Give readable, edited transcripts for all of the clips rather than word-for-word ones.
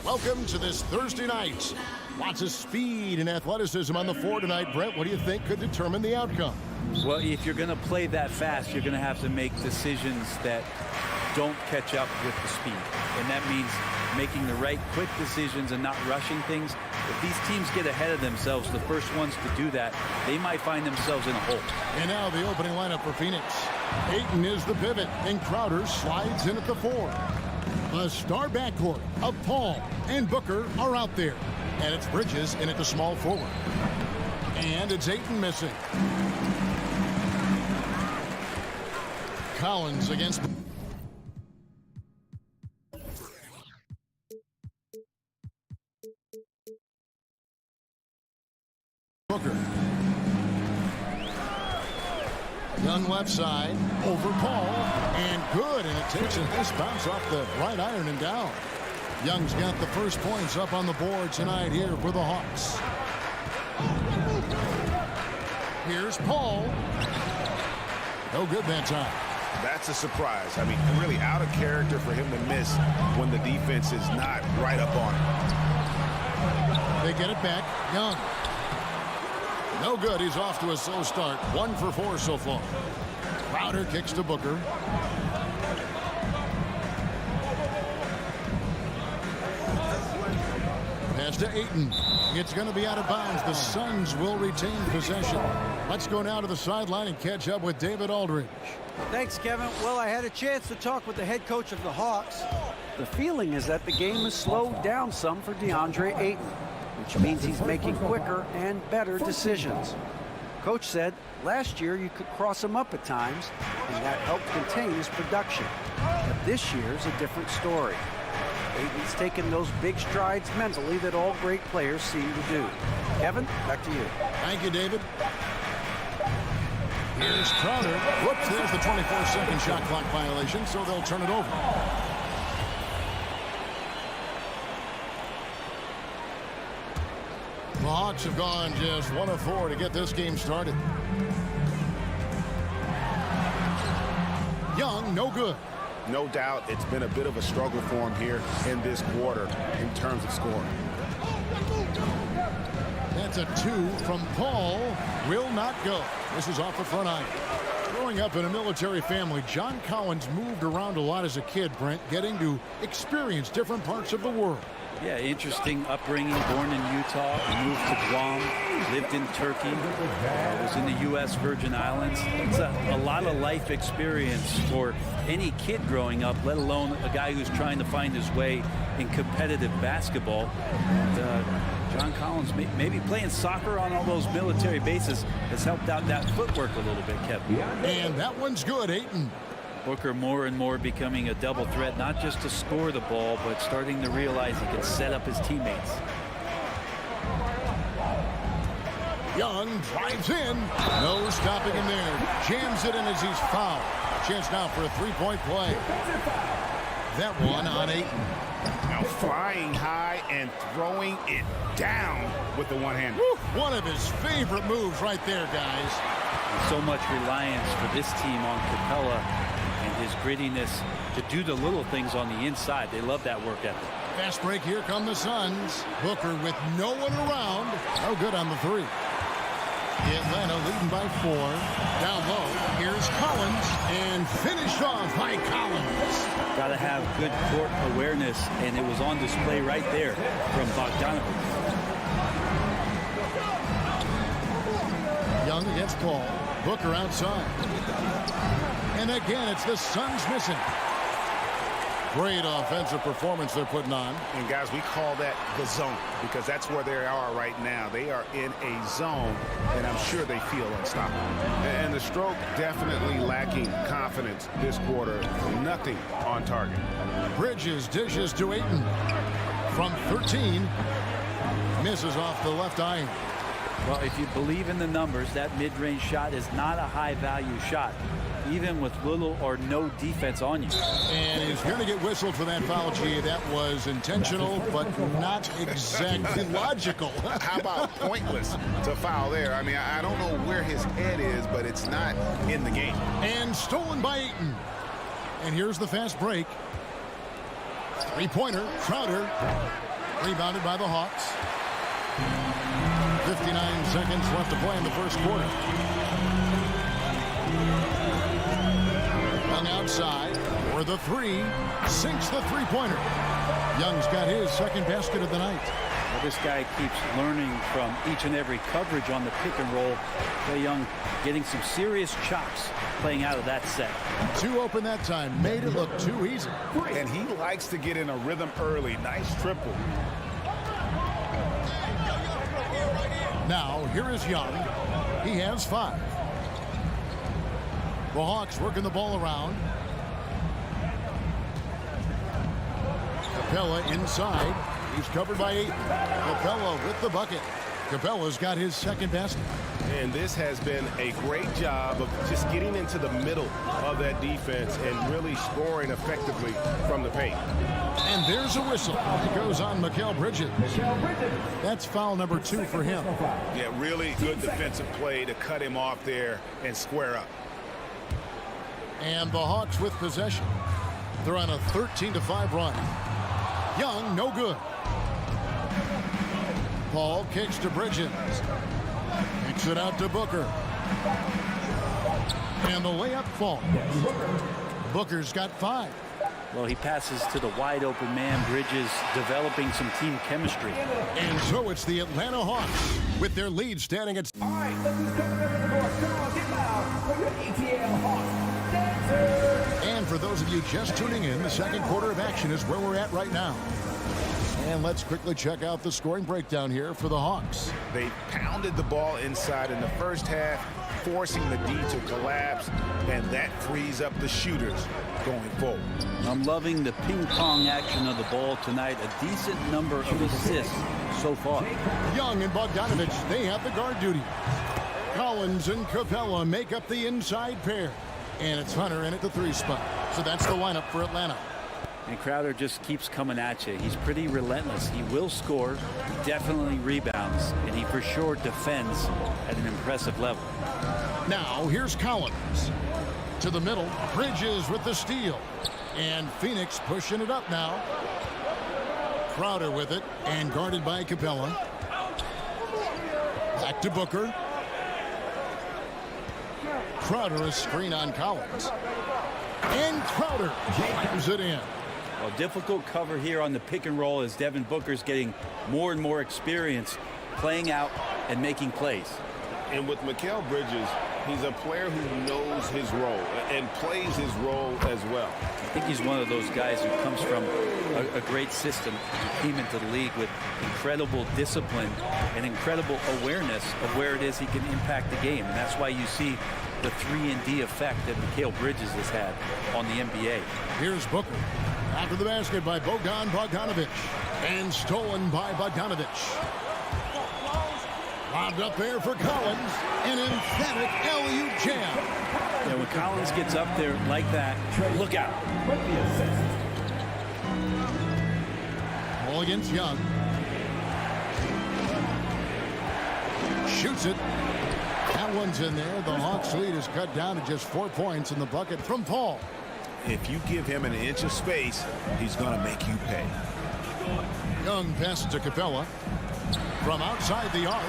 Welcome to this Thursday night. Lots of speed and athleticism on the floor tonight. Brent, what do you think could determine the outcome? Well, if you're going to play that fast, you're going to have to make decisions that don't catch up with the speed. And that means making the right quick decisions and not rushing things. If these teams get ahead of themselves, the first ones to do that, they might find themselves in a hole. And now the opening lineup for Phoenix. Ayton is the pivot, and Crowder slides in at the 4. A star backcourt of Paul and Booker are out there. And it's Bridges in at the small forward. And it's Ayton missing. Collins against Booker. Young left side over Paul, and good, and it takes a nice bounce off the right iron and down. Young's got the first points up on the board tonight here for the Hawks. Here's Paul. No good that time. That's a surprise. I mean, really out of character for him to miss when the defense is not right up on him. They get it back. Young. No good. He's off to a slow start. 1 for 4 so far. Crowder kicks to Booker. Pass to Ayton. It's going to be out of bounds. The Suns will retain possession. Let's go now to the sideline and catch up with David Aldridge. Thanks, Kevin. Well, I had a chance to talk with the head coach of the Hawks. The feeling is that the game has slowed down some for DeAndre Ayton, which means he's making quicker and better decisions. Coach said last year you could cross him up at times, and that helped contain his production. But this year's a different story. Ayton's taken those big strides mentally that all great players seem to do. Kevin, back to you. Thank you, David. Here's Crowder. Whoops, there's the 24-second shot clock violation, so they'll turn it over. The Hawks have gone just 1 of 4 to get this game started. Young, no good. No doubt it's been a bit of a struggle for him here in this quarter in terms of scoring. That's a 2 from Paul. Will not go. This is off the front iron. Growing up in a military family, John Collins moved around a lot as a kid, Brent, getting to experience different parts of the world. Yeah, interesting upbringing. Born in Utah, moved to Guam, lived in Turkey, was in the U.S. Virgin Islands. It's a lot of life experience for any kid growing up, let alone a guy who's trying to find his way in competitive basketball. And, John Collins, maybe playing soccer on all those military bases has helped out that footwork a little bit, Kevin. And that one's good, Ayton. Booker more and more becoming a double threat, not just to score the ball, but starting to realize he can set up his teammates. Young drives in. No stopping him there. Jams it in as he's fouled. Chance now for a three-point play. That one on Ayton. Now flying high and throwing it down with the one-hander. One of his favorite moves right there, guys. So much reliance for this team on Capella and his grittiness to do the little things on the inside. They love that work ethic. Fast break. Here come the Suns. Booker with no one around. No good on the 3. Atlanta leading by 4. Down low. Here's Collins. And finished off by Collins. Got to have good court awareness, and it was on display right there from Bogdanovich. Young against Paul. Booker outside. And again, it's the Suns missing. Great offensive performance they're putting on. And guys, we call that the zone because that's where they are right now. They are in a zone, and I'm sure they feel unstoppable. And the stroke definitely lacking confidence this quarter. Nothing on target. Bridges dishes to Ayton. From 13. Misses off the left iron. Well, if you believe in the numbers, that mid-range shot is not a high-value shot, even with little or no defense on you. And he's going to get whistled for that foul, G. That was intentional, but not exactly logical. How about pointless to foul there? I mean, I don't know where his head is, but it's not in the game. And stolen by Ayton. And here's the fast break. Three-pointer, Crowder. Rebounded by the Hawks. 59 seconds left to play in the first quarter. Young outside for the three. Sinks the three-pointer. Young's got his second basket of the night. Well, this guy keeps learning from each and every coverage on the pick and roll. Trae Young getting some serious chops playing out of that set. Two open that time. Made it look too easy. And he likes to get in a rhythm early. Nice triple. Now, here is Young. He has 5. The Hawks working the ball around. Capella inside. He's covered by 8. Capella with the bucket. Capella's got his second basket. And this has been a great job of just getting into the middle of that defense and really scoring effectively from the paint. And there's a whistle. It goes on Mikal Bridges. That's foul number 2 for him. Yeah, really good defensive play to cut him off there and square up. And the Hawks with possession. They're on a 13-5 run. Young, no good. Paul kicks to Bridges. Kicks it out to Booker. And the layup falls. Booker's got 5. Well, he passes to the wide open man. Bridges developing some team chemistry. And so it's the Atlanta Hawks with their lead standing at... All right, let's just come to the floor. Come on, get loud for your ATL Hawks. Dancers! And for those of you just tuning in, the second quarter of action is where we're at right now. And let's quickly check out the scoring breakdown here for the Hawks. They pounded the ball inside in the first half, forcing the D to collapse, and that frees up the shooters going forward. I'm loving the ping pong action of the ball tonight. A decent number of assists so far. Young and Bogdanovich, they have the guard duty. Collins and Capella make up the inside pair. And it's Hunter in at the 3 spot. So that's the lineup for Atlanta. And Crowder just keeps coming at you. He's pretty relentless. He will score. He definitely rebounds. And he for sure defends at an impressive level. Now here's Collins. To the middle. Bridges with the steal. And Phoenix pushing it up now. Crowder with it. And guarded by Capella. Back to Booker. Crowder a screen on Collins. And Crowder jams it in. Well, difficult cover here on the pick and roll as Devin Booker's getting more and more experience playing out and making plays. And with Mikal Bridges, he's a player who knows his role and plays his role as well. I think he's one of those guys who comes from a great system. He came into the league with incredible discipline and incredible awareness of where it is he can impact the game. And that's why you see the 3-and-D effect that Mikal Bridges has had on the NBA. Here's Booker. After the basket by Bogdanovich. And stolen by Bogdanovich. Lobbed up there for Collins. An emphatic LU jam. Yeah, when Collins gets up there like that, look out. Ball against Young. Shoots it. That one's in there. The Hawks lead is cut down to just 4 points in the bucket from Paul. If you give him an inch of space, he's going to make you pay. Young passes to Capella. From outside the arc.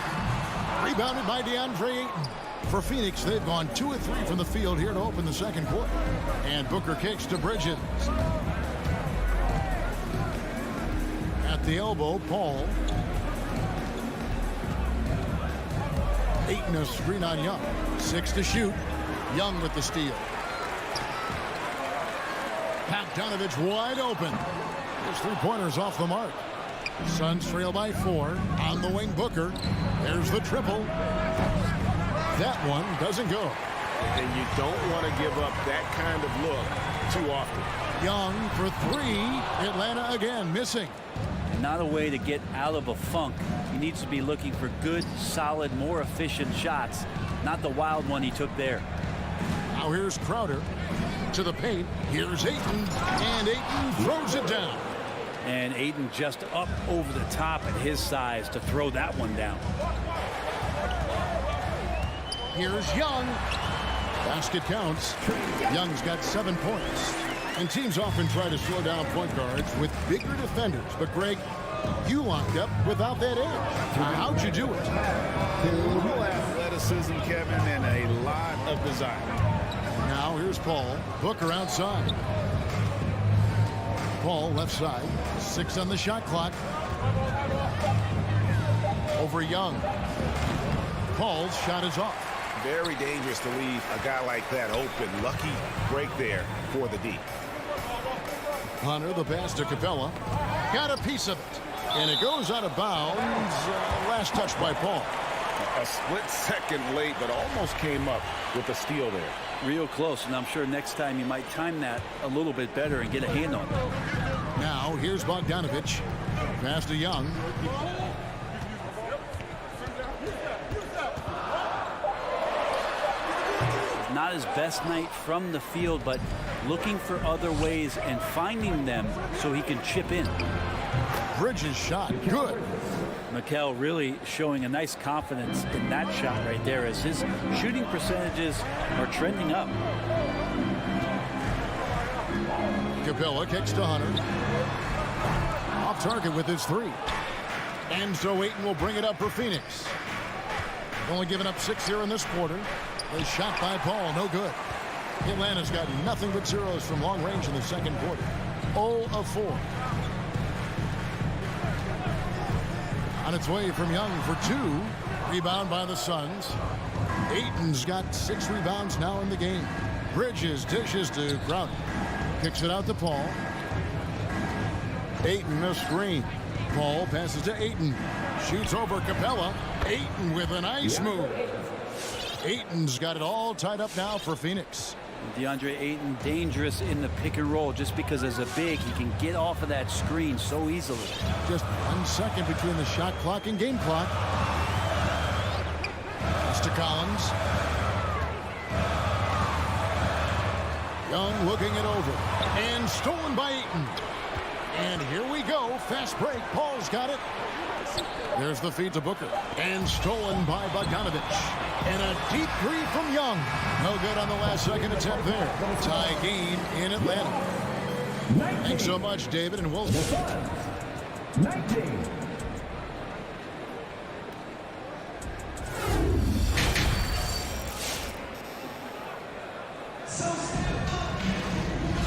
Rebounded by DeAndre Ayton. For Phoenix, they've gone 2 of 3 from the field here to open the second quarter. And Booker kicks to Bridges. At the elbow, Paul. Ayton a screen on Young. 6 to shoot. Young with the steal. Bogdanovich wide open. His 3-pointers off the mark. Suns trail by 4. On the wing, Booker. There's the triple. That one doesn't go. And you don't want to give up that kind of look too often. Young for 3. Atlanta again missing. And not a way to get out of a funk. He needs to be looking for good, solid, more efficient shots. Not the wild one he took there. Now here's Crowder to the paint. Here's Ayton. And Ayton throws it down. And Ayton just up over the top at his size to throw that one down. Here's Young. Basket counts. Young's got 7 points. And teams often try to slow down point guards with bigger defenders. But, Greg, You locked up without that edge. How'd you do it? Little athleticism, Kevin, and a lot of desire. Now here's Paul. Booker outside. Paul left side. 6 on the shot clock. Over Young. Paul's shot is off. Very dangerous to leave a guy like that open. Lucky break there for the D. Hunter, the pass to Capella. Got a piece of it. And it goes out of bounds. Last touch by Paul. A split second late, but almost came up with a steal there. Real close, and I'm sure next time you might time that a little bit better and get a hand on it. Now here's Bogdanovich. Pass to Young. Not his best night from the field, but looking for other ways and finding them so he can chip in. Bridges shot. Good. Mikel really showing a nice confidence in that shot right there as his shooting percentages are trending up. Capella kicks to Hunter. Off target with his 3. And so Ayton will bring it up for Phoenix. Only giving up 6 here in this quarter. A shot by Paul, no good. Atlanta's got nothing but zeros from long range in the second quarter. 0 of 4. On its way from Young for 2. Rebound by the Suns. Ayton's got 6 rebounds now in the game. Bridges dishes to Crowder. Kicks it out to Paul. Ayton a screen. Paul passes to Ayton. Shoots over Capella. Ayton with a nice move. Ayton's got it all tied up now for Phoenix. DeAndre Ayton dangerous in the pick and roll just because as a big he can get off of that screen so easily. Just 1 second between the shot clock and game clock. Pass to Collins. Young looking it over. And stolen by Ayton. And here we go. Fast break. Paul's got it. There's the feed to Booker. And stolen by Bogdanovich. And a deep 3 from Young. No good on the last second attempt there. Tie game in Atlanta. Thanks so much, David, and we'll... 19.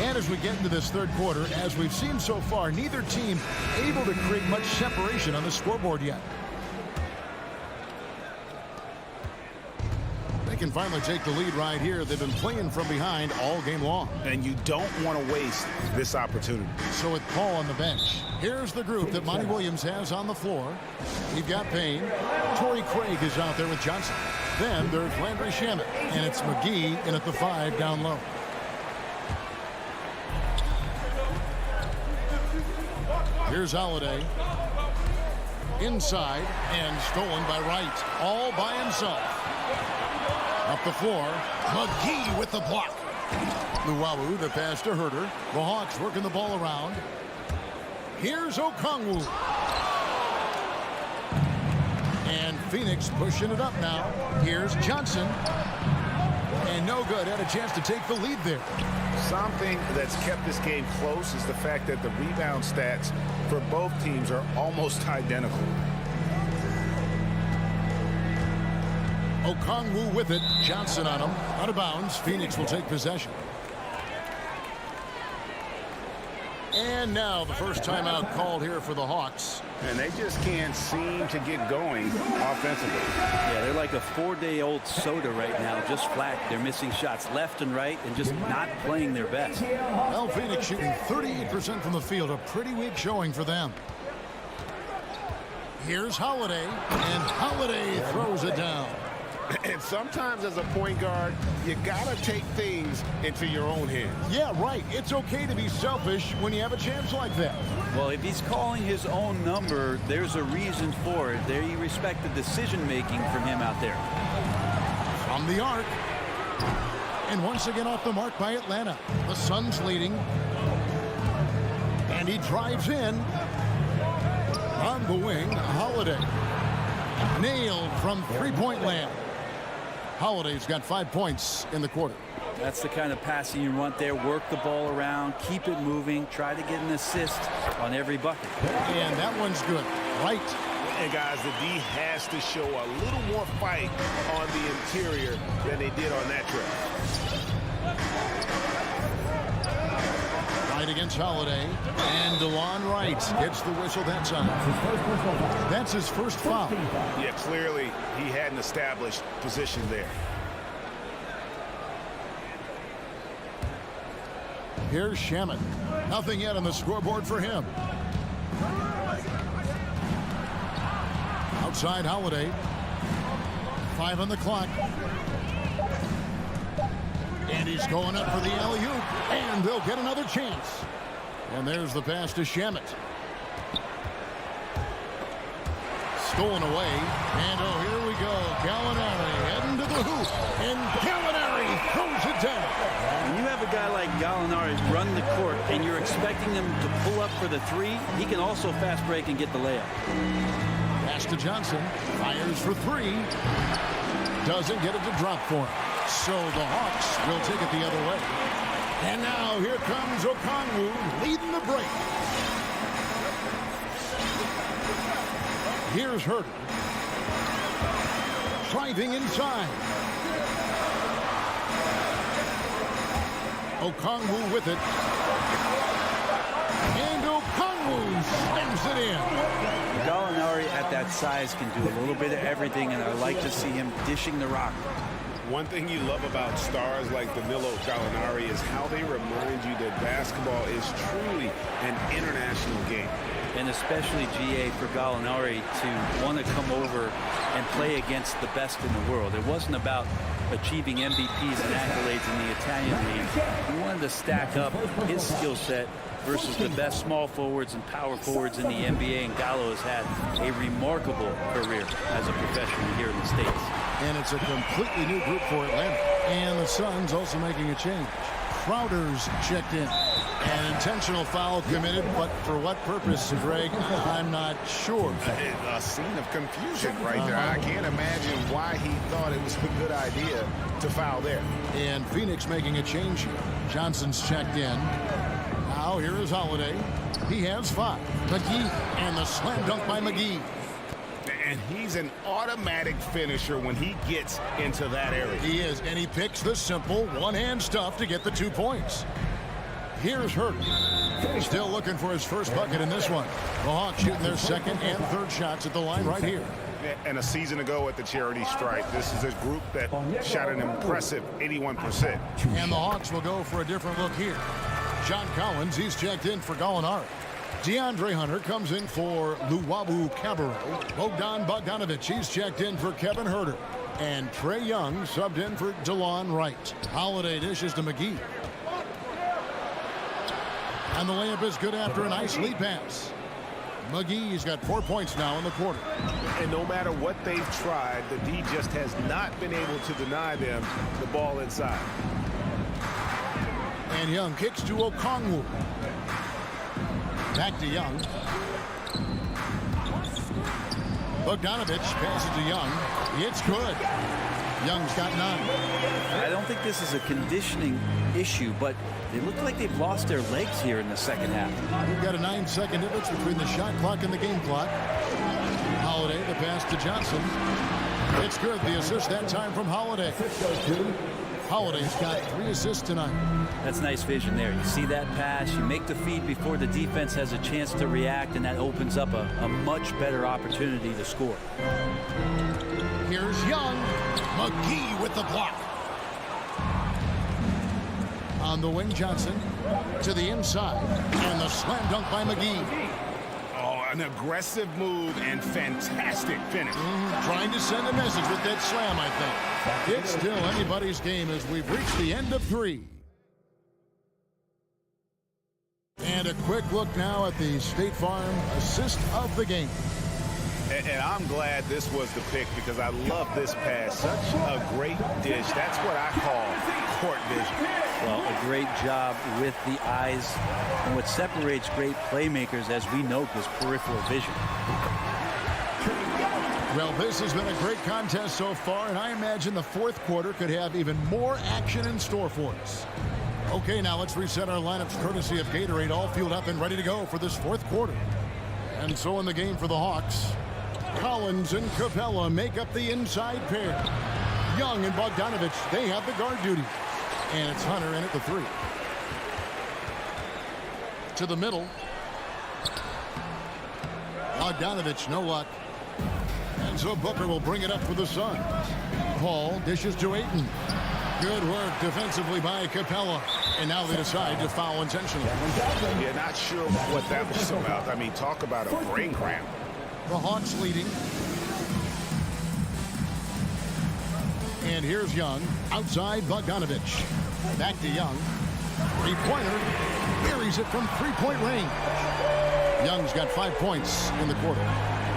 And as we get into this third quarter, as we've seen so far, neither team able to create much separation on the scoreboard yet. They can finally take the lead right here. They've been playing from behind all game long. And you don't want to waste this opportunity. So with Paul on the bench, here's the group that Monty Williams has on the floor. We've got Payne. Torrey Craig is out there with Johnson. Then there's Landry Shamet. And it's McGee in at the 5 down low. Here's Holiday. Inside and stolen by Wright. All by himself. Up the floor. McGee with the block. Luwawu, the pass to Herter. The Hawks working the ball around. Here's Okongwu. And Phoenix pushing it up now. Here's Johnson. And no good. Had a chance to take the lead there. Something that's kept this game close is the fact that the rebound stats for both teams are almost identical. Okongwu with it. Johnson on him. Out of bounds. Phoenix will take possession. And now the first timeout called here for the Hawks. And they just can't seem to get going offensively. Yeah, they're like a 4-day-old soda right now, just flat. They're missing shots left and right and just not playing their best. Well, Phoenix shooting 38% from the field. A pretty weak showing for them. Here's Holiday, and Holiday throws it down. And sometimes as a point guard, you gotta take things into your own hands. Yeah, right. It's okay to be selfish when you have a chance like that. Well, if he's calling his own number, there's a reason for it. They respect the decision-making from him out there. From the arc. And once again off the mark by Atlanta. The Suns leading. And he drives in. On the wing, Holiday. Nailed from three-point land. Holiday's got 5 points in the quarter. That's the kind of passing you want there. Work the ball around, keep it moving, try to get an assist on every bucket. And that one's good. Right. And guys, the D has to show a little more fight on the interior than they did on that trip. Right against Holiday. And DeLon Wright gets the whistle that time. That's his first foul. Yeah, clearly he hadn't established position there. Here's Shaman. Nothing yet on the scoreboard for him. Outside Holiday. 5 on the clock. And he's going up for the alley-oop. And they'll get another chance. And there's the pass to Shamet. Stolen away. And oh, here we go. Gallinari heading to the hoop. And Gallinari throws it down. When you have a guy like Gallinari run the court and you're expecting him to pull up for the three, he can also fast break and get the layup. Pass to Johnson. Fires for 3. Doesn't get it to drop for him. So the Hawks will take it the other way. And now here comes Okongwu leading the break. Here's Herter. Driving inside. Okongwu with it. And Okongwu slams it in. Gallinari at that size can do a little bit of everything, and I like to see him dishing the rock. One thing you love about stars like Danilo Gallinari is how they remind you that basketball is truly an international game. And especially, GA, for Gallinari to want to come over and play against the best in the world. It wasn't about achieving MVPs and accolades in the Italian league. He wanted to stack up his skill set versus the best small forwards and power forwards in the NBA, and Gallo has had a remarkable career as a professional here in the States. And it's a completely new group for Atlanta. And the Suns also making a change. Crowder's checked in. An intentional foul committed, but for what purpose, Greg, I'm not sure. A scene of confusion right there. I can't imagine why he thought it was a good idea to foul there. And Phoenix making a change here. Johnson's checked in. Now here is Holiday. He has 5. McGee and the slam dunk by McGee. And he's an automatic finisher when he gets into that area. He is, and he picks the simple one-hand stuff to get the 2 points. Here's Hurt. Still looking for his first bucket in this one. The Hawks shooting their second and third shots at the line right here. And a season ago at the charity stripe, this is a group that shot an impressive 81%. And the Hawks will go for a different look here. John Collins, he's checked in for Gallinari. DeAndre Hunter comes in for Luwawu Cabarro. Bogdan Bogdanovic, he's checked in for Kevin Herter. And Trae Young subbed in for DeLon Wright. Holiday dishes to McGee. And the layup is good after a nice lead pass. McGee's got 4 points now in the quarter. And no matter what they've tried, the D just has not been able to deny them the ball inside. And Young kicks to Okongwu. Back to Young. Bogdanovic passes to Young. It's good. Young's got 9. I don't think this is a conditioning issue, but they look like they've lost their legs here in the second half. We've got a 9-second difference between the shot clock and the game clock. Holiday, the pass to Johnson. It's good. The assist that time from Holiday. Holiday's got 3 assists tonight. That's nice vision there. You see that pass, you make the feed before the defense has a chance to react, and that opens up a much better opportunity to score. Here's Young. McGee with the block. On the wing, Johnson to the inside. And the slam dunk by McGee. Oh, an aggressive move and fantastic finish. Trying to send a message with that slam, I think. It's still anybody's game as we've reached the end of 3. And a quick look now at the State Farm assist of the game. And I'm glad this was the pick because I love this pass. Such a great dish. That's what I call court vision. Well, a great job with the eyes. And what separates great playmakers, as we know, is peripheral vision. Well, this has been a great contest so far, and I imagine the fourth quarter could have even more action in store for us. Okay, now let's reset our lineups courtesy of Gatorade, all fueled up and ready to go for this fourth quarter. And so in the game for the Hawks, Collins and Capella make up the inside pair. Young and Bogdanovich, they have the guard duty. And it's Hunter in at the 3. To the middle. Bogdanovich, no luck. And so Booker will bring it up for the Suns. Paul dishes to Ayton. Good work defensively by Capella. And now they decide to foul intentionally. Yeah, not sure what that was about. I mean, talk about a brain cramp. The Hawks leading. And here's Young. Outside Bogdanovich. Back to Young. Three-pointer. Buries it from three-point range. Young's got 5 points in the quarter.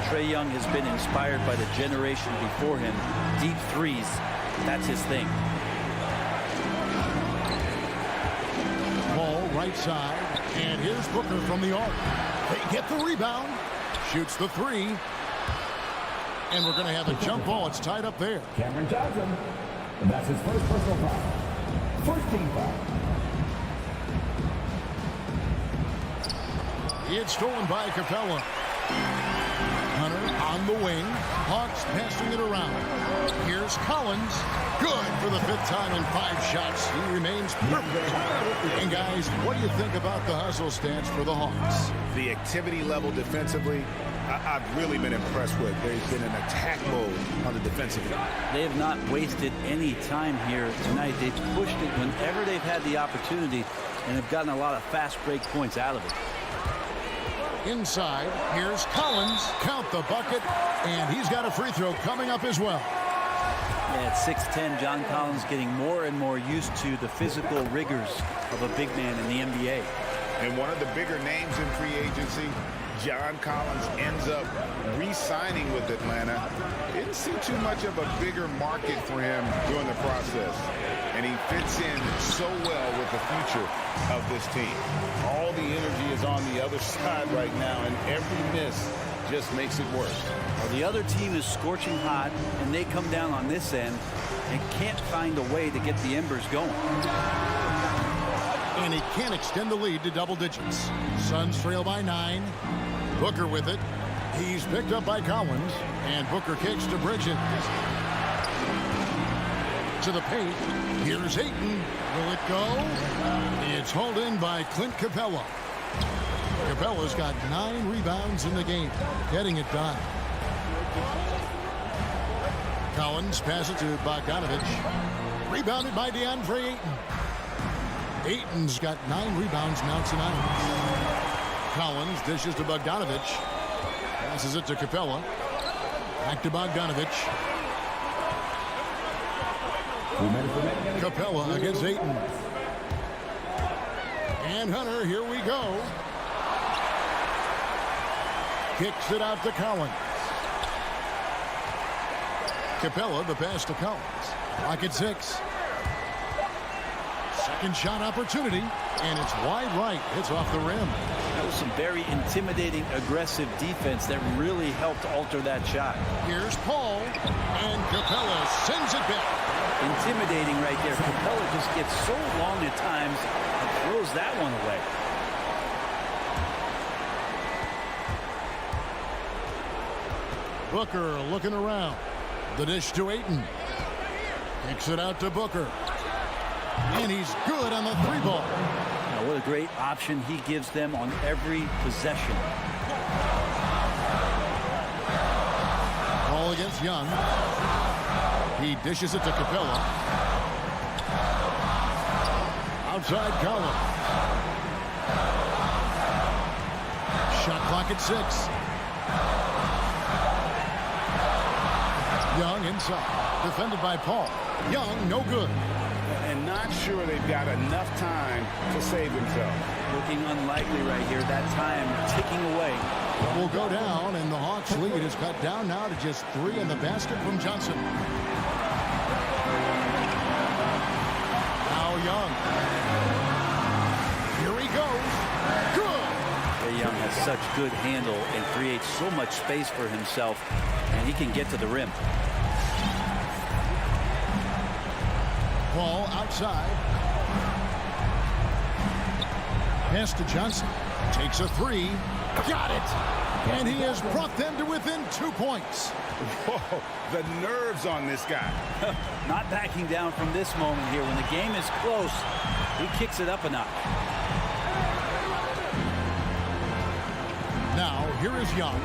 Trae Young has been inspired by the generation before him. Deep threes, that's his thing. Ball right side. And here's Booker from the arc. They get the rebound. Shoots the 3. And we're going to have a jump ball. It's tied up there. Cameron Johnson. And that's his first personal foul. First team foul. It's stolen by Capella. Hunter on the wing. Hawks passing it around. Here's Collins. Good for the 5th time in 5 shots. He remains perfect. And guys, what do you think about the hustle stance for the Hawks? The activity level defensively, I've really been impressed with. There's been an attack mode on the defensive end. They have not wasted any time here tonight. They've pushed it whenever they've had the opportunity and have gotten a lot of fast break points out of it. Inside, here's Collins. Count the bucket, and he's got a free throw coming up as well. Yeah, at 6'10", John Collins getting more and more used to the physical rigors of a big man in the NBA. And one of the bigger names in free agency, John Collins, ends up re-signing with Atlanta. Didn't see too much of a bigger market for him during the process. And he fits in so well with the future of this team. All the energy is on the other side right now, and every miss just makes it worse. Well, the other team is scorching hot, and they come down on this end and can't find a way to get the embers going. And he can't extend the lead to double digits. Suns trail by 9. Booker with it. He's picked up by Collins, and Booker kicks to Bridges. To the paint. Here's Ayton. Will it go? It's hauled in by Clint Capella. Capella's got 9 rebounds in the game, getting it done. Collins passes to Bogdanovich. Rebounded by DeAndre Ayton. Ayton's got 9 rebounds now tonight. Collins dishes to Bogdanovich. Passes it to Capella. Back to Bogdanovich. Capella against Ayton. And Hunter, here we go. Kicks it out to Collins. Capella, the pass to Collins. Clock at 6. Second shot opportunity, and it's wide right. It's off the rim. That was some very intimidating, aggressive defense that really helped alter that shot. Here's Paul, and Capella sends it back. Intimidating right there. Capella just gets so long at times and throws that one away. Booker looking around. The dish to Ayton. Kicks it out to Booker. And he's good on the 3-ball. Now, what a great option he gives them on every possession. Ball against Young. He dishes it to Capella. Outside Collins. Shot clock at 6. Young inside. Defended by Paul. Young, no good. And not sure they've got enough time to save themselves. Looking unlikely right here. That time ticking away. Will go down, and the Hawks lead is cut down now to just 3 in the basket from Johnson. Now Young. Here he goes. Good. Trae Young has such good handle and creates so much space for himself, and he can get to the rim. Ball outside. Pass to Johnson. Takes a three. Got it. And he has brought them to within 2 points. Whoa, the nerves on this guy. Not backing down from this moment here. When the game is close, he kicks it up a notch. Now, here is Young.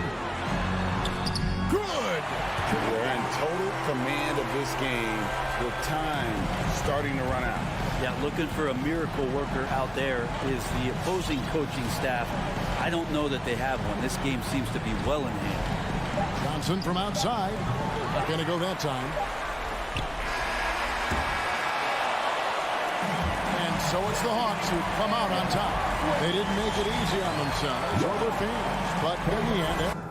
Good. They're in total command of this game with time starting to run out. Yeah, looking for a miracle worker out there is the opposing coaching staff. I don't know that they have one. This game seems to be well in hand. Johnson from outside. Not going to go that time. And so it's the Hawks who come out on top. They didn't make it easy on themselves or their fans, but in the end...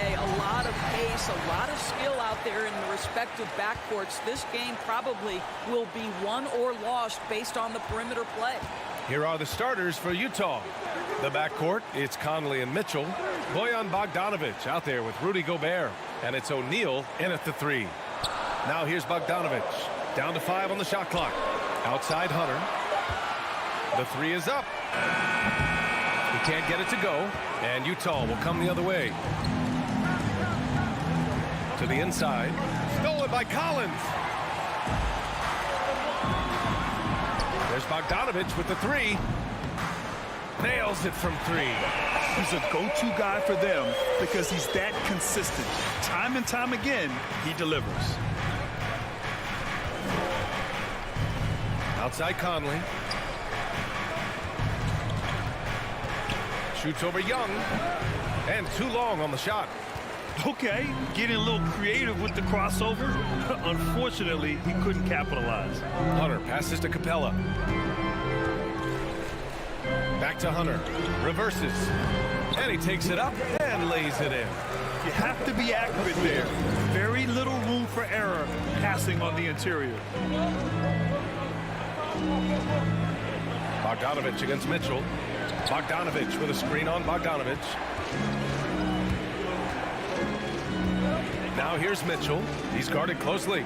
NBA. A lot of pace, a lot of skill out there in the respective backcourts. This game probably will be won or lost based on the perimeter play. Here are the starters for Utah. The backcourt, it's Conley and Mitchell. Bojan Bogdanovic out there with Rudy Gobert. And it's O'Neal in at the 3. Now here's Bogdanovic. Down to 5 on the shot clock. Outside Hunter. The 3 is up. He can't get it to go. And Utah will come the other way. To the inside. Stolen by Collins. There's Bogdanovic with the 3. Nails it from 3. He's a go-to guy for them because he's that consistent. Time and time again, he delivers. Outside Conley. Shoots over Young. And too long on the shot. Okay, getting a little creative with the crossover. Unfortunately, he couldn't capitalize. Hunter passes to Capella. Back to Hunter. Reverses. And he takes it up and lays it in. You have to be accurate there. Very little room for error passing on the interior. Bogdanovic against Mitchell. Bogdanovic with a screen on Bogdanovic. Now here's Mitchell. He's guarded closely.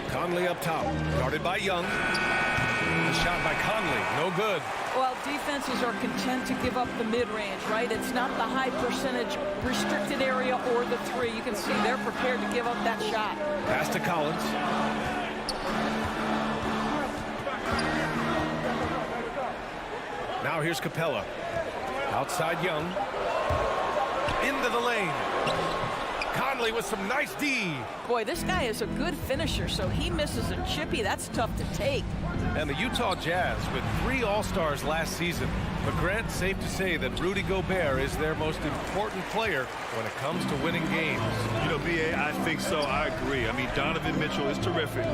Conley up top. Guarded by Young. The shot by Conley. No good. Well, defenses are content to give up the mid-range, right? It's not the high percentage restricted area or the 3. You can see they're prepared to give up that shot. Pass to Collins. Now here's Capella. Outside Young. Into the lane. Conley with some nice D. Boy, this guy is a good finisher, so he misses a chippy. That's tough to take. And the Utah Jazz with 3 All-Stars last season. But Grant, safe to say that Rudy Gobert is their most important player when it comes to winning games. You know, B.A., I think so. I agree. I mean, Donovan Mitchell is terrific.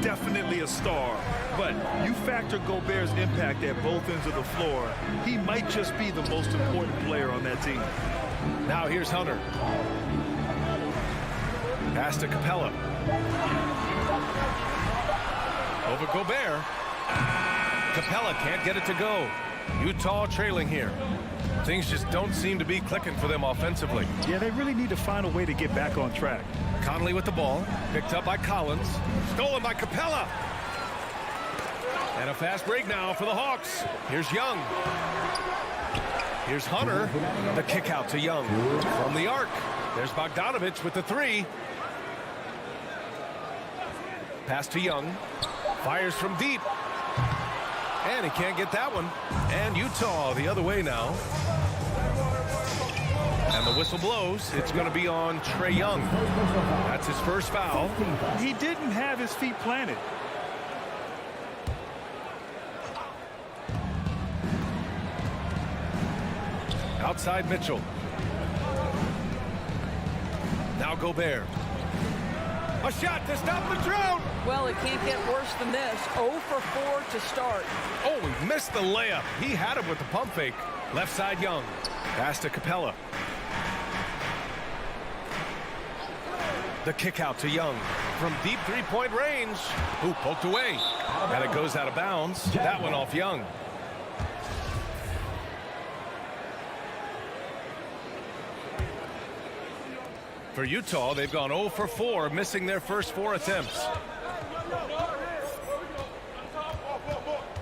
Definitely a star. But you factor Gobert's impact at both ends of the floor, he might just be the most important player on that team. Now here's Hunter. Pass to Capella. Over Gobert. Capella can't get it to go. Utah trailing here. Things just don't seem to be clicking for them offensively. Yeah, they really need to find a way to get back on track. Conley with the ball. Picked up by Collins. Stolen by Capella. And a fast break now for the Hawks. Here's Young. Here's Hunter. The kick out to Young. From the arc. There's Bogdanovic with the 3. Pass to Young. Fires from deep. And he can't get that one. And Utah the other way now. And the whistle blows. It's going to be on Trae Young. That's his first foul. He didn't have his feet planted. Outside Mitchell. Now Gobert. A shot to stop the drought. Well, it can't get worse than this. 0 for 4 to start. Oh, he missed the layup. He had him with the pump fake. Left side Young. Pass to Capella. The kick out to Young. From deep three-point range. Ooh, poked away. And it goes out of bounds. That one off Young. For Utah, they've gone 0 for 4, missing their first 4 attempts.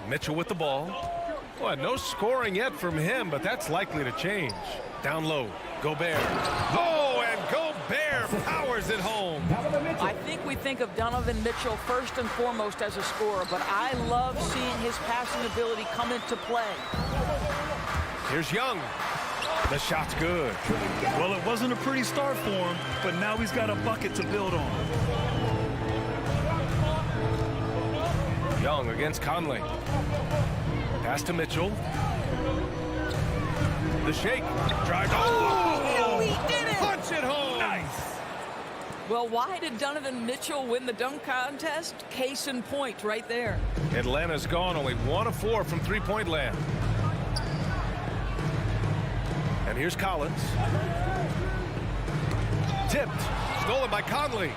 Mitchell with the ball. Well, no scoring yet from him, but that's likely to change. Down low, Gobert. Oh, and Gobert powers it home. I think we think of Donovan Mitchell first and foremost as a scorer, but I love seeing his passing ability come into play. Here's Young. The shot's good. Well, it wasn't a pretty start for him, but now he's got a bucket to build on. Young against Conley. Pass to Mitchell. The shake. Drive. Oh, he did it! Punch it home. Nice. Well, why did Donovan Mitchell win the dunk contest? Case in point right there. Atlanta's gone only 1 of 4 from three-point land. And here's Collins. Tipped. Stolen by Conley.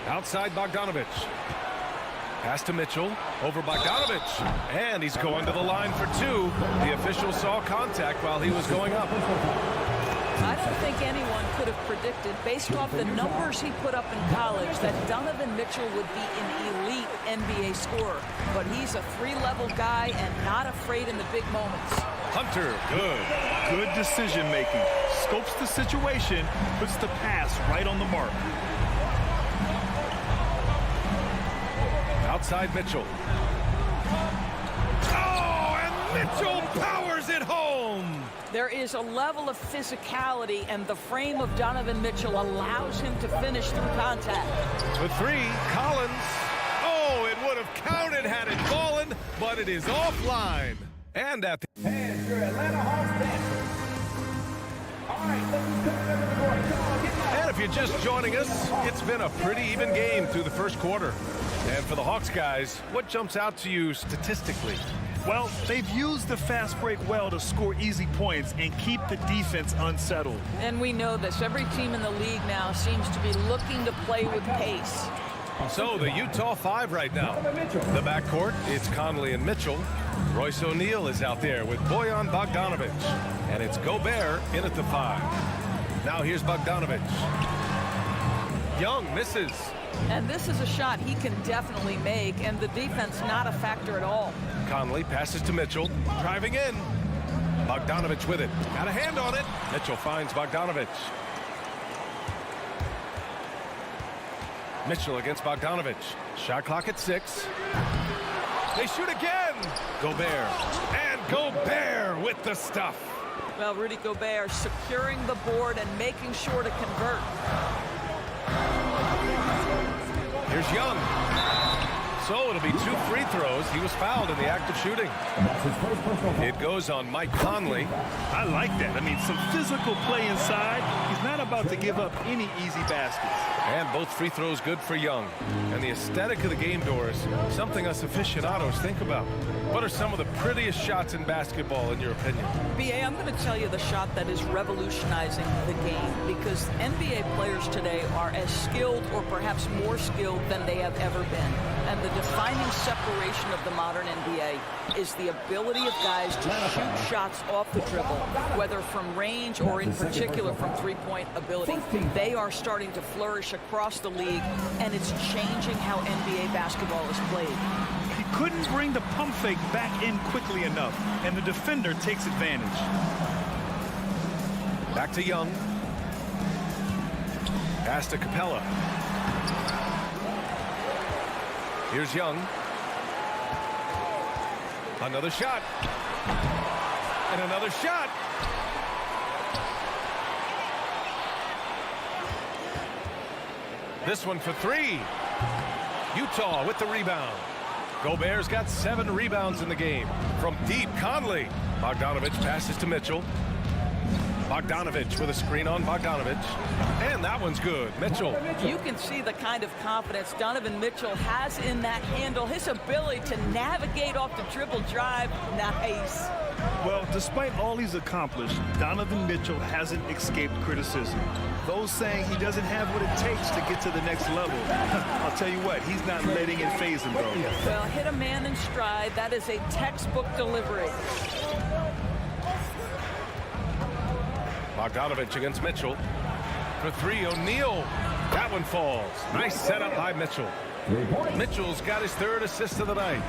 Outside Bogdanovich. Pass to Mitchell. Over Bogdanovich. And he's going to the line for two. The official saw contact while he was going up. I don't think anyone could have predicted, based off the numbers he put up in college, that Donovan Mitchell would be an elite NBA scorer. But he's a three-level guy and not afraid in the big moments. Hunter, good. Good decision making. Scopes the situation, puts the pass right on the mark. Outside Mitchell. Oh, and Mitchell powers it home. There is a level of physicality, and the frame of Donovan Mitchell allows him to finish through contact. For three, Collins. Oh, it would have counted had it fallen, but it is offline. And at the And your Atlanta Hawks dancers. All right, let's go to the court. Come on, get back. And if you're just joining us, it's been a pretty even game through the first quarter. And for the Hawks guys, what jumps out to you statistically? Well, they've used the fast break well to score easy points and keep the defense unsettled. And we know this. Every team in the league now seems to be looking to play with pace. So the Utah 5 right now. The backcourt, it's Conley and Mitchell. Royce O'Neal is out there with Bojan Bogdanovich. And it's Gobert in at the 5. Now here's Bogdanovich. Young misses. And this is a shot he can definitely make, and the defense not a factor at all. Conley passes to Mitchell, driving in. Bogdanovich with it. Got a hand on it. Mitchell finds Bogdanovich. Mitchell against Bogdanovich. Shot clock at 6. They shoot again. Gobert. And Gobert with the stuff. Well, Rudy Gobert securing the board and making sure to convert. Here's Young. So it'll be 2 free throws. He was fouled in the act of shooting. It goes on Mike Conley. I like that. I mean, some physical play inside. He's not about to give up any easy baskets. And both free throws good for Young. And the aesthetic of the game, Doris, something us aficionados think about. What are some of the prettiest shots in basketball, in your opinion? BA, I'm going to tell you the shot that is revolutionizing the game, because NBA players today are as skilled or perhaps more skilled than they have ever been. And the defining separation of the modern NBA is the ability of guys to shoot shots off the dribble, whether from range or in particular from three-point ability. They are starting to flourish across the league, and it's changing how NBA basketball is played. He couldn't bring the pump fake back in quickly enough, and the defender takes advantage. Back to Young. Pass to Capella. Here's Young. Another shot. And another shot. This one for 3. Utah with the rebound. Gobert's got 7 rebounds in the game. From deep, Conley. Bogdanovich passes to Mitchell. Bogdanovich with a screen on Bogdanovich. And that one's good. Mitchell. You can see the kind of confidence Donovan Mitchell has in that handle. His ability to navigate off the dribble drive. Nice. Well, despite all he's accomplished, Donovan Mitchell hasn't escaped criticism. Those saying he doesn't have what it takes to get to the next level. I'll tell you what, he's not letting it faze him, though. Well, hit a man in stride. That is a textbook delivery. Bogdanovich against Mitchell. For 3, O'Neal. That one falls. Nice setup by Mitchell. Mitchell's got his 3rd assist of the night.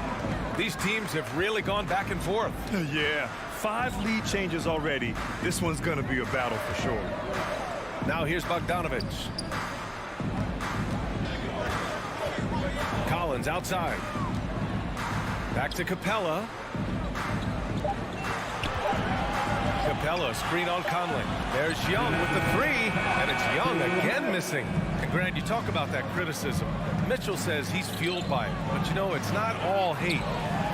These teams have really gone back and forth. Yeah, 5 lead changes already. This one's going to be a battle for sure. Now here's Bogdanovich. Collins outside. Back to Capella. Capella, screen on Conley. There's Young with the 3, and it's Young again missing. And Grant, you talk about that criticism. Mitchell says he's fueled by it, but you know, it's not all hate.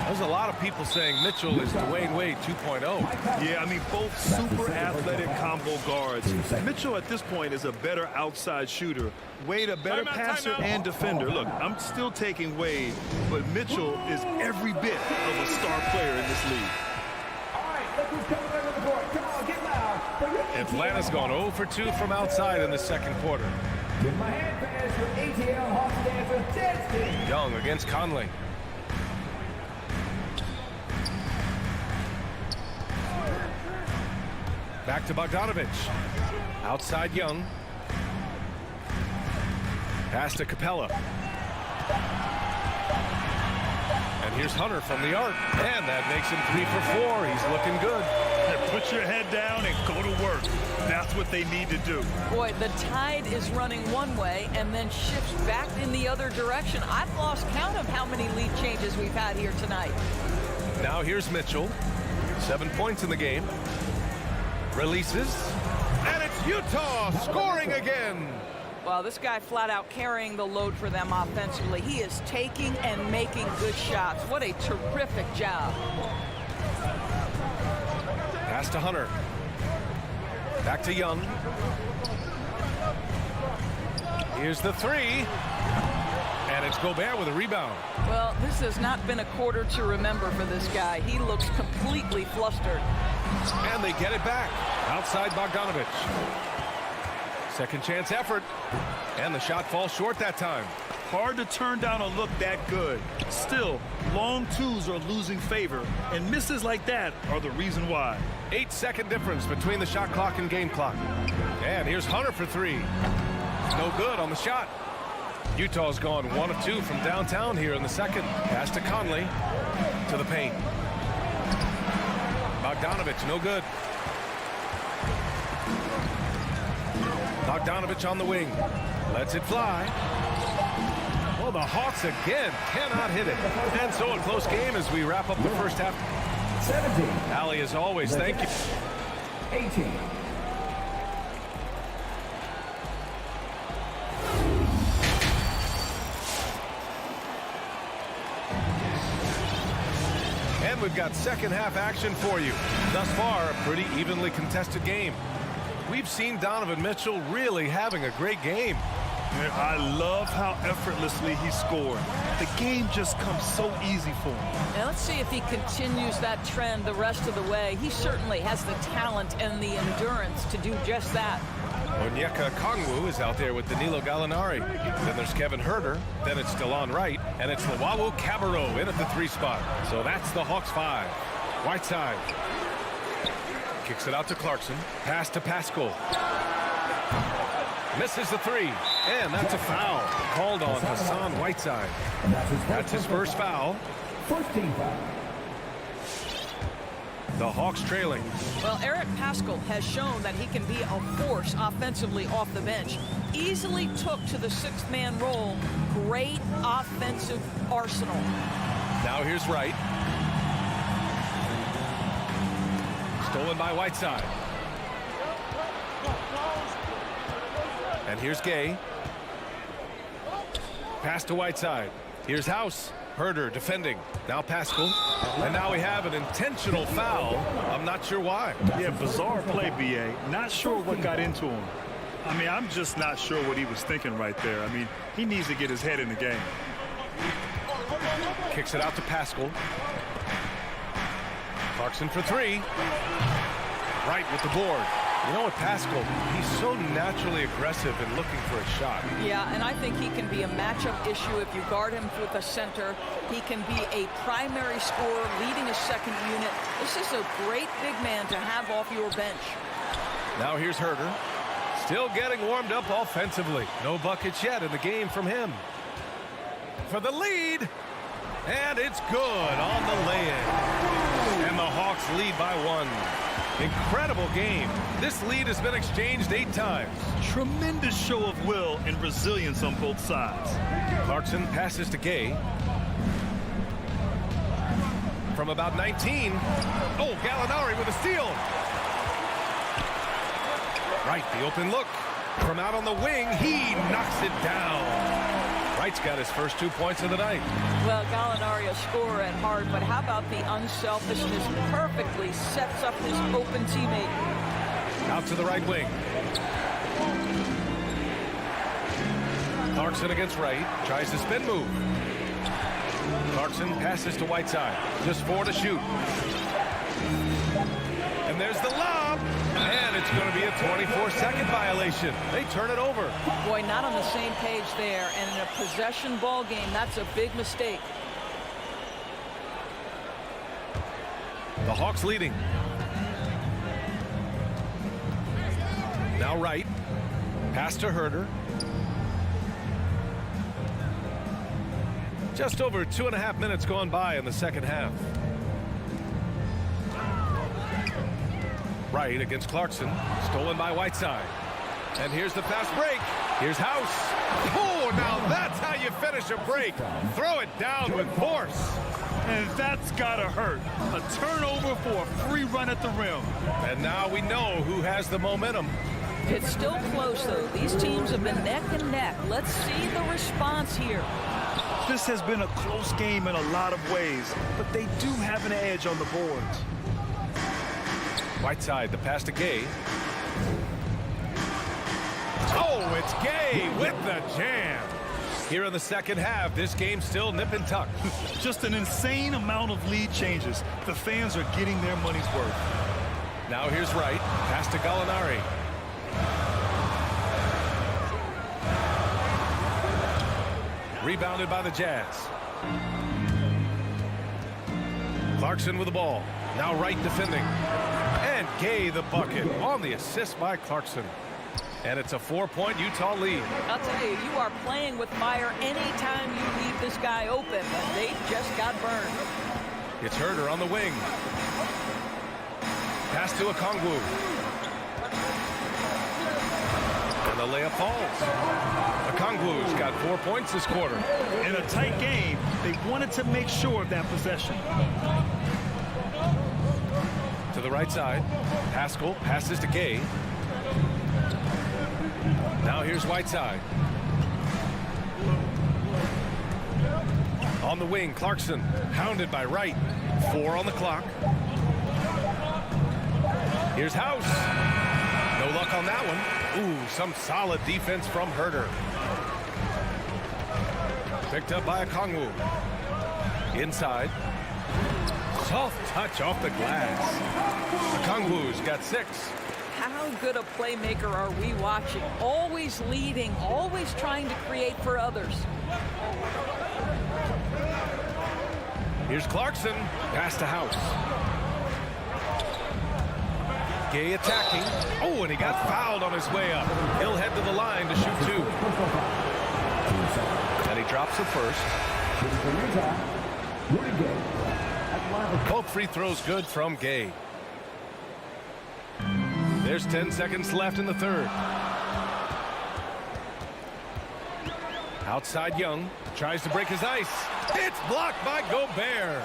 There's a lot of people saying Mitchell is Dwayne Wade 2.0. Yeah, I mean, both super athletic combo guards. Mitchell at this point is a better outside shooter. Wade a better passer and defender. Look, I'm still taking Wade, but Mitchell is every bit of a star player in this league. All right, look who's coming over the board. Come on, get loud for your Atlanta's gone 0 for 2 from outside in the second quarter. Give my hand pass for ATL Hawks dancer, Ted. Young against Conley. Back to Bogdanovich. Outside Young. Pass to Capella. And here's Hunter from the arc. And that makes him 3 for 4. He's looking good. Put your head down and go to work. That's what they need to do. Boy, the tide is running one way and then shifts back in the other direction. I've lost count of how many lead changes we've had here tonight. Now here's Mitchell. 7 points in the game. Releases. And it's Utah scoring again. Well, this guy flat out carrying the load for them offensively. He is taking and making good shots. What a terrific job. Pass to Hunter. Back to Young. Here's the 3. And it's Gobert with a rebound. Well, this has not been a quarter to remember for this guy. He looks completely flustered. And they get it back. Outside Bogdanovich. Second chance effort. And the shot falls short that time. Hard to turn down a look that good. Still, long twos are losing favor, and misses like that are the reason why. 8-second difference between the shot clock and game clock. And here's Hunter for 3. No good on the shot. Utah's gone 1 of 2 from downtown here in the second. Pass to Conley. To the paint. Bogdanovich, no good. Bogdanovich on the wing. Lets it fly. Well, the Hawks again cannot hit it. And so a close game as we wrap up the first half. 17. Allie, as always, thank you. 18. And we've got second half action for you. Thus far, a pretty evenly contested game. We've seen Donovan Mitchell really having a great game. I love how effortlessly he scored. The game just comes so easy for him. Now let's see if he continues that trend the rest of the way. He certainly has the talent and the endurance to do just that. Onyeka Okongwu is out there with Danilo Gallinari. Then there's Kevin Huerter. Then it's DeLon Wright. And it's Luwawu Cabarrot in at the 3 spot. So that's the Hawks 5. Whiteside. Kicks it out to Clarkson. Pass to Pascal. Misses the 3. And that's a foul. Called on Hassan Whiteside. That's his first foul. First team foul. The Hawks trailing. Well, Eric Pascal has shown that he can be a force offensively off the bench. Easily took to the 6th-man role. Great offensive arsenal. Now here's Wright. Stolen by Whiteside. And here's Gay. Pass to Whiteside. Here's House. Huerter defending. Now Pascal. And now we have an intentional foul. I'm not sure why. Yeah, bizarre play, B.A. Not sure what got into him. I mean, I'm just not sure what he was thinking right there. I mean, he needs to get his head in the game. Kicks it out to Pascal. Clarkson for 3. Wright with the board. You know what, Pascal, he's so naturally aggressive and looking for a shot. Yeah, and I think he can be a matchup issue if you guard him with a center. He can be a primary scorer leading a second unit. This is a great big man to have off your bench. Now here's Huerter. Still getting warmed up offensively. No buckets yet in the game from him. For the lead. And it's good on the lay-in. And the Hawks lead by 1. Incredible game. This lead has been exchanged 8 times. Tremendous show of will and resilience on both sides. Clarkson passes to Gay. From about 19. Oh, Gallinari with a steal. Right, the open look. From out on the wing, he knocks it down. Wright's got his first 2 points of the night. Well, Gallinari a scorer at heart, but how about the unselfishness? Perfectly sets up his open teammate. Out to the right wing. Clarkson against Wright. Tries the spin move. Clarkson passes to Whiteside. Just 4 to shoot. And there's the lob. And it's going to be a 24-second violation. They turn it over. Boy, not on the same page there. And in a possession ball game, that's a big mistake. The Hawks leading. Now right. Pass to Herder. Just over 2.5 minutes gone by in the second half. Right against Clarkson. Stolen by Whiteside. And here's the fast break. Here's House. Oh, now that's how you finish a break. Throw it down with force. And that's gotta hurt. A turnover for a free run at the rim. And now we know who has the momentum. It's still close, though. These teams have been neck and neck. Let's see the response here. This has been a close game in a lot of ways, but they do have an edge on the boards. Whiteside, the pass to Gay. Oh, it's Gay with the jam. Here in the second half, this game's still nip and tuck. Just an insane amount of lead changes. The fans are getting their money's worth. Now here's Wright. Pass to Gallinari. Rebounded by the Jazz. Clarkson with the ball. Now Wright defending. And Gay the bucket on the assist by Clarkson. And it's a 4-point Utah lead. I'll tell you, you are playing with fire anytime you leave this guy open, and they just got burned. It's Herder on the wing. Pass to Okongwu. And the layup falls. Okongwu's got 4 points this quarter. In a tight game, they wanted to make sure of that possession. To the right side. Haskell passes to Gay. Now here's Whiteside. On the wing, Clarkson hounded by Wright. 4 on the clock. Here's House. No luck on that one. Ooh, some solid defense from Herder. Picked up by Okongwu. Inside. Soft touch off the glass. Okongwu's got 6. How good a playmaker are we watching? Always leading, always trying to create for others. Here's Clarkson. Pass to House. Gay attacking. Oh, and he got fouled on his way up. He'll head to the line to shoot 2. And he drops the first. Both free throws good from Gay. There's 10 seconds left in the third. Outside Young. Tries to break his ice. It's blocked by Gobert.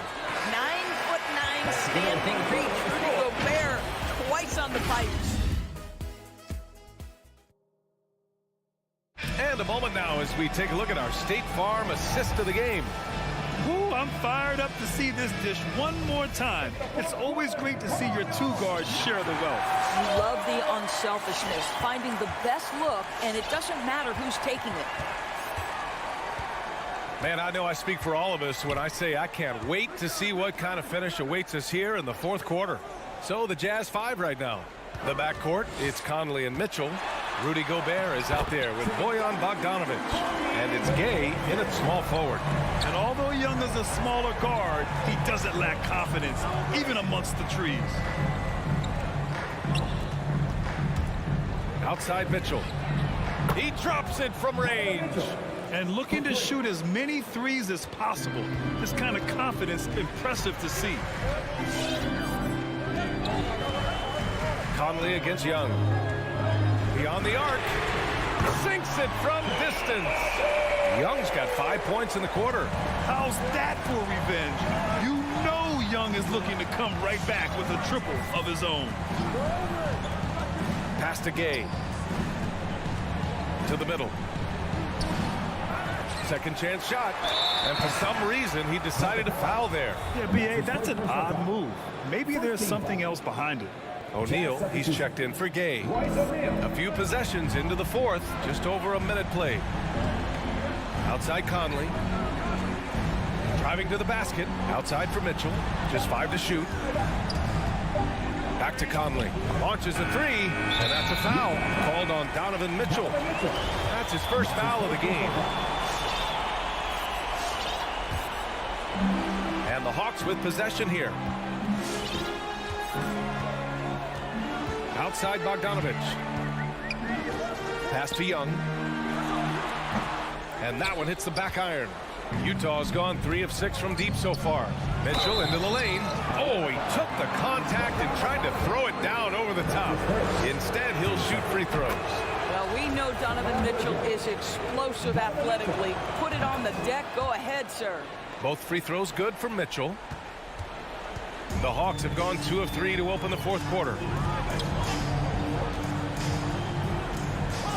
9'9" standing reach. Rudy Gobert twice on the pipes. And a moment now as we take a look at our State Farm assist of the game. Ooh, I'm fired up to see this dish one more time. It's always great to see your 2 guards share the wealth. You love the unselfishness, finding the best look, and it doesn't matter who's taking it. Man, I know I speak for all of us when I say I can't wait to see what kind of finish awaits us here in the fourth quarter. So the Jazz 5 right now. The backcourt, it's Conley and Mitchell. Rudy Gobert is out there with Bojan Bogdanovic. And it's Gay in at small forward. And although Young is a smaller guard, he doesn't lack confidence, even amongst the trees. Outside Mitchell. He drops it from range. And looking to shoot as many threes as possible. This kind of confidence, impressive to see. Conley against Young. Beyond the arc. Sinks it from distance. Young's got 5 points in the quarter. How's that for revenge? You know Young is looking to come right back with a triple of his own. Pass to Gay. To the middle. Second chance shot. And for some reason, he decided to foul there. Yeah, B.A., that's an odd move. Maybe there's something else behind it. O'Neal, he's checked in for Gay. A few possessions into the fourth, just over a minute played. Outside Conley. Driving to the basket. Outside for Mitchell. Just 5 to shoot. Back to Conley. Launches a three, and that's a foul. Called on Donovan Mitchell. That's his first foul of the game. And the Hawks with possession here. Outside Bogdanovich. Pass to Young. And that one hits the back iron. Utah's gone 3 of 6 from deep so far. Mitchell into the lane. Oh, he took the contact and tried to throw it down over the top. Instead, he'll shoot free throws. Well, we know Donovan Mitchell is explosive athletically. Put it on the deck. Go ahead, sir. Both free throws good for Mitchell. The Hawks have gone 2 of 3 to open the fourth quarter.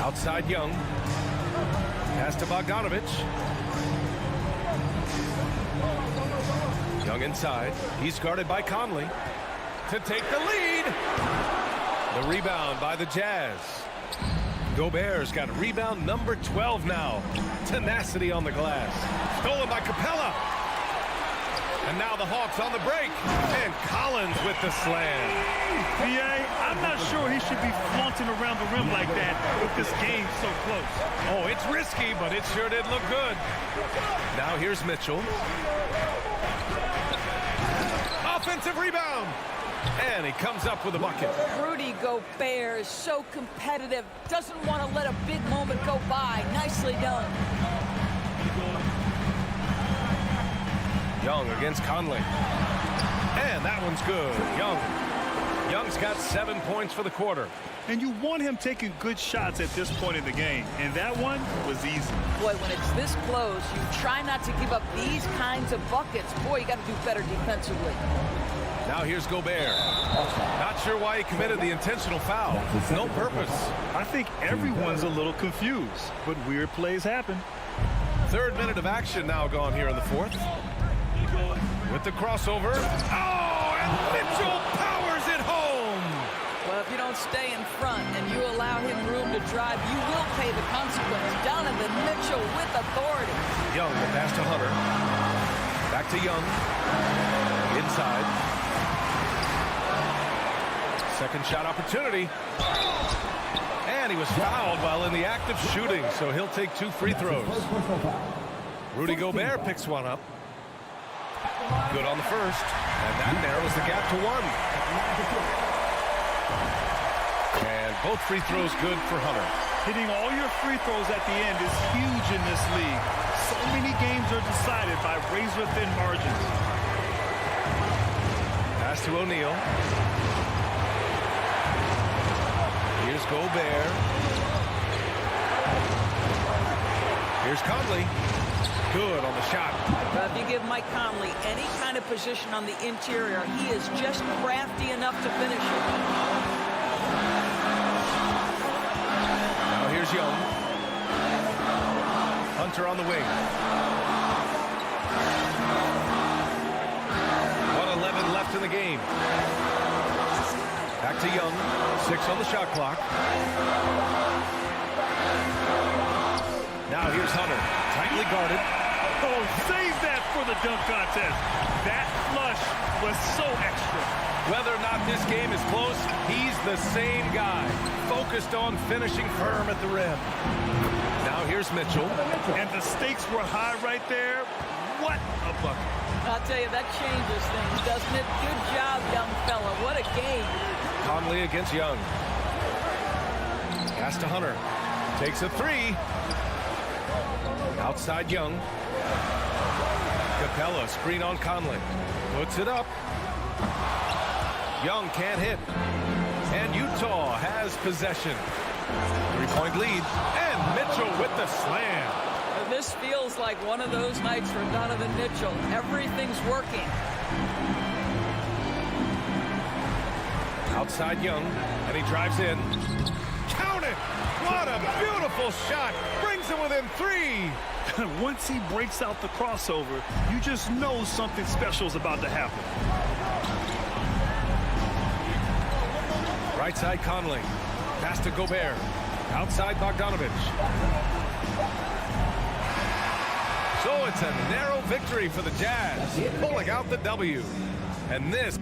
Outside Young. Pass to Bogdanovich. Young inside. He's guarded by Conley to take the lead. The rebound by the Jazz. Gobert's got rebound number 12 now. Tenacity on the glass. Stolen by Capella. And now the Hawks on the break. And Collins with the slam. B.A., I'm not sure he should be flaunting around the rim like that with this game so close. Oh, it's risky, but it sure did look good. Now here's Mitchell. Offensive rebound. And he comes up with a bucket. Rudy Gobert is so competitive. Doesn't want to let a big moment go by. Nicely done. Young against Conley. And that one's good. Young's got 7 points for the quarter. And you want him taking good shots at this point in the game. And that one was easy. Boy, when it's this close, you try not to give up these kinds of buckets. Boy, you got to do better defensively. Now here's Gobert. Not sure why he committed the intentional foul. No purpose. I think everyone's a little confused, but weird plays happen. 3rd minute of action now gone here in the 4th. With the crossover. Oh, and Mitchell powers it home. Well, if you don't stay in front and you allow him room to drive, you will pay the consequence. Donovan Mitchell with authority. Young will pass to Hunter. Back to Young. Inside. Second shot opportunity. And he was fouled while in the act of shooting, so he'll take 2 free throws. Rudy Gobert picks one up. Good on the first, and that narrows the gap to 1. And both free throws good for Hunter. Hitting all your free throws at the end is huge in this league. So many games are decided by razor-thin margins. Pass to O'Neal. Here's Gobert. Here's Conley. Good on the shot. If you give Mike Conley any kind of position on the interior, he is just crafty enough to finish it. Now here's Young. Hunter on the wing. 1:11 left in the game. Back to Young. 6 on the shot clock. Now here's Hunter. Tightly guarded. Oh, save that for the dunk contest. That flush was so extra. Whether or not this game is close, he's the same guy. Focused on finishing firm at the rim. Now here's Mitchell. And the stakes were high right there. What a bucket. I'll tell you, that changes things, doesn't it? Good job, young fella. What a game. Conley against Young. Pass to Hunter. Takes a 3. Outside Young. Capella screen on Conley. Puts it up. Young can't hit. And Utah has possession. 3-point lead. And Mitchell with the slam. This feels like one of those nights for Donovan Mitchell. Everything's working. Outside Young. And he drives in. Count it! What a beautiful shot. Brings him within 3. Once he breaks out the crossover, you just know something special is about to happen. Right side Conley. Pass to Gobert. Outside Bogdanovich. So it's a narrow victory for the Jazz, pulling out the W. And this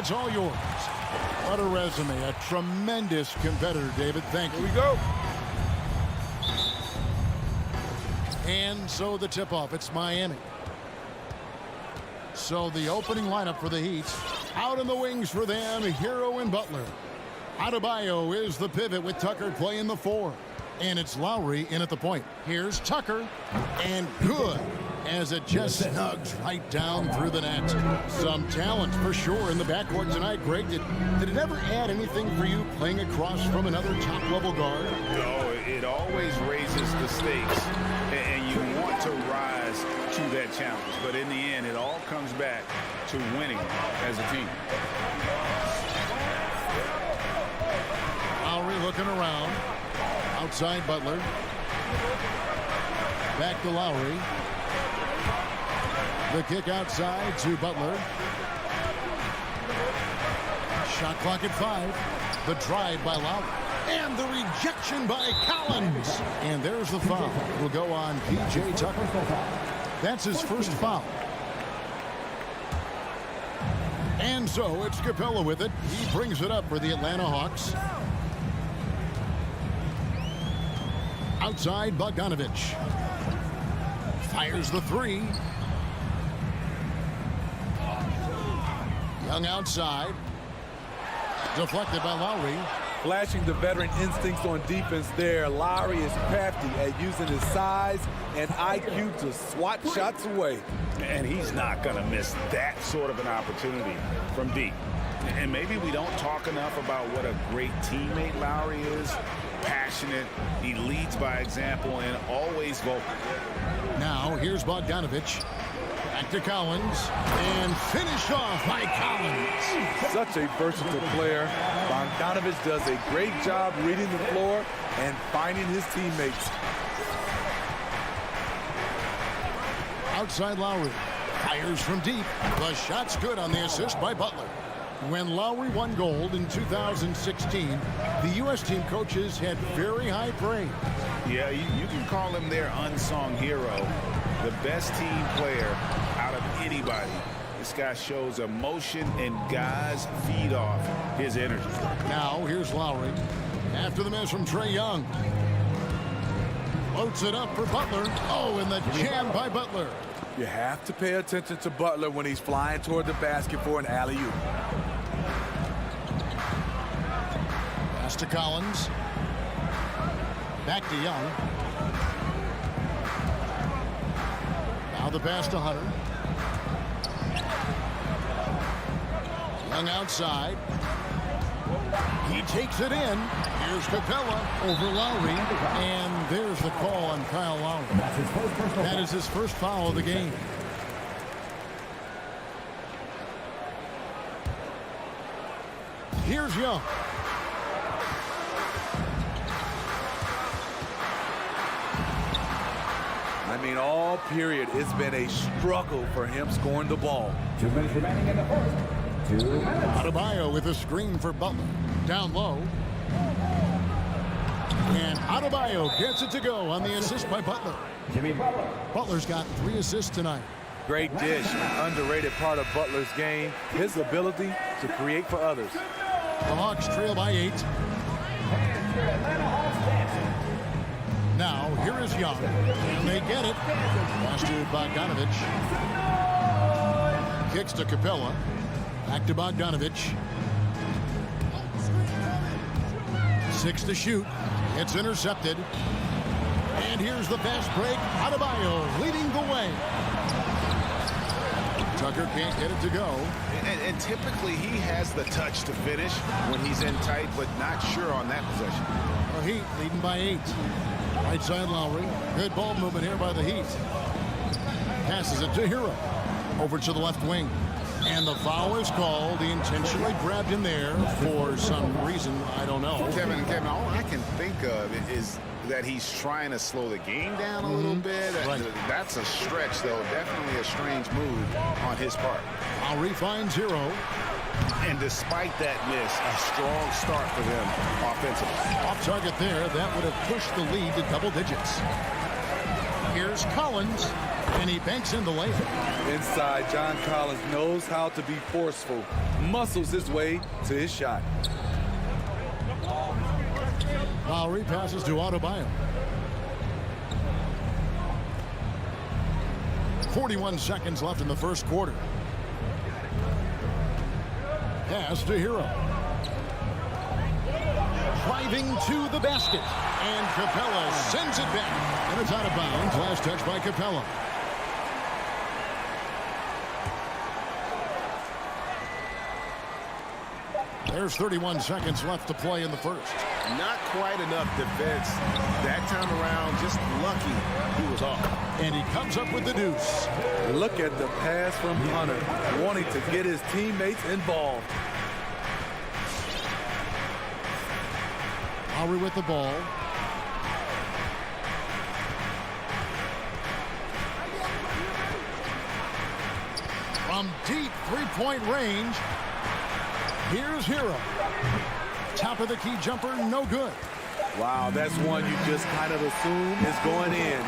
It's all yours. What a resume. A tremendous competitor, David. Thank you. Here we go. And so the tip-off. It's Miami. So the opening lineup for the Heat. Out in the wings for them, Hero and Butler. Adebayo is the pivot with Tucker playing the 4. And it's Lowry in at the point. Here's Tucker. And good, as it just snugs right down through the net. Some talent for sure in the backcourt tonight. Greg, did it ever add anything for you playing across from another top-level guard? No, it always raises the stakes, and you want to rise to that challenge. But in the end, it all comes back to winning as a team. Lowry looking around. Outside Butler. Back to Lowry. The kick outside to Butler. Shot clock at 5. The drive by Lowry. And the rejection by Collins. And there's the foul. Will go on P.J. Tucker. That's his first foul. And so it's Capella with it. He brings it up for the Atlanta Hawks. Outside Bogdanovich. Fires the 3. Young outside. Deflected by Lowry. Flashing the veteran instincts on defense there. Lowry is crafty at using his size and IQ to swat shots away. And he's not going to miss that sort of an opportunity from deep. And maybe we don't talk enough about what a great teammate Lowry is. Passionate, he leads by example, and always vocal. Now here's Bogdanovich. Back to Collins. And finished off by Collins. Such a versatile player. Bogdanovich does a great job reading the floor and finding his teammates. Outside Lowry. Fires from deep. The shot's good on the assist by Butler. When Lowry won gold in 2016, the U.S. team coaches had very high praise. Yeah, you can call him their unsung hero. The best team player out of anybody. This guy shows emotion, and guys feed off his energy. Now here's Lowry. After the miss from Trae Young. Loads it up for Butler. Oh, and the jam by Butler. You have to pay attention to Butler when he's flying toward the basket for an alley-oop. Pass to Collins. Back to Young. Now the pass to Hunter. Young outside. He takes it in. Here's Capella over Lowry. And there's the call on Kyle Lowry. That is his first foul of the game. Here's Young. I mean, all period, it's been a struggle for him scoring the ball. 2 minutes remaining in the first. 2 minutes. Adebayo with a screen for Butler. Down low. And Adebayo gets it to go on the assist by Butler. Jimmy Butler. Butler's got 3 assists tonight. Great dish, an underrated part of Butler's game, his ability to create for others. The Hawks trail by 8. And your Atlanta Hawks dancing. Now, here is Young. And they get it. Pass to Bogdanovich. Kicks to Capella. Back to Bogdanovich. 6 to shoot. It's intercepted. And here's the fast break. Adebayo leading the way. Tucker can't get it to go. And typically he has the touch to finish when he's in tight, but not sure on that possession. The Heat leading by 8. Right side Lowry. Good ball movement here by the Heat. Passes it to Hero. Over to the left wing. And the foul is called. He intentionally grabbed him there for some reason. I don't know. Kevin, all I can think of is that he's trying to slow the game down a little bit. Right. That's a stretch, though. Definitely a strange move on his part. Lowry finds Hero. And despite that miss, a strong start for them offensively. Off target there. That would have pushed the lead to double digits. Here's Collins. And he banks in the layup. Inside, John Collins knows how to be forceful. Muscles his way to his shot. Lowry passes to Adebayo. 41 seconds left in the first quarter. Pass to Hero. Driving to the basket. And Capella sends it back. And it's out of bounds. Last touch by Capella. There's 31 seconds left to play in the first. Not quite enough defense. That time around, just lucky he was off. And he comes up with the deuce. Look at the pass from Hunter, wanting to get his teammates involved. Lowry with the ball. From deep three-point range, here's Hero. Top of the key jumper, no good. Wow, that's one you just kind of assume is going in.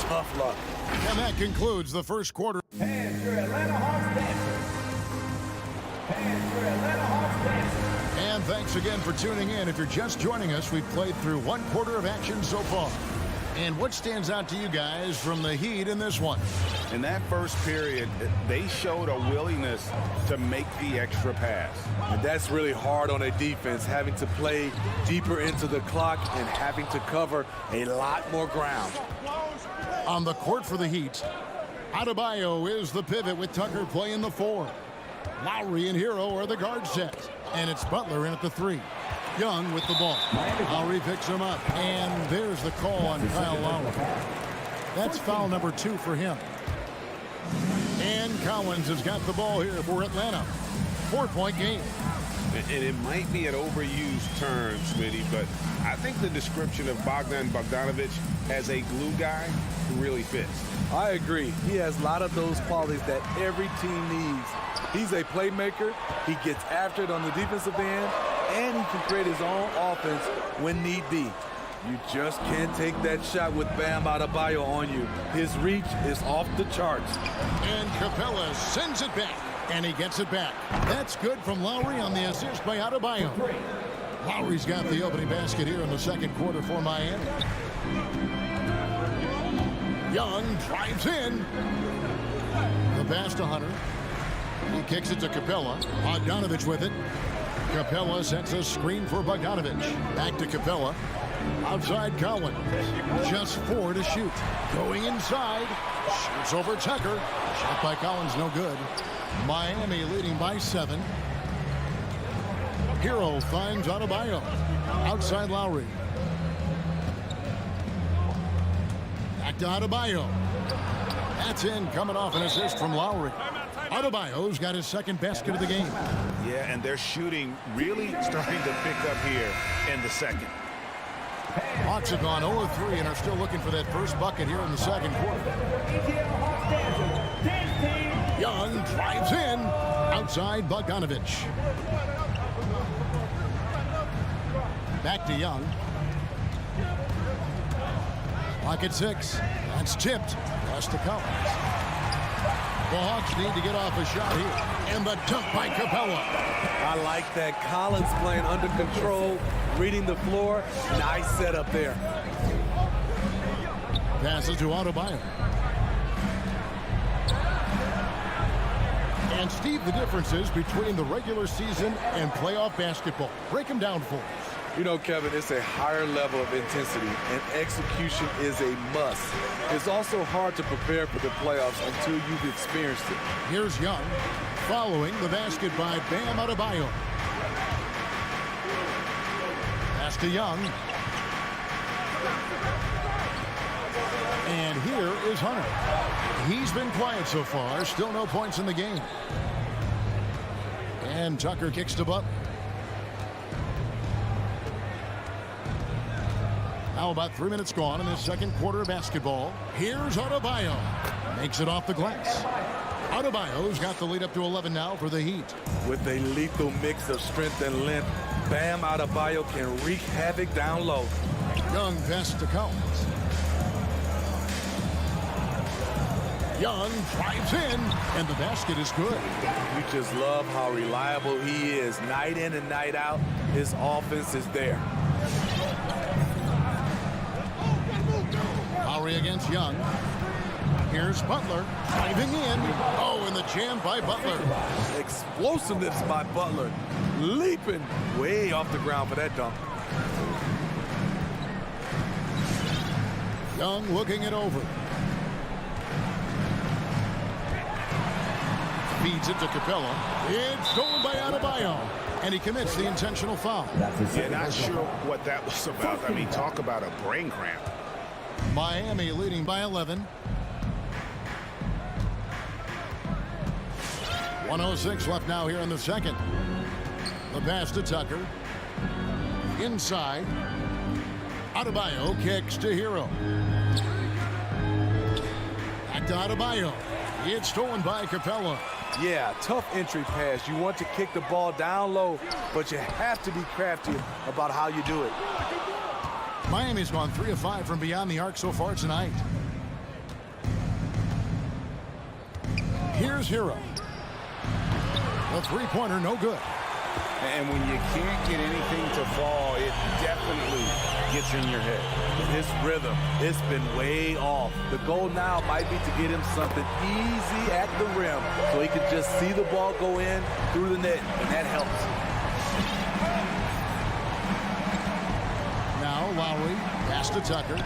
Tough luck. And that concludes the first quarter. And your Atlanta Hawks dancers. And your Atlanta Hawks dancers. And thanks again for tuning in. If you're just joining us, we've played through one quarter of action so far. And what stands out to you guys from the Heat in this one? In that first period, they showed a willingness to make the extra pass. And that's really hard on a defense, having to play deeper into the clock and having to cover a lot more ground. On the court for the Heat, Adebayo is the pivot with Tucker playing the 4. Lowry and Hero are the guard set. And it's Butler in at the 3. Young with the ball. Lowry picks him up. And there's the call on Kyle Lowry. That's foul number 2 for him. And Collins has got the ball here for Atlanta. 4-point game. And it might be an overused term, Smitty, but I think the description of Bogdan Bogdanovic as a glue guy really fits. I agree. He has a lot of those qualities that every team needs. He's a playmaker. He gets after it on the defensive end, and he can create his own offense when need be. You just can't take that shot with Bam Adebayo on you. His reach is off the charts. And Capella sends it back, and he gets it back. That's good from Lowry on the assist by Adebayo. Lowry's got the opening basket here in the second quarter for Miami. Young drives in. The pass to Hunter. He kicks it to Capella. Bogdanovic with it. Capella sets a screen for Bogdanovic. Back to Capella. Outside Collins. Just 4 to shoot. Going inside. Shoots over Tucker. Shot by Collins, no good. Miami leading by 7. Hero finds Adebayo. Outside Lowry. Back to Adebayo. That's in, coming off an assist from Lowry. Adebayo's got his second basket of the game. Yeah, and their shooting really starting to pick up here in the second. Hawks have gone 0-3 and are still looking for that first bucket here in the second quarter. Young drives in. Outside Bogdanovic. Back to Young. Clock at 6. That's tipped. Pass to Collins. The Hawks need to get off a shot here. And the dunk by Capella. I like that. Collins playing under control, reading the floor. Nice setup there. Passes to Adebayo. And Steve, the differences between the regular season and playoff basketball. Break them down for us. You know, Kevin, it's a higher level of intensity, and execution is a must. It's also hard to prepare for the playoffs until you've experienced it. Here's Young, following the basket by Bam Adebayo. Pass to Young. And here is Hunter. He's been quiet so far, still no points in the game. And Tucker kicks to Butler. Now about 3 minutes gone in this second quarter of basketball. Here's Adebayo. Makes it off the glass. Adebayo's got the lead up to 11 now for the Heat. With a lethal mix of strength and length, Bam Adebayo can wreak havoc down low. Young pass to Collins. Young drives in, and the basket is good. You just love how reliable he is. Night in and night out, his offense is there. Lowry against Young. Here's Butler driving in. Oh, and the jam by Butler. Explosiveness by Butler. Leaping way off the ground for that dunk. Young looking it over. Feeds it to Capella. It's stolen by Adebayo. And he commits the intentional foul. Yeah, not sure what that was about. I mean, talk about a brain cramp. Miami leading by 11. 1:06 left now here in the second. The pass to Tucker. Inside. Adebayo kicks to Hero. Back to Adebayo. It's stolen by Capella. Yeah, tough entry pass. You want to kick the ball down low, but you have to be crafty about how you do it. Miami's gone 3 of 5 from beyond the arc so far tonight. Here's Hero. A three-pointer, no good. And when you can't get anything to fall, it definitely gets in your head. His rhythm, it's been way off. The goal now might be to get him something easy at the rim so he can just see the ball go in through the net, and that helps. Now Lowry, pass to Tucker.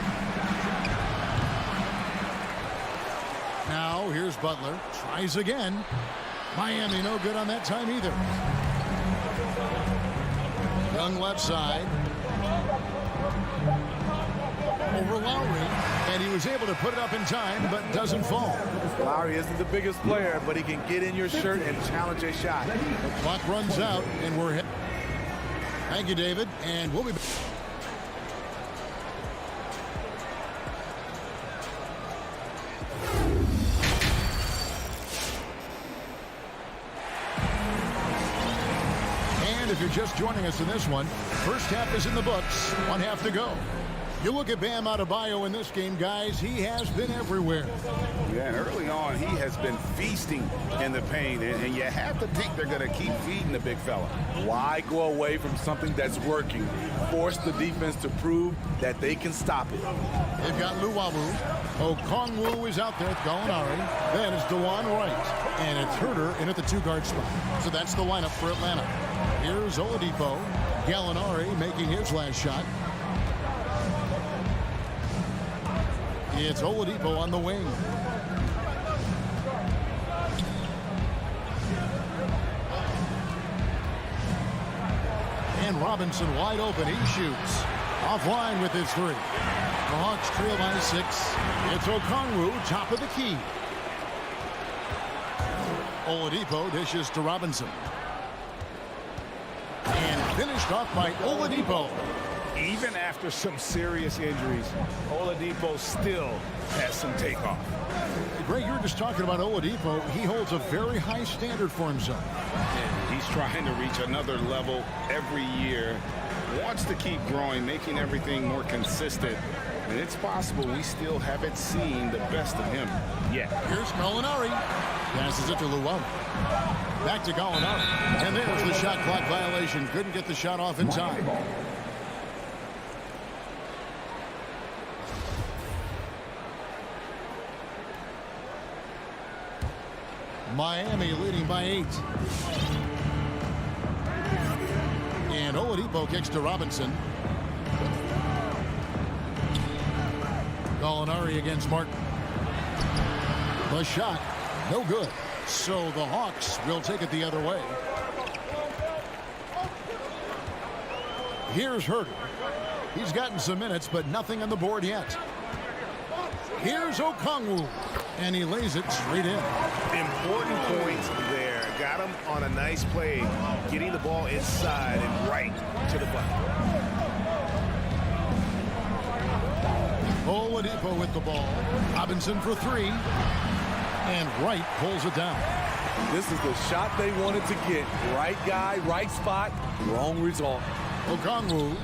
Now here's Butler, tries again. Miami no good on that time either. Young left side. Over Lowry, and he was able to put it up in time, but doesn't fall. Lowry isn't the biggest player, but he can get in your shirt and challenge a shot. The clock runs out, and we're hit. Thank you, David, and we'll be back. And if you're just joining us in this one, first half is in the books, 1 half to go. You look at Bam Adebayo in this game, guys, he has been everywhere. Yeah, and early on, he has been feasting in the paint, and you have to think they're going to keep feeding the big fella. Why go away from something that's working? Force the defense to prove that they can stop it. They've got Luwawu. Okongwu is out there with Gallinari. Then it's DeJuan Wright. And it's Herter in at the 2-guard spot. So that's the lineup for Atlanta. Here's Oladipo. Gallinari making his last shot. It's Oladipo on the wing. And Robinson wide open. He shoots. Offline with his 3. The Hawks trail by 6. It's Okongwu, top of the key. Oladipo dishes to Robinson. And finished off by Oladipo. Even after some serious injuries, Oladipo still has some takeoff. Greg, you were just talking about Oladipo. He holds a very high standard for himself. And he's trying to reach another level every year. Wants to keep growing, making everything more consistent. And it's possible we still haven't seen the best of him yet. Here's Gallinari. Passes it to Luwawu. Back to Gallinari. And there's the shot clock violation. Couldn't get the shot off in time. Miami leading by 8. And Oladipo kicks to Robinson. Gallinari against Martin. The shot, no good. So the Hawks will take it the other way. Here's Herter. He's gotten some minutes, but nothing on the board yet. Here's Okongwu, and he lays it straight in. Important points there. Got him on a nice play, getting the ball inside and right to the bucket. Oladipo with the ball. Robinson for 3. And Wright pulls it down. This is the shot they wanted to get. Right guy, right spot, wrong result. Okongwu.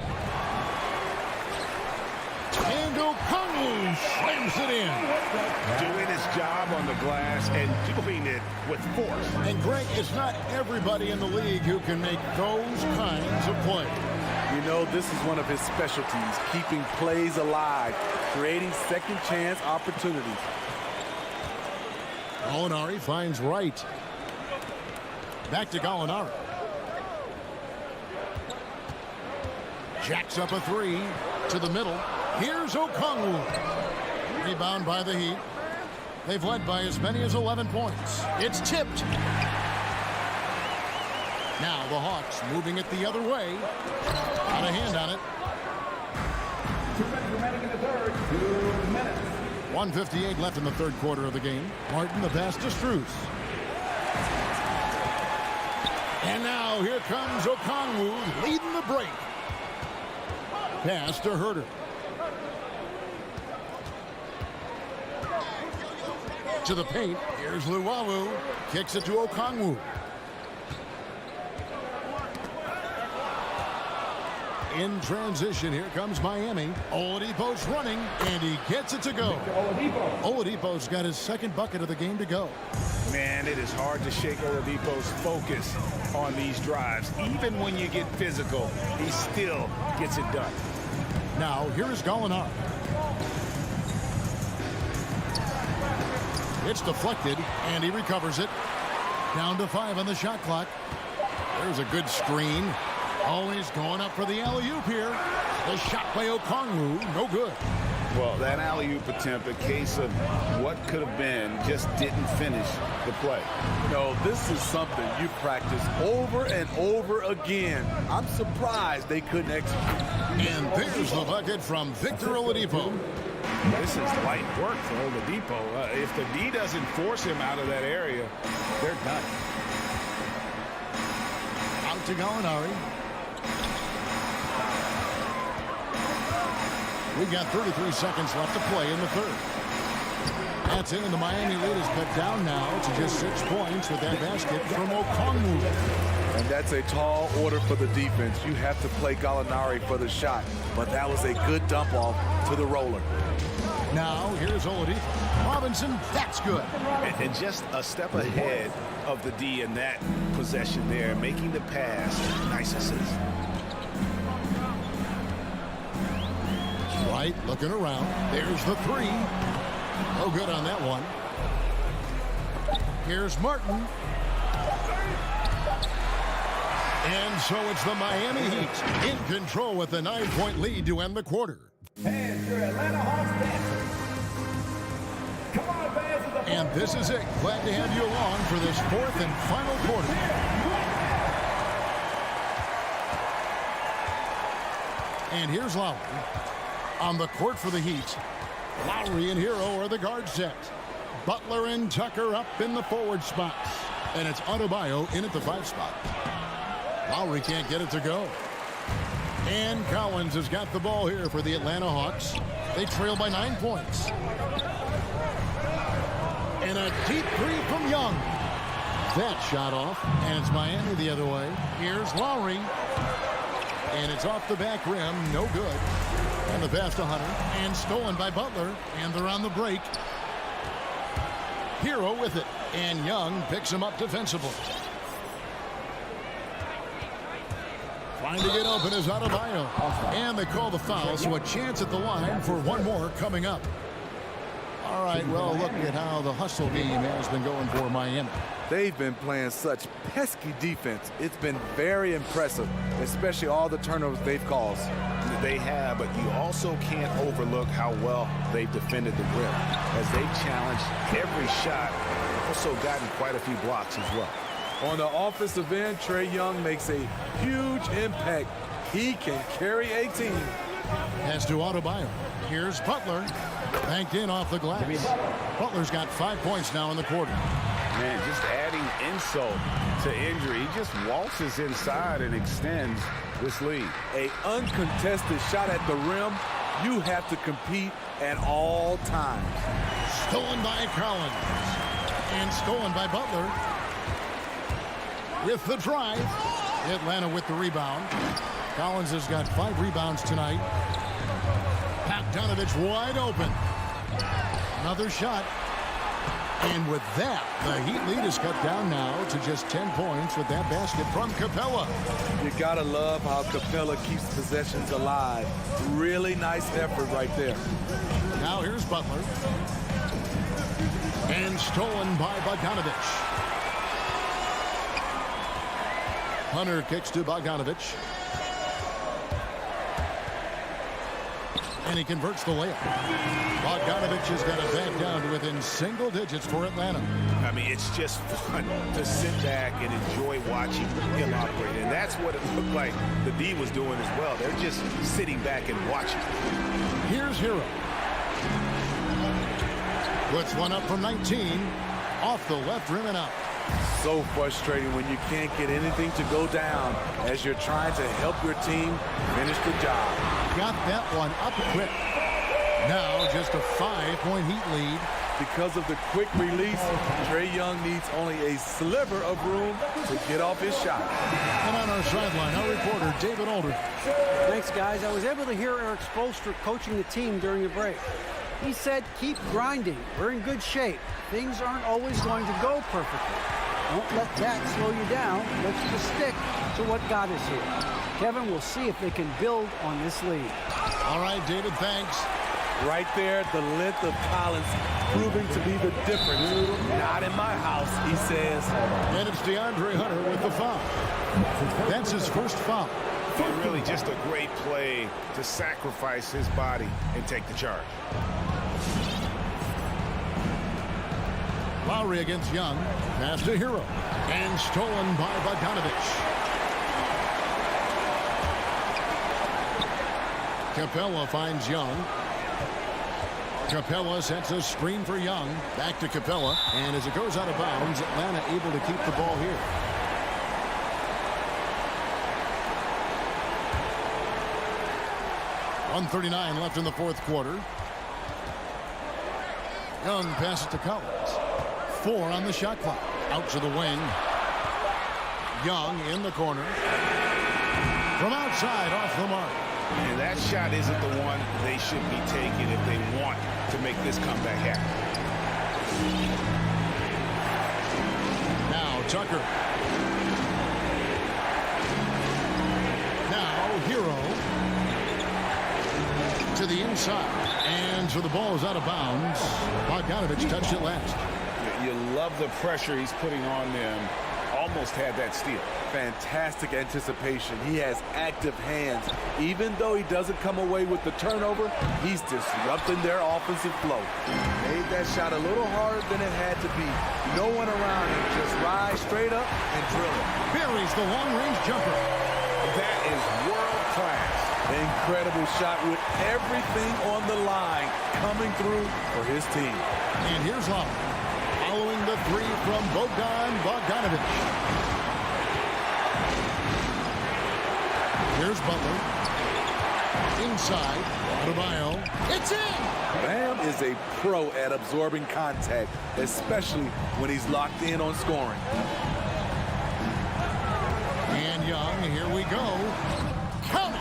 And Okongwu slams it in. Doing his job on the glass and doing it with force. And Greg, it's not everybody in the league who can make those kinds of plays. You know, this is one of his specialties, keeping plays alive, creating second chance opportunities. Gallinari finds Wright. Back to Gallinari. Jacks up a three to the middle. Here's Okongwu. Rebound by the Heat. They've led by as many as 11 points. It's tipped. Now the Hawks moving it the other way. Got a hand on it. 2 minutes remaining in the third. 2 minutes. 1:58 left in the third quarter of the game. Martin the pass to Strus. And now here comes Okongwu leading the break. Pass to Herter. To the paint. Here's Luwawu. Kicks it to Okongwu. In transition, here comes Miami. Oladipo's running, and he gets it to go. Oladipo's got his second bucket of the game to go. Man, it is hard to shake Oladipo's focus on these drives. Even when you get physical, he still gets it done. Now, here is Gallinari. It's deflected, and he recovers it. Down to 5 on the shot clock. There's a good screen. Always going up for the alley-oop here. The shot by Okongwu, no good. Well, that alley-oop attempt, a case of what could have been, just didn't finish the play. No, this is something you practice over and over again. I'm surprised they couldn't execute. And there's the bucket from Victor Oladipo. This is light work for Oladipo. If the D doesn't force him out of that area, they're done. Out to Gallinari. We've got 33 seconds left to play in the third. That's it, and the Miami lead is cut down now to just 6 points with that basket from Okongwu. And that's a tall order for the defense. You have to play Gallinari for the shot, but that was a good dump off to the roller. Now, here's Oladipo. Robinson, that's good. And just a step ahead of the D in that possession there, making the pass. Nice assist. Right, looking around. There's the three. No good on that one. Here's Martin. And so it's the Miami Heat in control with a 9-point lead to end the quarter. And your Atlanta Hawks dancers. Come on, fans of the And this is it. Glad to have you along for this fourth and final quarter. And here's Lowry. On the court for the Heat, Lowry and Hero are the guard set. Butler and Tucker up in the forward spots. And it's Adebayo in at the 5 spot. Lowry can't get it to go. And Collins has got the ball here for the Atlanta Hawks. They trail by 9 points. And a deep three from Young. That shot off, and it's Miami the other way. Here's Lowry. And it's off the back rim, no good. And the pass to Hunter, and stolen by Butler, and they're on the break. Hero with it, and Young picks him up defensively. Trying to get open is Adebayo. And they call the foul, so a chance at the line for one more coming up. All right, well, look at how the hustle game has been going for Miami. They've been playing such pesky defense. It's been very impressive, especially all the turnovers they've caused. They have, but you also can't overlook how well they've defended the rim. As they've challenged every shot, also gotten quite a few blocks as well. On the offensive end, Trae Young makes a huge impact. He can carry a team. Pass to Adebayo. Here's Butler. Banked in off the glass. Butler's got 5 points now in the quarter. Man, just adding insult to injury. He just waltzes inside and extends this lead. An uncontested shot at the rim. You have to compete at all times. Stolen by Collins. And stolen by Butler. With the drive. Atlanta with the rebound. Collins has got 5 rebounds tonight. Back Bogdanovich wide open. Another shot. And with that, the Heat lead is cut down now to just 10 points with that basket from Capella. You gotta love how Capella keeps possessions alive. Really nice effort right there. Now here's Butler. And stolen by Bogdanovich. Hunter kicks to Bogdanovich. And he converts the layup. Bogdanovich has got it back down to within single digits for Atlanta. I mean, it's just fun to sit back and enjoy watching him operate. And that's what it looked like the D was doing as well. They're just sitting back and watching. Here's Hero. Puts one up from 19. Off the left rim and out. So frustrating when you can't get anything to go down as you're trying to help your team finish the job. Got that one up quick. Now just a 5-point Heat lead. Because of the quick release, Trae Young needs only a sliver of room to get off his shot. And on our sideline, our reporter, David Aldridge. Thanks, guys. I was able to hear Eric Spoelstra coaching the team during the break. He said, keep grinding. We're in good shape. Things aren't always going to go perfectly. Don't let that slow you down. Let's just stick to what got us here. Kevin, we'll see if they can build on this lead. All right, David, thanks. Right there, the length of Collins proving to be the difference. Not in my house, he says. And it's DeAndre Hunter with the foul. That's his first foul. And really just a great play to sacrifice his body and take the charge. Lowry against Young. Pass to Hero. And stolen by Bogdanovich. Capella finds Young. Capella sets a screen for Young. Back to Capella. And as it goes out of bounds, Atlanta able to keep the ball here. .139 left in the fourth quarter. Young passes to Collins. 4 on the shot clock. Out to the wing. Young in the corner. From outside, off the mark. And that shot isn't the one they should be taking if they want to make this comeback happen. Now Tucker. Now Hero. To the inside. And so the ball is out of bounds. Bogdanovich touched it last. You love the pressure he's putting on them. Almost had that steal. Fantastic anticipation. He has active hands. Even though he doesn't come away with the turnover, he's disrupting their offensive flow. Made that shot a little harder than it had to be. No one around him. Just ride straight up and drill it. Buries the long-range jumper. That is world class. Incredible shot with everything on the line coming through for his team. And here's Lowry. Following the three from Bogdanovich. Here's Butler. Inside. Adebayo. It's in! Bam is a pro at absorbing contact, especially when he's locked in on scoring. And Young, here we go. Count it!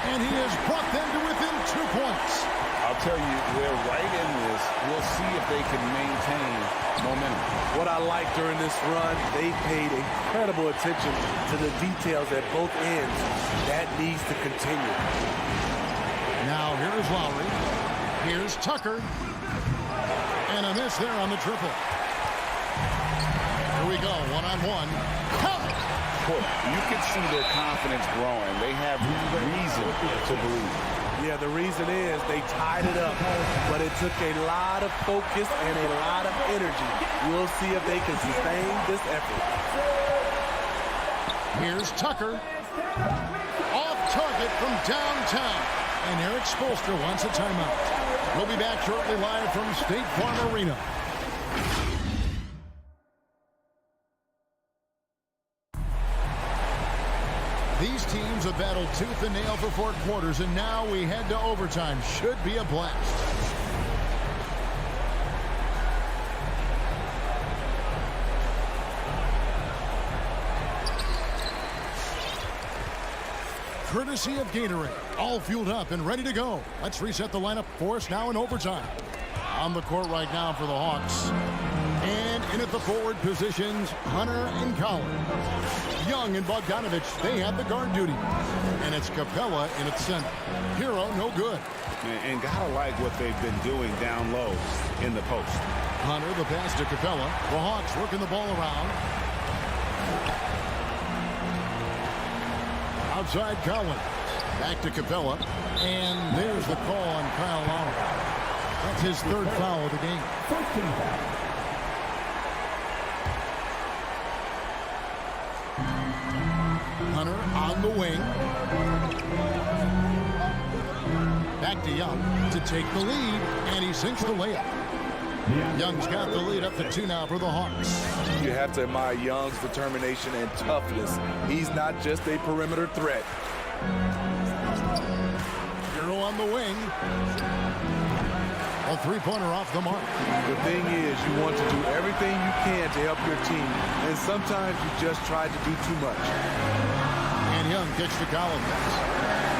And he has brought them to within 2 points. I'll tell you, they're right in this. We'll see if they can maintain momentum. What I like during this run, they paid incredible attention to the details at both ends. That needs to continue. Now here's Lowry. Here's Tucker. And a miss there on the triple. Here we go, one-on-one. Count it! You can see their confidence growing. They have reason to believe. Yeah, the reason is they tied it up, but it took a lot of focus and a lot of energy. We'll see if they can sustain this effort. Here's Tucker. Off target from downtown. And Eric Spoelstra wants a timeout. We'll be back shortly live from State Farm Arena. These teams have battled tooth and nail for 4 quarters, and now we head to overtime. Should be a blast. courtesy of Gatorade. All fueled up and ready to go. Let's reset the lineup for us now in overtime. On the court right now for the Hawks. And in at the forward positions, Hunter and Collins. Young and Bogdanovich, they have the guard duty. And it's Capella in its center. Hero, no good. And gotta like what they've been doing down low in the post. Hunter, the pass to Capella. The Hawks working the ball around. Outside Collins. Back to Capella. And there's the call on Kyle Lowry. That's his third foul of the game. Hunter on the wing. Back to Young to take the lead, and he sinks the layup. Young's got the lead up to 2 now for the Hawks. You have to admire Young's determination and toughness. He's not just a perimeter threat. Hero on the wing. A three-pointer off the mark. The thing is, you want to do everything you can to help your team, and sometimes you just try to do too much. And Young kicks to Collins.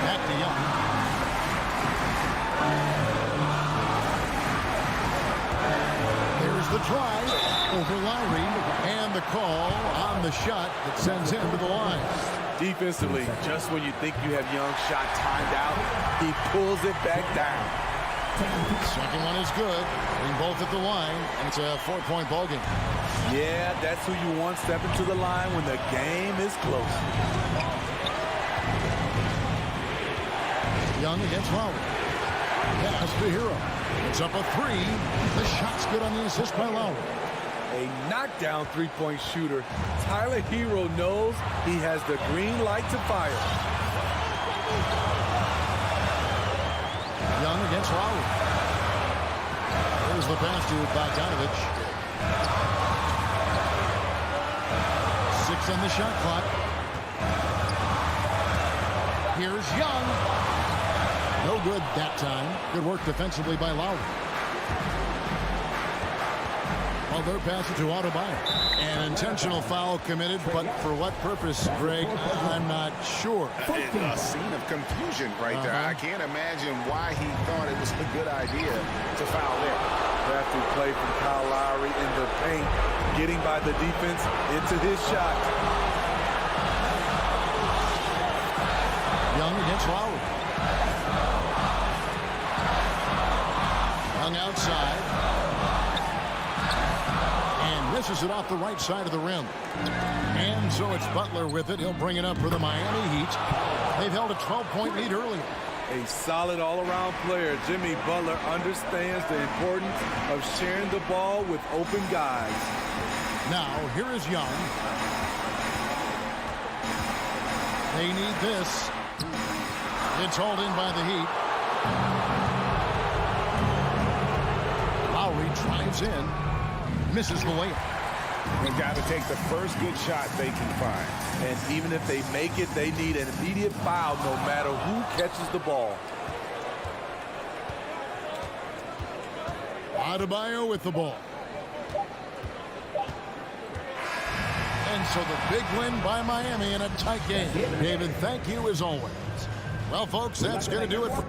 Back to Young. There's the try over Lowry, and the call on the shot that sends him to the line. Defensively, just when you think you have Young's shot timed out, he pulls it back down. Second one is good. Bring both at the line, and it's a 4-point ball game. Yeah, that's who you want stepping to the line when the game is close. Young against Lowry. Pass to Hero. It's up a 3. The shot's good on the assist by Lowry. A knockdown three-point shooter. Tyler Hero knows he has the green light to fire. Young against Lowry. There's the pass to Bogdanovich. 6 on the shot clock. Here's Young. No good that time. Good work defensively by Lowry. Well, they're passing to Adebayo. An intentional foul committed, but for what purpose, Greg? I'm not sure. A scene of confusion right there. I can't imagine why he thought it was a good idea to foul there. Crafty play from Kyle Lowry in the paint, getting by the defense into his shot. Young against Lowry. Young outside. And misses it off the right side of the rim. And so it's Butler with it. He'll bring it up for the Miami Heat. They've held a 12-point lead earlier. A solid all-around player, Jimmy Butler understands the importance of sharing the ball with open guys. Now, here is Young. They need this. It's hauled in by the Heat. Lowry drives in. Misses the layup. They've got to take the first good shot they can find. And even if they make it, they need an immediate foul no matter who catches the ball. Adebayo with the ball. And so the big win by Miami in a tight game. David, thank you as always. Well, folks, that's going to do it for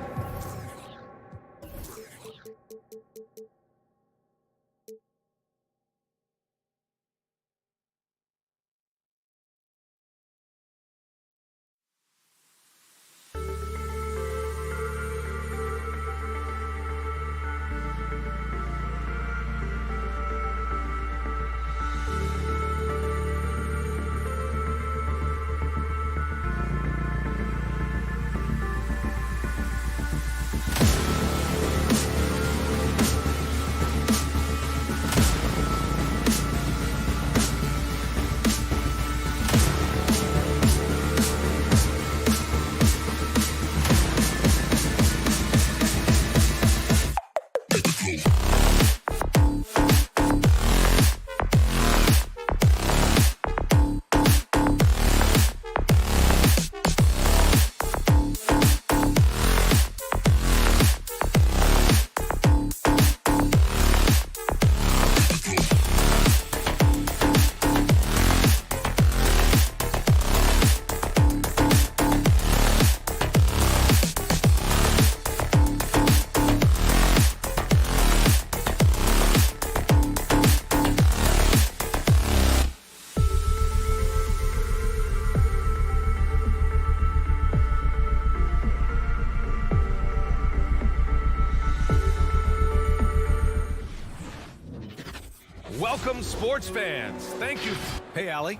Welcome, sports fans. Thank you. Hey, Allie.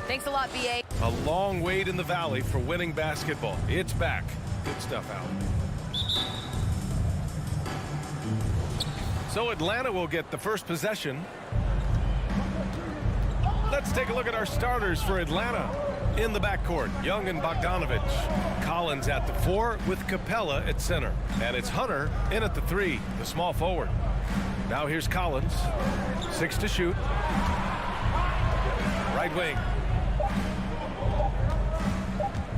Thanks a lot, BA. A long wait in the valley for winning basketball. It's back. Good stuff, Allie. So Atlanta will get the first possession. Let's take a look at our starters for Atlanta. In the backcourt, Young and Bogdanovich. Collins at the 4 with Capella at center. And it's Hunter in at the 3, the small forward. Now here's Collins. 6 to shoot. Right wing.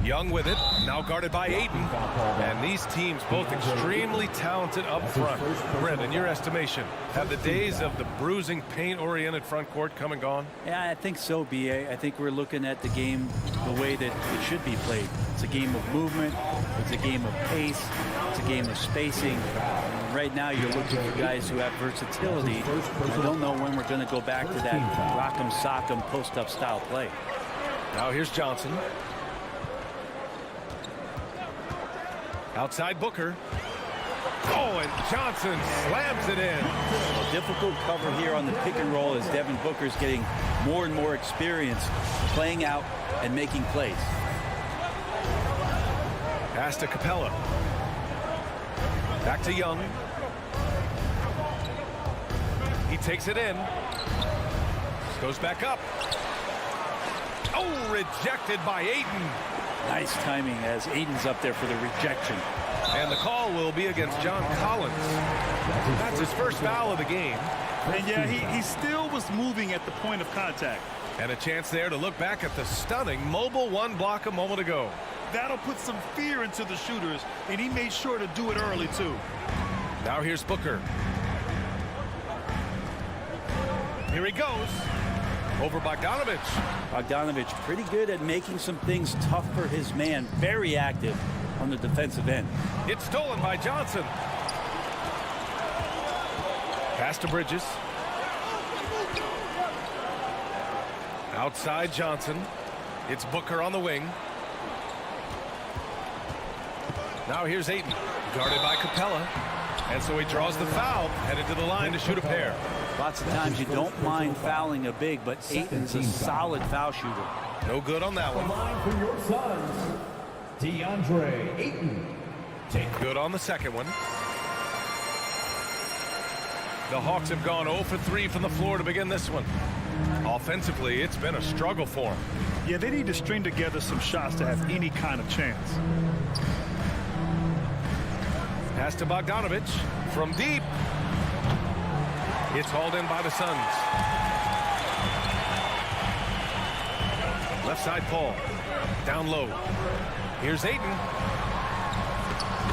Young with it, now guarded by Ayton. And these teams both extremely talented up front. Brent, in your estimation, have the days of the bruising, paint-oriented front court come and gone? Yeah, I think so, B.A. I think we're looking at the game the way that it should be played. It's a game of movement. It's a game of pace. It's a game of spacing. And right now, you're looking for guys who have versatility. I don't know when we're going to go back to that rock'em sock'em post-up style play. Now here's Johnson. Outside Booker. Oh, and Johnson slams it in. A difficult cover here on the pick and roll as Devin Booker's getting more and more experience playing out and making plays. Pass to Capella. Back to Young. He takes it in. Goes back up. Oh, rejected by Ayton. Nice timing as Ayton's up there for the rejection. And the call will be against John Collins. That's his first foul of the game. And yeah, he still was moving at the point of contact. And a chance there to look back at the stunning mobile 1 block a moment ago. That'll put some fear into the shooters, and he made sure to do it early, too. Now here's Booker. Here he goes. Over Bogdanovich. Bogdanovich pretty good at making some things tough for his man. Very active on the defensive end. It's stolen by Johnson. Pass to Bridges. Outside Johnson. It's Booker on the wing. Now here's Ayton. Guarded by Capella. And so he draws the foul, headed to the line to shoot a pair. Lots of times you don't mind fouling a big, but Ayton's a solid foul shooter. No good on that one. Line for your sons, DeAndre Ayton. Good on the second one. The Hawks have gone 0 for 3 from the floor to begin this one. Offensively, it's been a struggle for them. Yeah, they need to string together some shots to have any kind of chance. Pass to Bogdanovich from deep. It's hauled in by the Suns. Left side Paul. Down low. Here's Ayton.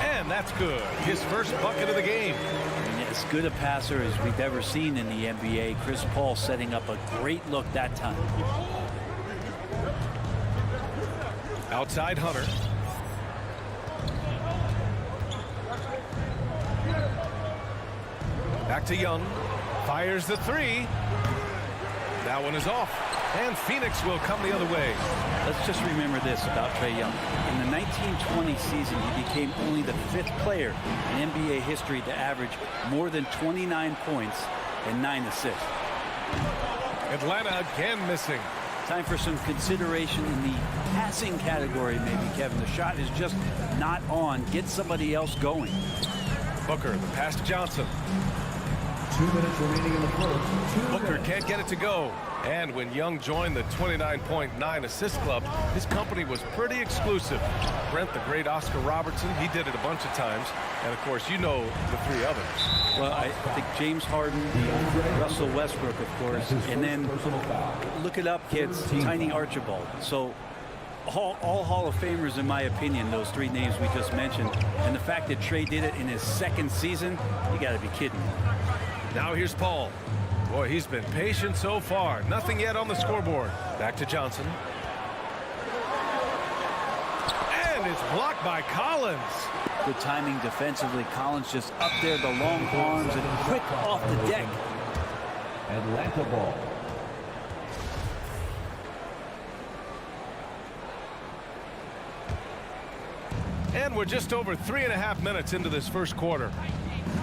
And that's good. His first bucket of the game. And as good a passer as we've ever seen in the NBA. Chris Paul setting up a great look that time. Outside Hunter. Back to Young. Fires the 3. That one is off. And Phoenix will come the other way. Let's just remember this about Trae Young. In the 1920 season, he became only the 5th player in NBA history to average more than 29 points and 9 assists. Atlanta again missing. Time for some consideration in the passing category, maybe, Kevin. The shot is just not on. Get somebody else going. Booker, the pass to Johnson. 2 minutes remaining in the first. Booker can't get it to go. And when Young joined the 29.9 assist club, his company was pretty exclusive. Brent, the great Oscar Robertson, he did it a bunch of times. And, of course, you know the 3 others. Well, I think James Harden, Russell Westbrook, of course, and then look it up, kids, Tiny Archibald. So all Hall of Famers, in my opinion, those 3 names we just mentioned. And the fact that Trae did it in his 2nd season, you got to be kidding me. Now here's Paul. Boy, he's been patient so far. Nothing yet on the scoreboard. Back to Johnson. And it's blocked by Collins. Good timing defensively. Collins just up there, the long arms, and quick off the deck. Atlanta ball. And we're just over 3.5 minutes into this first quarter.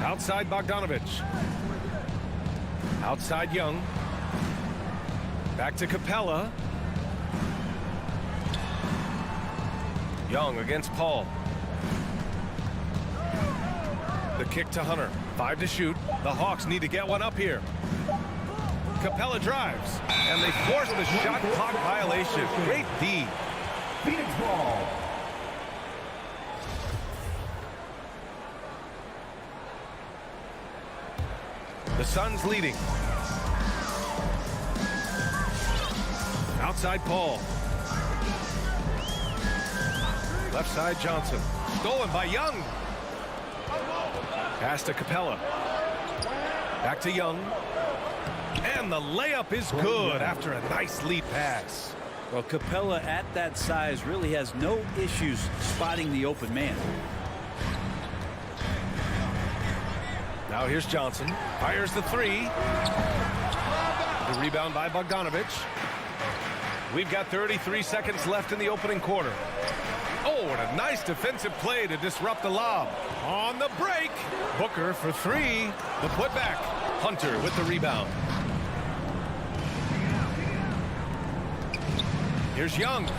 Outside Bogdanovich. Outside Young. Back to Capella. Young against Paul. The kick to Hunter. 5 to shoot. The Hawks need to get one up here. Capella drives, and they force the shot clock violation. Great D. Phoenix ball. The Suns leading. Outside Paul. Left side Johnson. Stolen by Young. Pass to Capella. Back to Young. And the layup is good after a nice lead pass. Well, Capella at that size really has no issues spotting the open man. Now here's Johnson. Fires the 3. The rebound by Bogdanovich. We've got 33 seconds left in the opening quarter. Oh, what a nice defensive play to disrupt the lob. On the break, Booker for 3. The putback. Hunter with the rebound. Here's Young.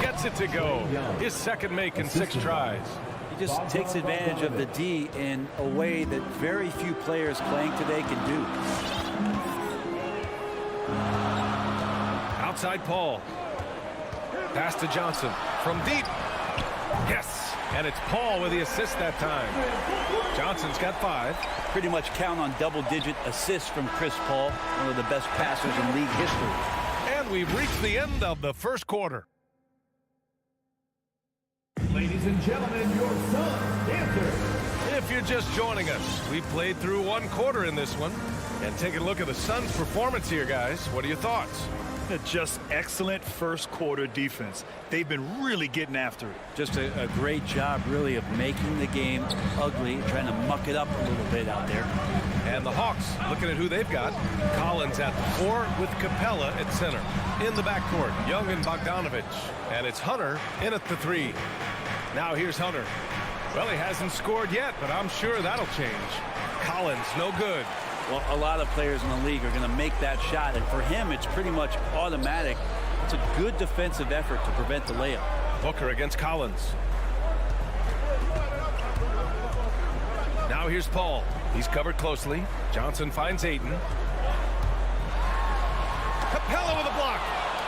Gets it to go. His second make in 6 tries. He just takes advantage of the D in a way that very few players playing today can do. Outside Paul. Pass to Johnson from deep. Yes, and it's Paul with the assist that time. Johnson's got 5. Pretty much count on double-digit assists from Chris Paul, one of the best passers in league history. And we've reached the end of the first quarter. Ladies and gentlemen, your Suns answer. If you're just joining us, we played through 1 quarter in this one. And take a look at the Suns' performance here, guys. What are your thoughts? Just excellent first quarter defense. They've been really getting after it. Just a great job, really, of making the game ugly, trying to muck it up a little bit out there. And the Hawks, looking at who they've got. Collins at the 4 with Capella at center. In the backcourt, Young and Bogdanovich. And it's Hunter in at the 3. Now here's Hunter. Well, he hasn't scored yet, but I'm sure that'll change. Collins, no good. Well, a lot of players in the league are going to make that shot, and for him, it's pretty much automatic. It's a good defensive effort to prevent the layup. Booker against Collins. Now here's Paul. He's covered closely. Johnson finds Ayton. Capella with a block.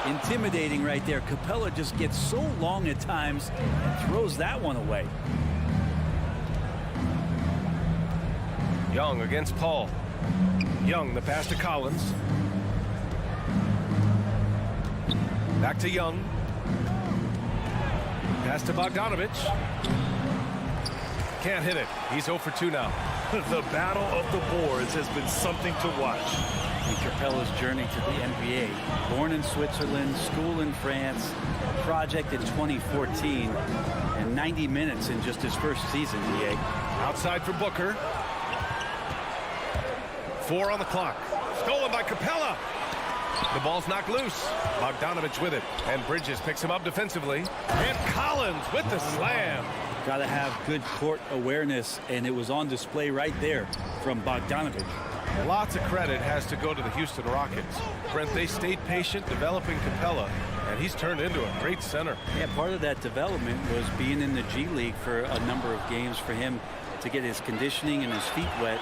Intimidating right there. Capella just gets so long at times and throws that one away. Young against Paul. Young, the pass to Collins. Back to Young. Pass to Bogdanovich. Can't hit it. He's 0 for 2 now. The battle of the boards has been something to watch. And Capella's journey to the NBA. Born in Switzerland, school in France, project in 2014, and 90 minutes in just his first season, DA. Outside for Booker. 4 on the clock. Stolen by Capella. The ball's knocked loose. Bogdanovich with it. And Bridges picks him up defensively. And Collins with the slam. Got to have good court awareness, and it was on display right there from Bogdanovich. Lots of credit has to go to the Houston Rockets. Brent, they stayed patient developing Capella, and he's turned into a great center. Yeah, part of that development was being in the G League for a number of games for him to get his conditioning and his feet wet,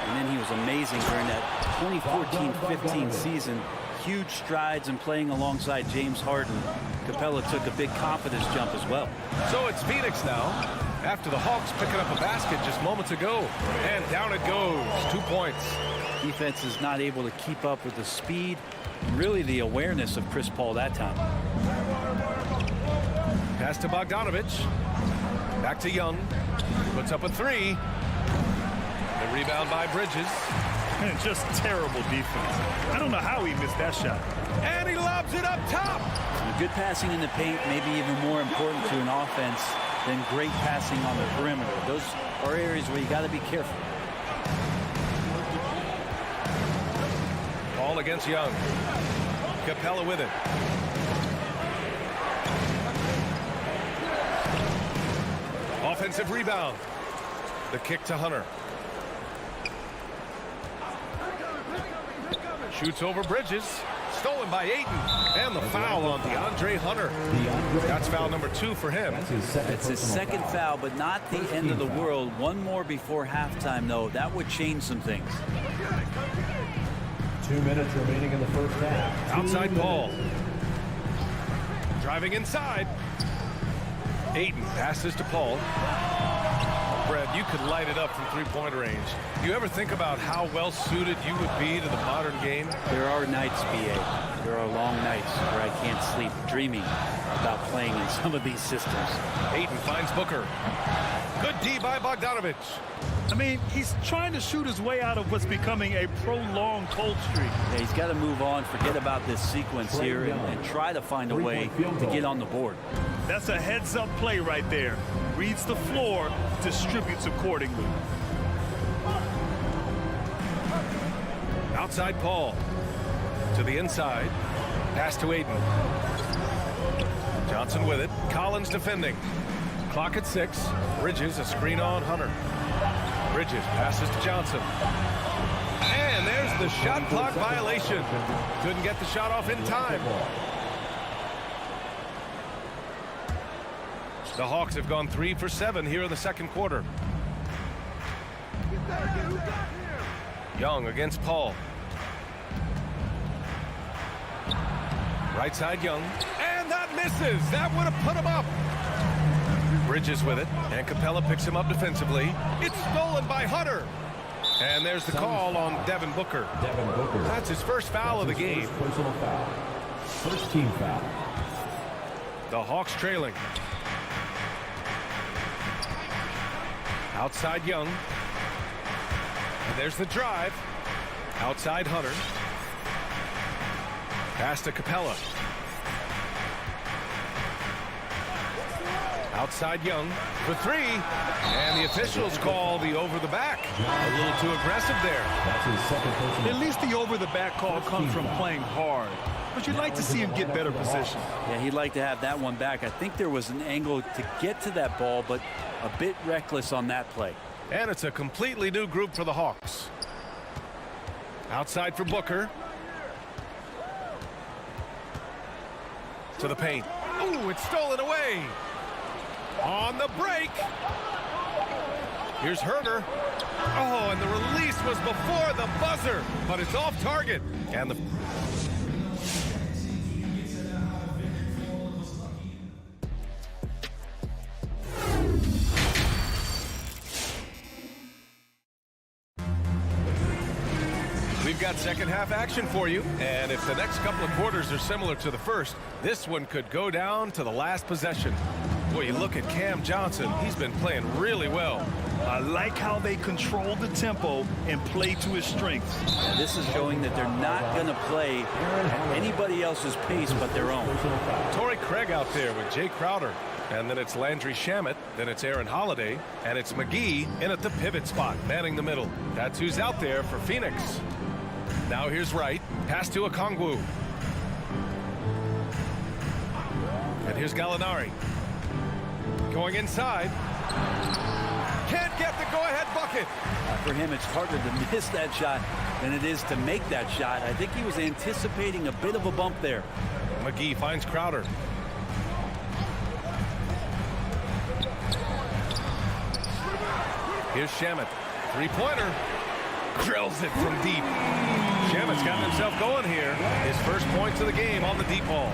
and then he was amazing during that 2014-15 season. Huge strides in playing alongside James Harden. Capella took a big confidence jump as well. So it's Phoenix now, after the Hawks picking up a basket just moments ago. And down it goes, 2 points. Defense is not able to keep up with the speed, and really the awareness of Chris Paul that time. Pass to Bogdanovich. Back to Young. Puts up a 3. The rebound by Bridges. Just terrible defense. I don't know how he missed that shot. And he lobs it up top. Good passing in the paint may be even more important to an offense than great passing on the perimeter. Those are areas where you got to be careful. Ball against Young. Capella with it. Offensive rebound. The kick to Hunter. Shoots over Bridges. Stolen by Ayton. And the foul on DeAndre Hunter. That's foul number 2 for him. It's his second foul, but not the end of the world. One more before halftime, though. That would change some things. 2 minutes remaining in the first half. Outside Paul. Driving inside. Ayton passes to Paul. Brad, you could light it up from three-point range. Do you ever think about how well-suited you would be to the modern game? There are nights, B.A. There are long nights where I can't sleep dreaming about playing in some of these systems. Ayton finds Booker. Good D by Bogdanovich. I mean, he's trying to shoot his way out of what's becoming a prolonged cold streak. Yeah, he's got to move on, forget about this sequence here, and try to find a way to get on the board. That's a heads-up play right there. Reads the floor, distributes accordingly. Outside Paul. To the inside. Pass to Ayton. Johnson with it. Collins defending. Clock at 6. Bridges a screen on Hunter. Bridges passes to Johnson. And there's the shot clock violation. Couldn't get the shot off in time. The Hawks have gone 3 for 7 here in the second quarter. Young against Paul. Right side Young. And that misses. That would have put him up. Bridges with it. And Capella picks him up defensively. It's stolen by Hunter. And there's the call on Devin Booker. That's his first foul of the game. Personal foul. First team foul. The Hawks trailing. Outside Young. And there's the drive. Outside Hunter. Pass to Capella. Outside Young for 3. And the officials call the over the back. A little too aggressive there. That's his second personal. At least the over-the-back call comes from playing hard. But you'd like to see him get better position. Yeah, he'd like to have that one back. I think there was an angle to get to that ball, but a bit reckless on that play. And it's a completely new group for the Hawks. Outside for Booker. To the paint. Ooh, it's stolen away. On the break. Here's Herder. Oh, and the release was before the buzzer, but it's off target. And the We've got second half action for you, and if the next couple of quarters are similar to the first, this one could go down to the last possession. Boy, you look at Cam Johnson, he's been playing really well. I like how they control the tempo and play to his strengths. And this is showing that they're not going to play at anybody else's pace but their own. Torrey Craig out there with Jay Crowder. And then it's Landry Shamet, then it's Aaron Holiday, and it's McGee in at the pivot spot, manning the middle. That's who's out there for Phoenix. Now here's Wright, pass to Okongwu. And here's Gallinari. Going inside. Can't get the go-ahead bucket. For him, it's harder to miss that shot than it is to make that shot. I think he was anticipating a bit of a bump there. McGee finds Crowder. Here's Shamet. Three-pointer. Drills it from deep. Shamet's gotten himself going here. His first points of the game on the deep ball.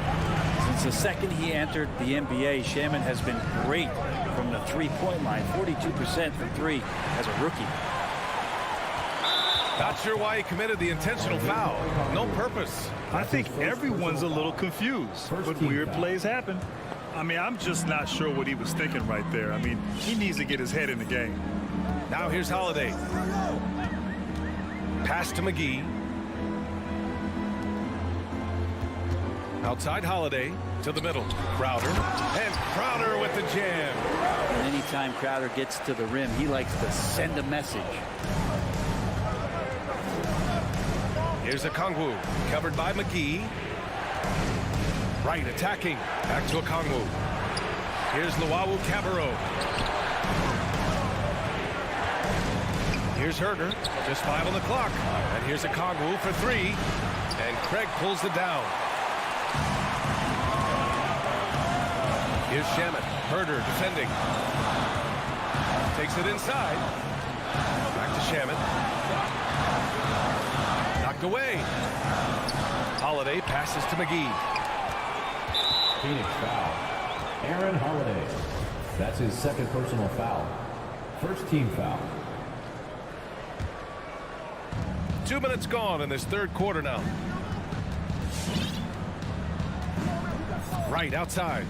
Since the second he entered the NBA, Shamet has been great from the three-point line. 42% from 3 as a rookie. Not sure why he committed the intentional foul. No purpose. I think everyone's a little confused, but weird plays happen. I mean, I'm just not sure what he was thinking right there. I mean, he needs to get his head in the game. Now here's Holiday. Pass to McGee. Outside Holiday to the middle. Crowder. And Crowder with the jam. And anytime Crowder gets to the rim, he likes to send a message. Here's Okongwu. Covered by McGee. Right attacking. Back to Okongwu. Here's Luwawu Cabarro. Here's Herder. Just 5 on the clock. And here's Okongwu for 3. And Craig pulls it down. Here's Shamet. Herder defending. Takes it inside. Back to Shamet. Knocked away. Holiday passes to McGee. Phoenix foul. Aaron Holiday. That's his second personal foul. First team foul. 2 minutes gone in this third quarter now. Right outside.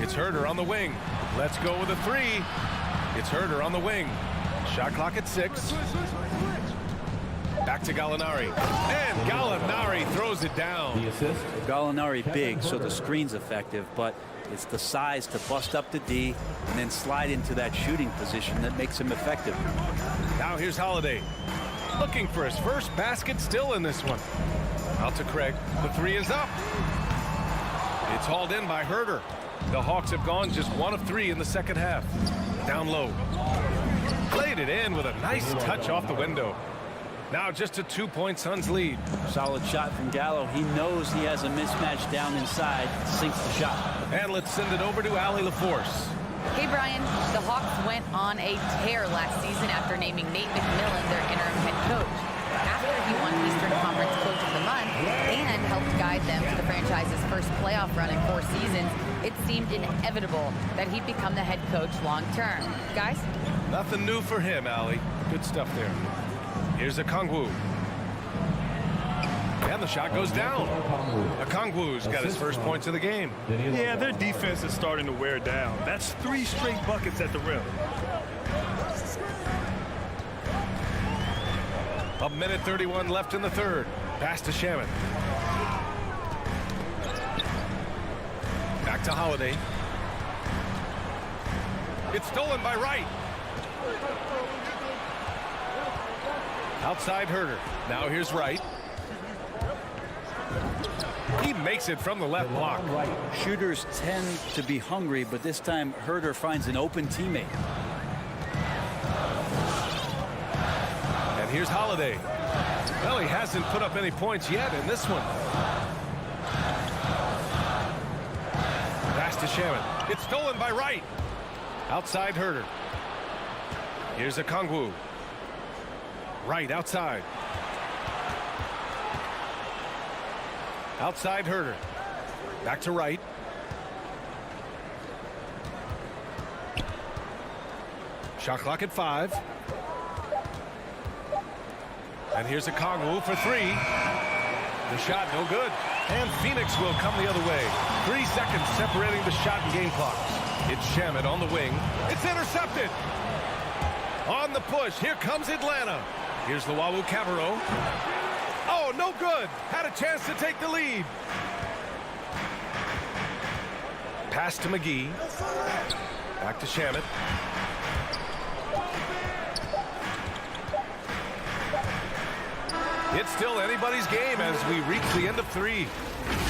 It's Herder on the wing. Let's go with a three. It's Herder on the wing. Shot clock at 6. Back to Gallinari. And Gallinari throws it down. The assist. Gallinari big, so the screen's effective, but it's the size to bust up the D and then slide into that shooting position that makes him effective. Now here's Holiday. Looking for his first basket still in this one. Out to Craig. The three is up. It's hauled in by Herder. The Hawks have gone just 1 of 3 in the second half. Down low. Played it in with a nice touch off the window. Now just a 2-point Suns lead. Solid shot from Gallo. He knows he has a mismatch down inside. Sinks the shot. And let's send it over to Allie LaForce. Hey, Brian. The Hawks went on a tear last season after naming Nate McMillan their interim head coach. After he won Eastern Conference Coach of the Month and helped guide them to the franchise's first playoff run in 4 seasons, it seemed inevitable that he'd become the head coach long term. Guys? Nothing new for him, Allie. Good stuff there. Here's Okongwu. And the shot goes down. Okongwu's got his first points of the game. Yeah, their defense is starting to wear down. That's 3 straight buckets at the rim. A minute 31 left in the third. Pass to Shamet. Back to Holiday. It's stolen by Wright. Outside Herder. Now here's Wright. He makes it from the left block. Shooters tend to be hungry, but this time Herder finds an open teammate. And here's Holiday. Well, he hasn't put up any points yet in this one. Pass to Shamet. It's stolen by Wright. Outside Herder. Here's Okongwu. Right outside. Outside Herder. Back to Wright. Shot clock at 5. And here's Okongwu for 3. The shot no good. And Phoenix will come the other way. 3 seconds separating the shot and game clock. It's Shamet on the wing. It's intercepted. On the push. Here comes Atlanta. Here's Luwawu Cabarrot. Oh, no good. Had a chance to take the lead. Pass to McGee. Back to Shamet. It's still anybody's game as we reach the end of 3.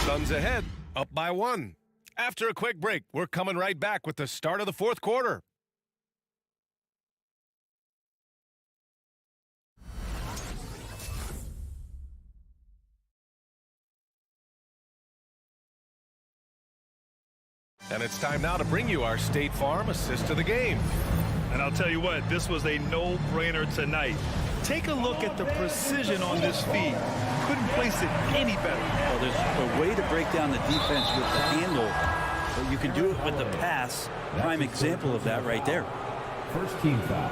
Suns ahead, up by 1. After a quick break, we're coming right back with the start of the fourth quarter. And it's time now to bring you our State Farm assist of the game. And I'll tell you what, this was a no-brainer tonight. Take a look at the precision on this feed. Couldn't place it any better. Well, there's a way to break down the defense with the handle, but you can do it with the pass. Prime example of that right there. First team foul.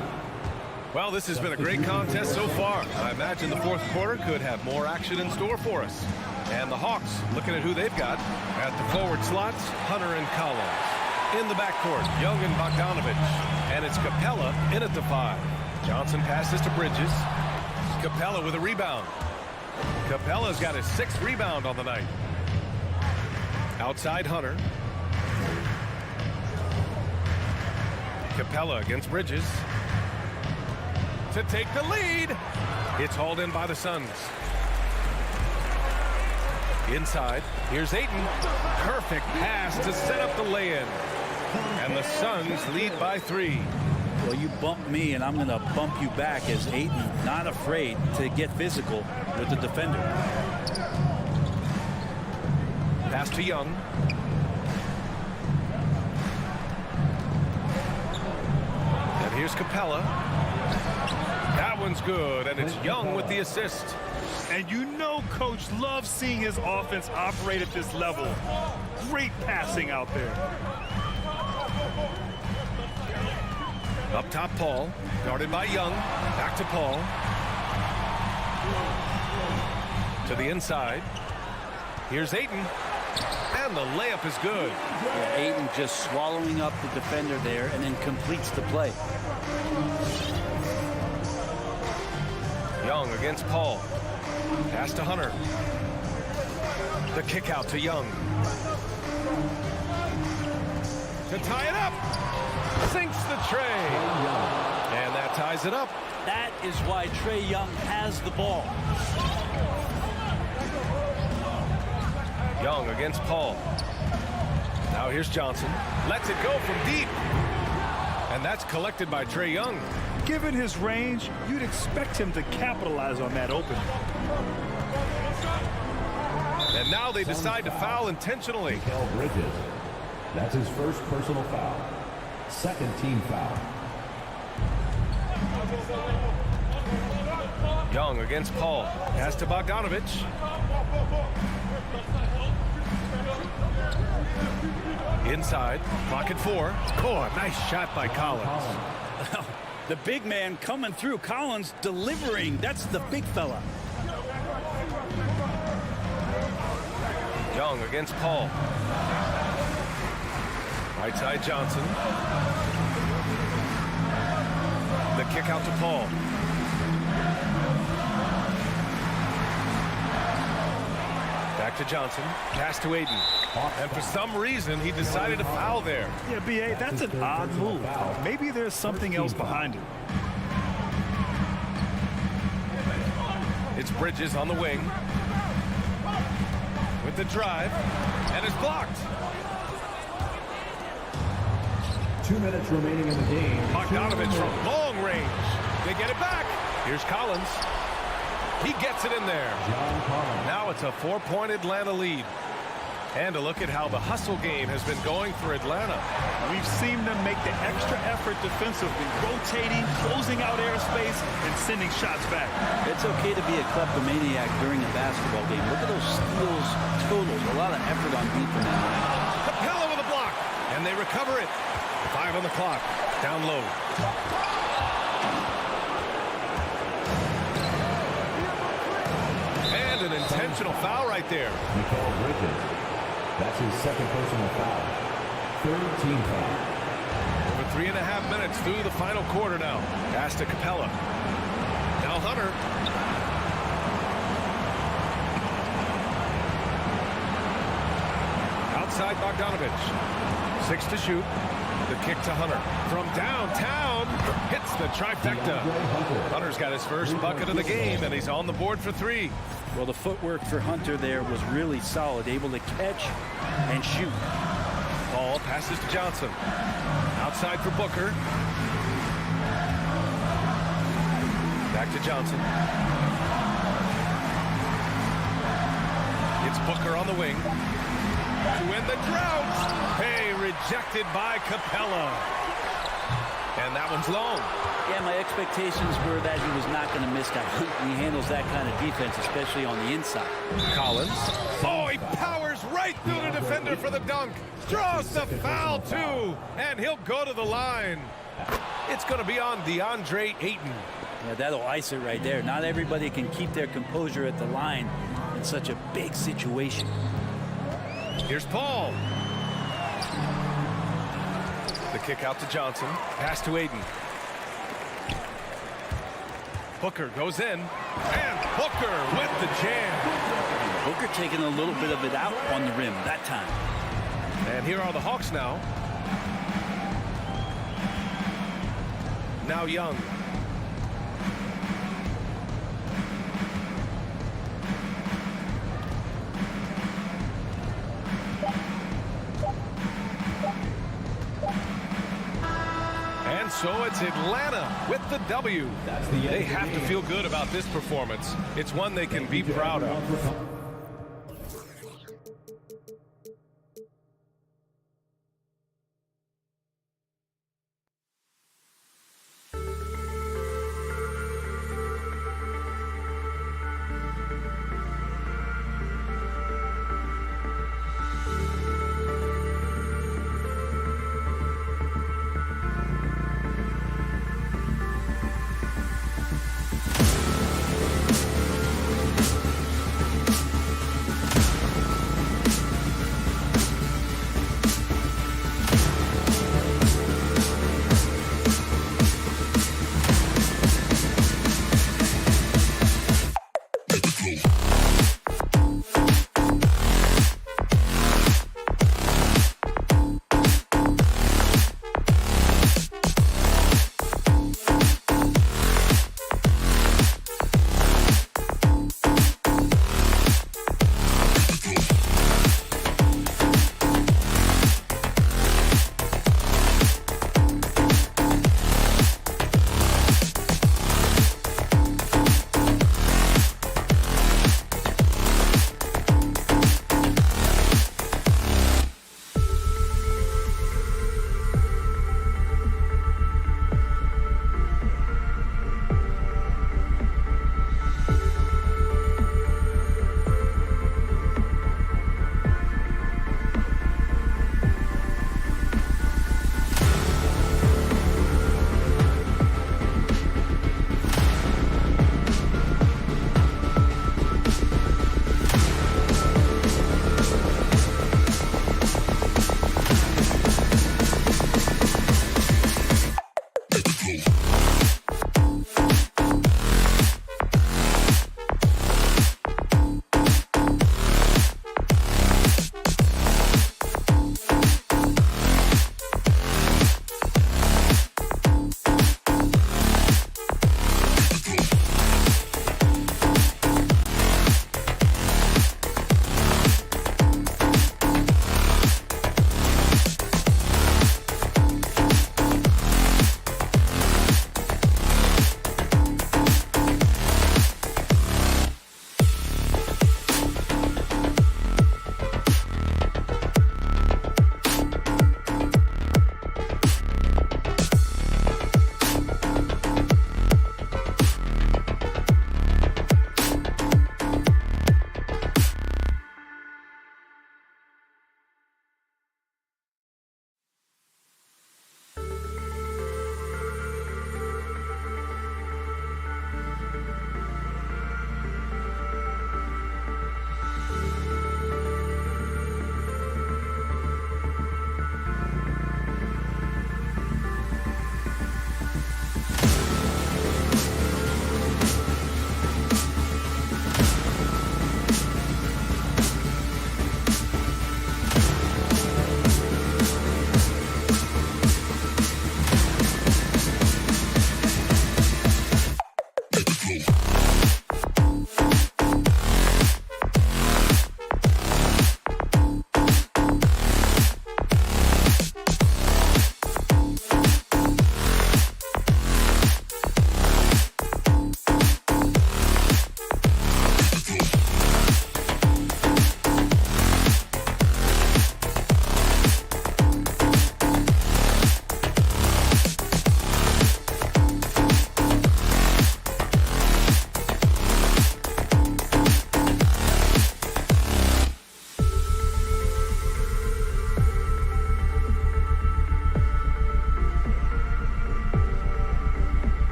Well, this has been a great contest so far. I imagine the fourth quarter could have more action in store for us. And the Hawks, looking at who they've got. At the forward slots, Hunter and Collins. In the backcourt, Young and Bogdanovich. And it's Capella in at the 5. Johnson passes to Bridges. Capella with a rebound. Capella's got his 6th rebound on the night. Outside Hunter. Capella against Bridges. To take the lead. It's hauled in by the Suns. Inside, here's Ayton. Perfect pass to set up the lay-in. And the Suns lead by 3. Well, you bump me, and I'm going to bump you back, as Ayton not afraid to get physical with the defender. Pass to Young. And here's Capella. That one's good, and it's Young with the assist. And you know Coach loves seeing his offense operate at this level. Great passing out there. Up top, Paul. Guarded by Young. Back to Paul. To the inside. Here's Ayton. And the layup is good. Yeah, Ayton just swallowing up the defender there and then completes the play. Young against Paul. Pass to Hunter. The kick out to Young. To tie it up. Sinks the tray. And that ties it up. That is why Trae Young has the ball. Young against Paul. Now here's Johnson. Lets it go from deep. And that's collected by Trae Young. Given his range, you'd expect him to capitalize on that opening. And now they decide to foul intentionally. Mikal Bridges. That's his first personal foul. Second team foul. Young against Paul. Pass to Bogdanovich. Inside. Clock at 4. Oh, a nice shot by Collins. The big man coming through. Collins delivering. That's the big fella. Young against Paul. Right side Johnson. The kick out to Paul. Back to Johnson. Pass to Ayton. And for some reason, he decided to foul there. Yeah, B.A., that's an odd move. Maybe there's something else behind it. It's Bridges on the wing. With the drive. And it's blocked. 2 minutes remaining in the game. Bogdanovich from long range. They get it back. Here's Collins. He gets it in there. Now it's a 4-point Atlanta lead. And a look at how the hustle game has been going for Atlanta. We've seen them make the extra effort defensively, rotating, closing out airspace, and sending shots back. It's okay to be a kleptomaniac during a basketball game. Look at those steals totals. A lot of effort on defense. Capella with a block. And they recover it. 5 on the clock. Down low. And an intentional foul right there. Mikal Bridges. That's his second personal foul. Third team foul. Over 3.5 minutes through the final quarter now. Pass to Capella. Now Hunter. Outside Bogdanovich. 6 to shoot. The kick to Hunter. From downtown. Hits the trifecta. Hunter's got his first bucket of the game, and he's on the board for 3. Well, the footwork for Hunter there was really solid, able to catch and shoot. Ball passes to Johnson. Outside for Booker. Back to Johnson. It's Booker on the wing. To win the drought. Hey, rejected by Capella. And that one's long. Yeah, my expectations were that he was not going to miss that. He handles that kind of defense, especially on the inside. Collins. Oh, he powers right through the defender for the dunk. Draws the foul, too. And he'll go to the line. It's going to be on DeAndre Ayton. Yeah, that'll ice it right there. Not everybody can keep their composure at the line in such a big situation. Here's Paul. The kick out to Johnson. Pass to Ayton. Booker goes in. And Booker with the jam. Booker taking a little bit of it out on the rim that time. And here are the Hawks now. Now Young. And And so it's Atlanta with the W. They have to feel good about this performance. It's one they can be proud of.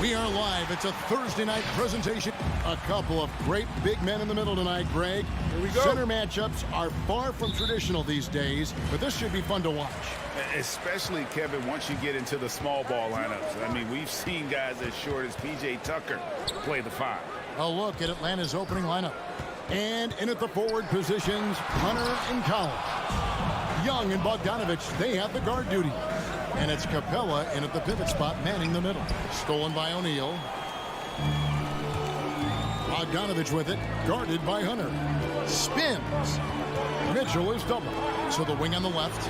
We are live. It's a Thursday night presentation. A couple of great big men in the middle tonight, Greg. Here we go. Center matchups are far from traditional these days, but this should be fun to watch. Especially, Kevin, once you get into the small ball lineups. I mean, we've seen guys as short as P.J. Tucker play the 5. A look at Atlanta's opening lineup. And in at the forward positions, Hunter and Collins. Young and Bogdanovich, they have the guard duty. And it's Capella in at the pivot spot, manning the middle. Stolen by O'Neal. Bogdanovich with it, guarded by Hunter. Spins. Mitchell is double. So the wing on the left.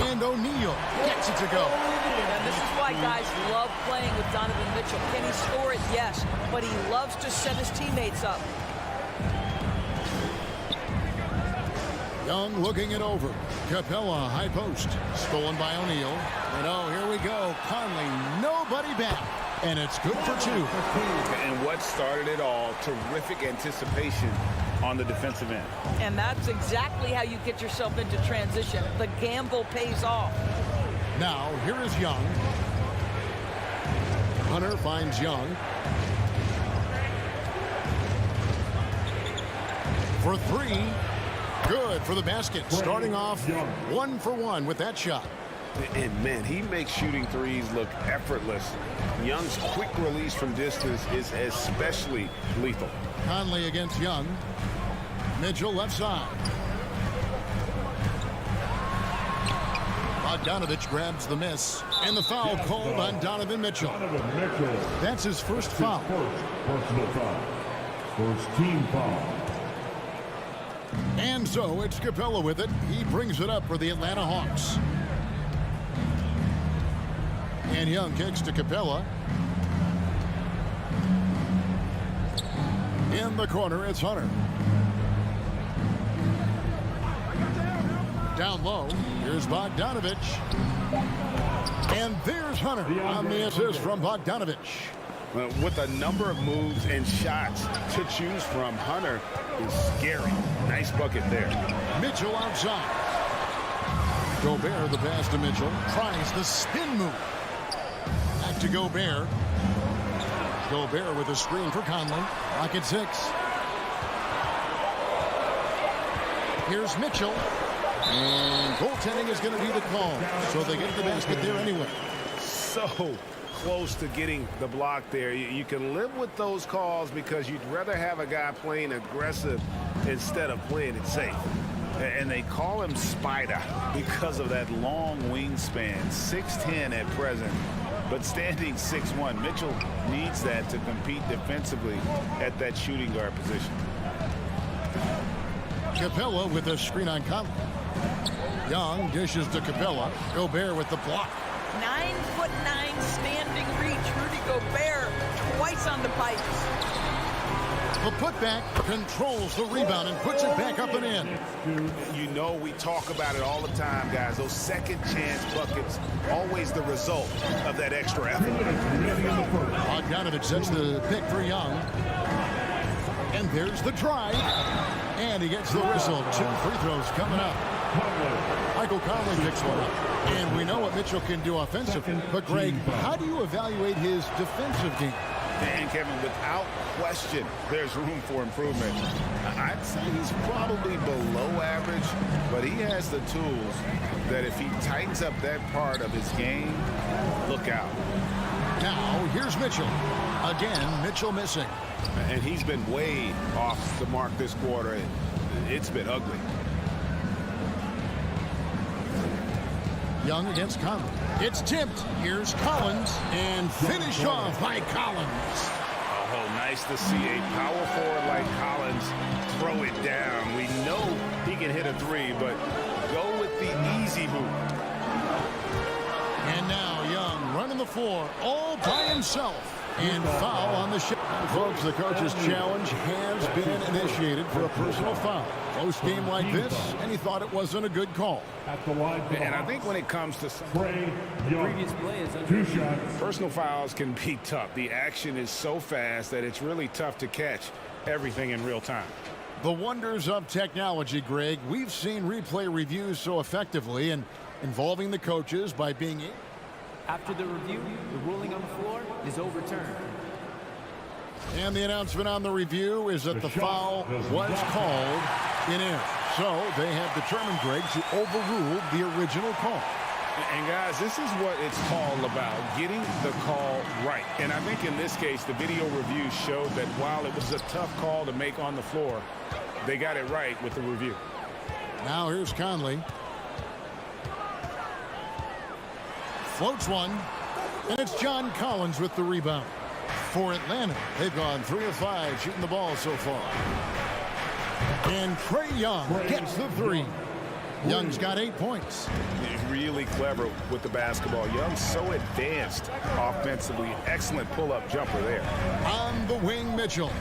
And O'Neal gets it to go. And this is why guys love playing with Donovan Mitchell. Can he score it? Yes. But he loves to set his teammates up. Young looking it over. Capella, high post. Stolen by O'Neal. And oh, here we go. Conley, nobody back. And it's good for 2. And what started it all, terrific anticipation on the defensive end. And that's exactly how you get yourself into transition. The gamble pays off. Now, here is Young. Hunter finds Young. For 3. Good for the basket. Starting off 1 for 1 with that shot. And, man, he makes shooting threes look effortless. Young's quick release from distance is especially lethal. Conley against Young. Mitchell left side. Bogdanovich grabs the miss. And the foul called on Donovan Mitchell. That's his first foul. First personal foul. First team foul. And so it's Capella with it. He brings it up for the Atlanta Hawks. And Young kicks to Capella. In the corner, it's Hunter. Down low, here's Bogdanovich. And there's Hunter on the assist from Bogdanovich. With a number of moves and shots to choose from, Hunter is scary. Nice bucket there. Mitchell outside. Gobert, the pass to Mitchell. Tries the spin move. Back to Gobert. Gobert with a screen for Conley. Rocket 6. Here's Mitchell. And goaltending is going to be the call. So they get the basket there anyway. So close to getting the block there. You can live with those calls because you'd rather have a guy playing aggressive instead of playing it safe. And they call him Spider because of that long wingspan, 6'10" at present, but standing 6'1". Mitchell needs that to compete defensively at that shooting guard position. Capella with a screen on Conley. Young dishes to Capella. Gobert with the block. 9'9" standing reach. Rudy Gobert twice on the pipes. The putback controls the rebound and puts it back up and in. You know we talk about it all the time, guys. Those second chance buckets, always the result of that extra effort. Bogdanovich sets the pick for Young. And there's the drive. And he gets the whistle. 2 free throws coming up. Michael Conley picks one up. And we know what Mitchell can do offensively. But, Greg, how do you evaluate his defensive game? And, Kevin, without question, there's room for improvement. I'd say he's probably below average, but he has the tools that if he tightens up that part of his game, look out. Now, here's Mitchell. Again, Mitchell missing. And he's been way off the mark this quarter. It's been ugly. Young against Conley. It's tipped. Here's Collins. And finished off by Collins. Oh, nice to see a power forward like Collins throw it down. We know he can hit a 3, but go with the easy move. And now Young running the floor all by himself. And foul on the shot. Folks, the coach's challenge has been initiated for a personal foul. Close game like this, and he thought it wasn't a good call. And I think when it comes to previous plays, 2 shots. Personal fouls can be tough. The action is so fast that it's really tough to catch everything in real time. The wonders of technology, Greg. We've seen replay reviews so effectively and involving the coaches by being able. After the review, the ruling on the floor is overturned. And the announcement on the review is that the foul was called in air. So they have determined, Greg, to overrule the original call. And guys, this is what it's all about, getting the call right. And I think in this case, the video review showed that while it was a tough call to make on the floor, they got it right with the review. Now here's Conley. Floats one, and it's John Collins with the rebound. For Atlanta, they've gone 3 of 5 shooting the ball so far. And Trae Young gets the 3. Young's got 8 points. Really clever with the basketball. Young's so advanced offensively. Excellent pull-up jumper there. On the wing, Mitchell.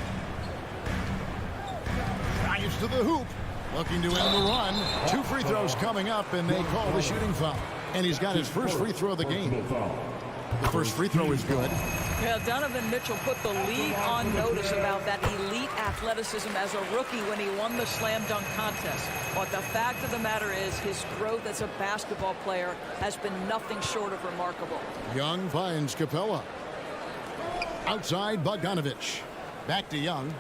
Drives to the hoop. Looking to end the run. 2 free throws coming up, and they call the shooting foul. And he's got his first free throw of the game. The first free throw is good. Yeah, Donovan Mitchell put the league on notice about that elite athleticism as a rookie when he won the slam dunk contest. But the fact of the matter is his growth as a basketball player has been nothing short of remarkable. Young finds Capella. Outside Bogdanovich. Back to Young.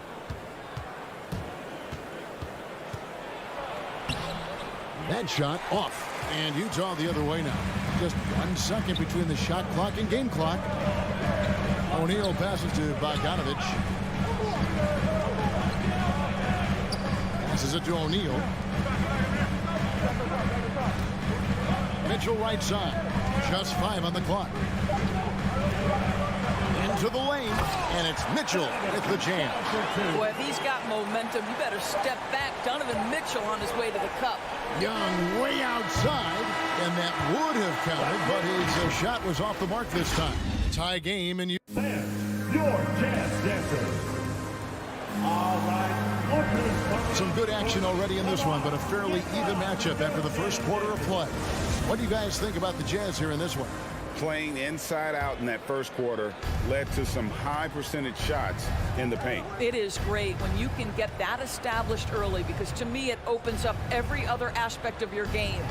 That shot off. And Utah the other way now. Just 1 second between the shot clock and game clock. O'Neal passes to Bogdanovich. Passes it to O'Neal. Mitchell right side. Just 5 on the clock. Into the lane. And it's Mitchell with the jam. Boy, if he's got momentum, you better step back. Donovan Mitchell on his way to the cup. Young way outside, and that would have counted, but his shot was off the mark this time. Tie game, and Your Jazz Dancers. All right. Some good action already in this one, but a fairly even matchup after the first quarter of play. What do you guys think about the Jazz here in this one? Playing inside out in that first quarter led to some high percentage shots in the paint. It is great when you can get that established early, because to me it opens up every other aspect of your game.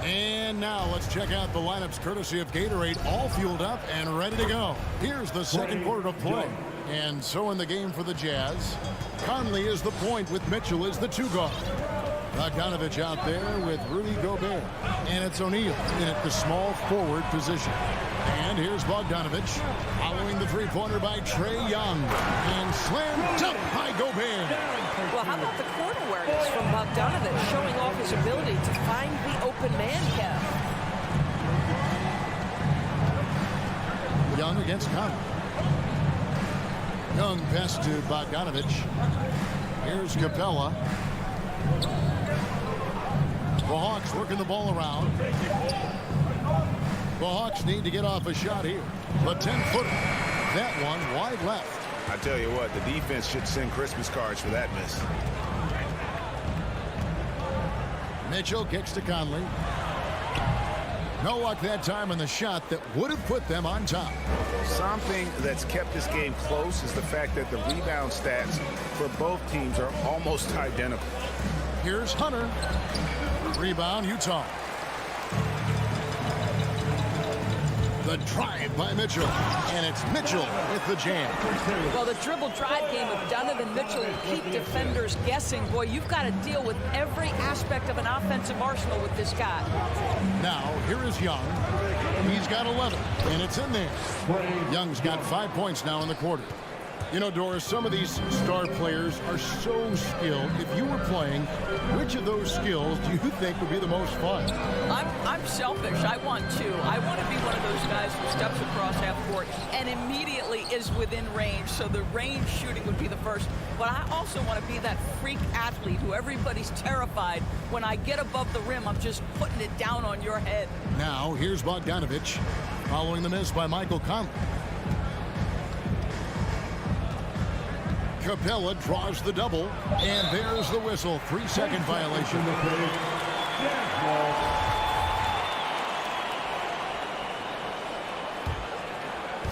And now let's check out the lineups courtesy of Gatorade, all fueled up and ready to go. Here's the second quarter of play. And so in the game for the Jazz, Conley is the point with Mitchell as the 2 guard. Bogdanovich out there with Rudy Gobert. And it's O'Neal in at the small forward position. And here's Bogdanovich following the 3-pointer by Trae Young. And slammed up by Gobert. Well, how about the court awareness from Bogdanovich, showing off his ability to find the open man, Kev? Young against Conley. Young pass to Bogdanovich. Here's Capella. The Hawks working the ball around. The Hawks need to get off a shot here. The 10-footer. That one wide left. I tell you what, the defense should send Christmas cards for that miss. Mitchell kicks to Conley. No luck that time on the shot that would have put them on top. Something that's kept this game close is the fact that the rebound stats for both teams are almost identical. Here's Hunter. Rebound, Utah. The drive by Mitchell. And it's Mitchell with the jam. Well, the dribble drive game of Donovan Mitchell will keep defenders guessing. Boy, you've got to deal with every aspect of an offensive arsenal with this guy. Now, here is Young. He's got 11, and it's in there. Young's got 5 points now in the quarter. You know, Doris, some of these star players are so skilled. If you were playing, which of those skills do you think would be the most fun? I'm selfish. I want to. I want to be one of those guys who steps across half court and immediately is within range. So the range shooting would be the first. But I also want to be that freak athlete who everybody's terrified. When I get above the rim, I'm just putting it down on your head. Now, here's Bogdanovich following the miss by Michael Conley. Capella draws the double, and there's the whistle. 3-second violation.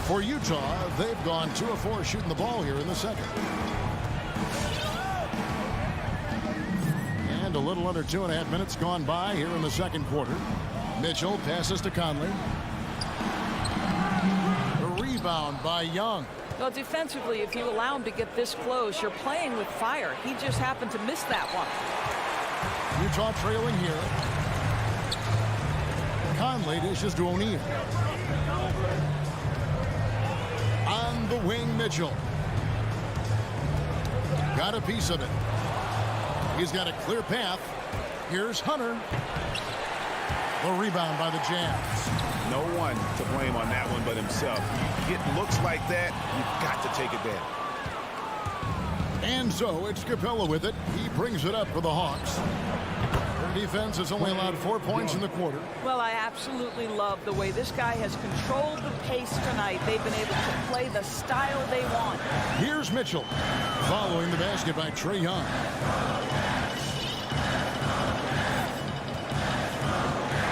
For Utah, they've gone 2 of 4 shooting the ball here in the second. And a little under 2.5 minutes gone by here in the second quarter. Mitchell passes to Conley. The rebound by Young. Well, defensively, if you allow him to get this close, you're playing with fire. He just happened to miss that one. Utah trailing here. Conley dishes to O'Neal. On the wing, Mitchell. Got a piece of it. He's got a clear path. Here's Hunter. The rebound by the Jazz. No one to blame on that one but himself. You get looks like that, you've got to take it down. And so it's Capella with it. He brings it up for the Hawks. Their defense has only allowed 4 points in the quarter. Well, I absolutely love the way this guy has controlled the pace tonight. They've been able to play the style they want. Here's Mitchell following the basket by Trae Young.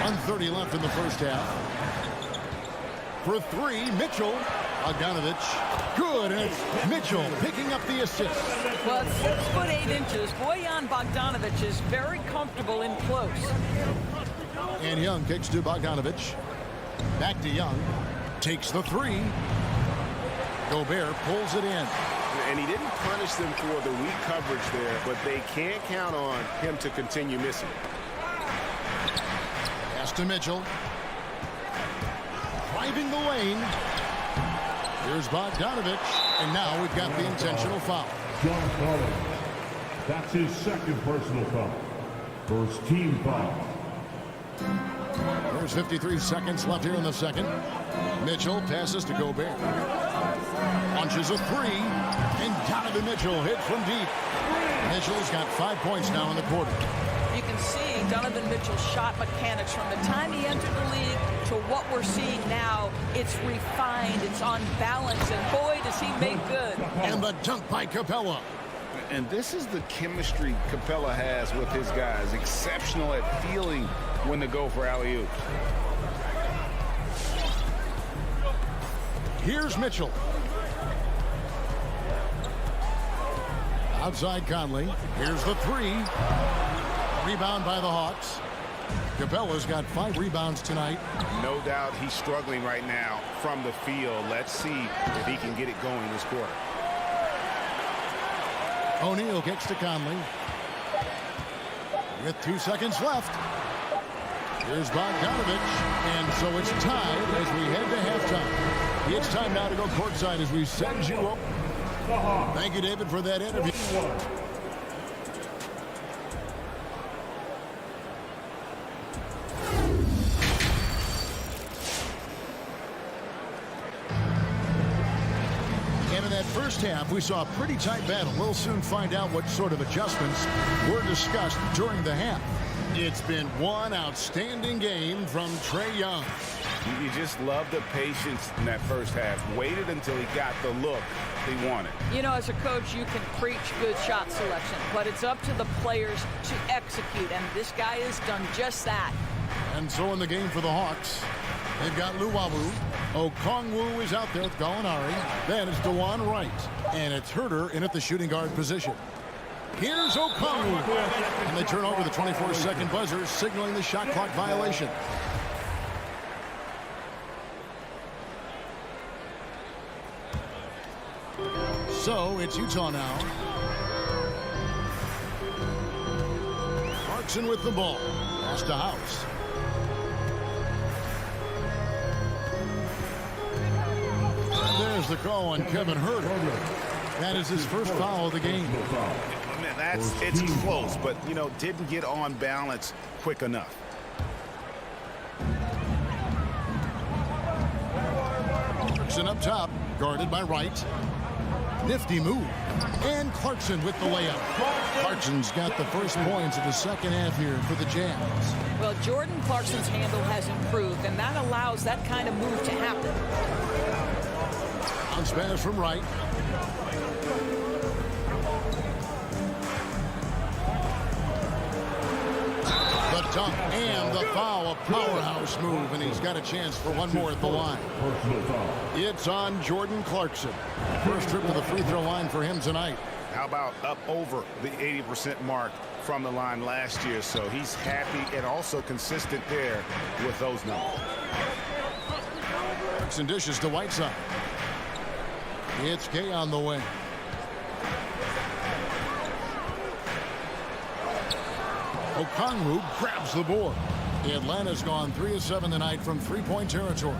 1:30 left in the first half. For three, Mitchell. Bogdanovich. Good, and it's Mitchell picking up the assist. Well, 6'8". Bojan Bogdanovich is very comfortable in close. And Young kicks to Bogdanovich. Back to Young. Takes the three. Gobert pulls it in. And he didn't punish them for the weak coverage there, but they can't count on him to continue missing. Pass to Mitchell. Driving the lane. Here's Bogdanovich. And now we've got the intentional foul. John Collins. That's his second personal foul. First team foul. There's 53 seconds left here in the second. Mitchell passes to Gobert. Launches a three. And Donovan Mitchell hits from deep. Mitchell's got 5 points now in the quarter. You can see Donovan Mitchell's shot mechanics from the time he entered the league to what we're seeing now. It's refined, it's on balance, and boy, does he make good. And the dunk by Capella. And this is the chemistry Capella has with his guys. Exceptional at feeling when to go for alley-oop. Here's Mitchell. Outside Conley. Here's the three. Rebound by the Hawks. Capella's got 5 rebounds tonight. No doubt he's struggling right now from the field. Let's see if he can get it going this quarter. O'Neal kicks to Conley. With 2 seconds left. Here's Bogdanovich. And so it's tied as we head to halftime. It's time now to go courtside as we send you up. Thank you, David, for that interview. And in that first half, we saw a pretty tight battle. We'll soon find out what sort of adjustments were discussed during the half. It's been one outstanding game from Trae Young. You just love the patience in that first half. Waited until he got the look he wanted. You know, as a coach, you can preach good shot selection, but it's up to the players to execute, and this guy has done just that. And so in the game for the Hawks, they've got Luwawu. Okongwu is out there with Gallinari. Then it's DeJuan Wright. And it's Herter in at the shooting guard position. Here's Okongwu. And they turn over the 24-second buzzer, signaling the shot clock violation. So it's Utah now. Clarkson with the ball. Pass to House. And there's the call on Kevin Herter. That is his first foul of the game. Man, it's close, but, you know, didn't get on balance quick enough. Clarkson up top, guarded by Wright. Nifty move. And Clarkson with the layup. Clarkson's got the first points of the second half here for the Jazz. Well, Jordan Clarkson's handle has improved, and that allows that kind of move to happen. Bounce pass from Wright. The dunk and the foul, a powerhouse move, and he's got a chance for one more at the line. It's on Jordan Clarkson. First trip to the free throw line for him tonight. How about up over the 80% mark from the line last year? So he's happy and also consistent there with those numbers. Clarkson dishes to Whiteside. It's Gay on the wing. Okongwu grabs the board. Atlanta's gone 3 of 7 tonight from three-point territory.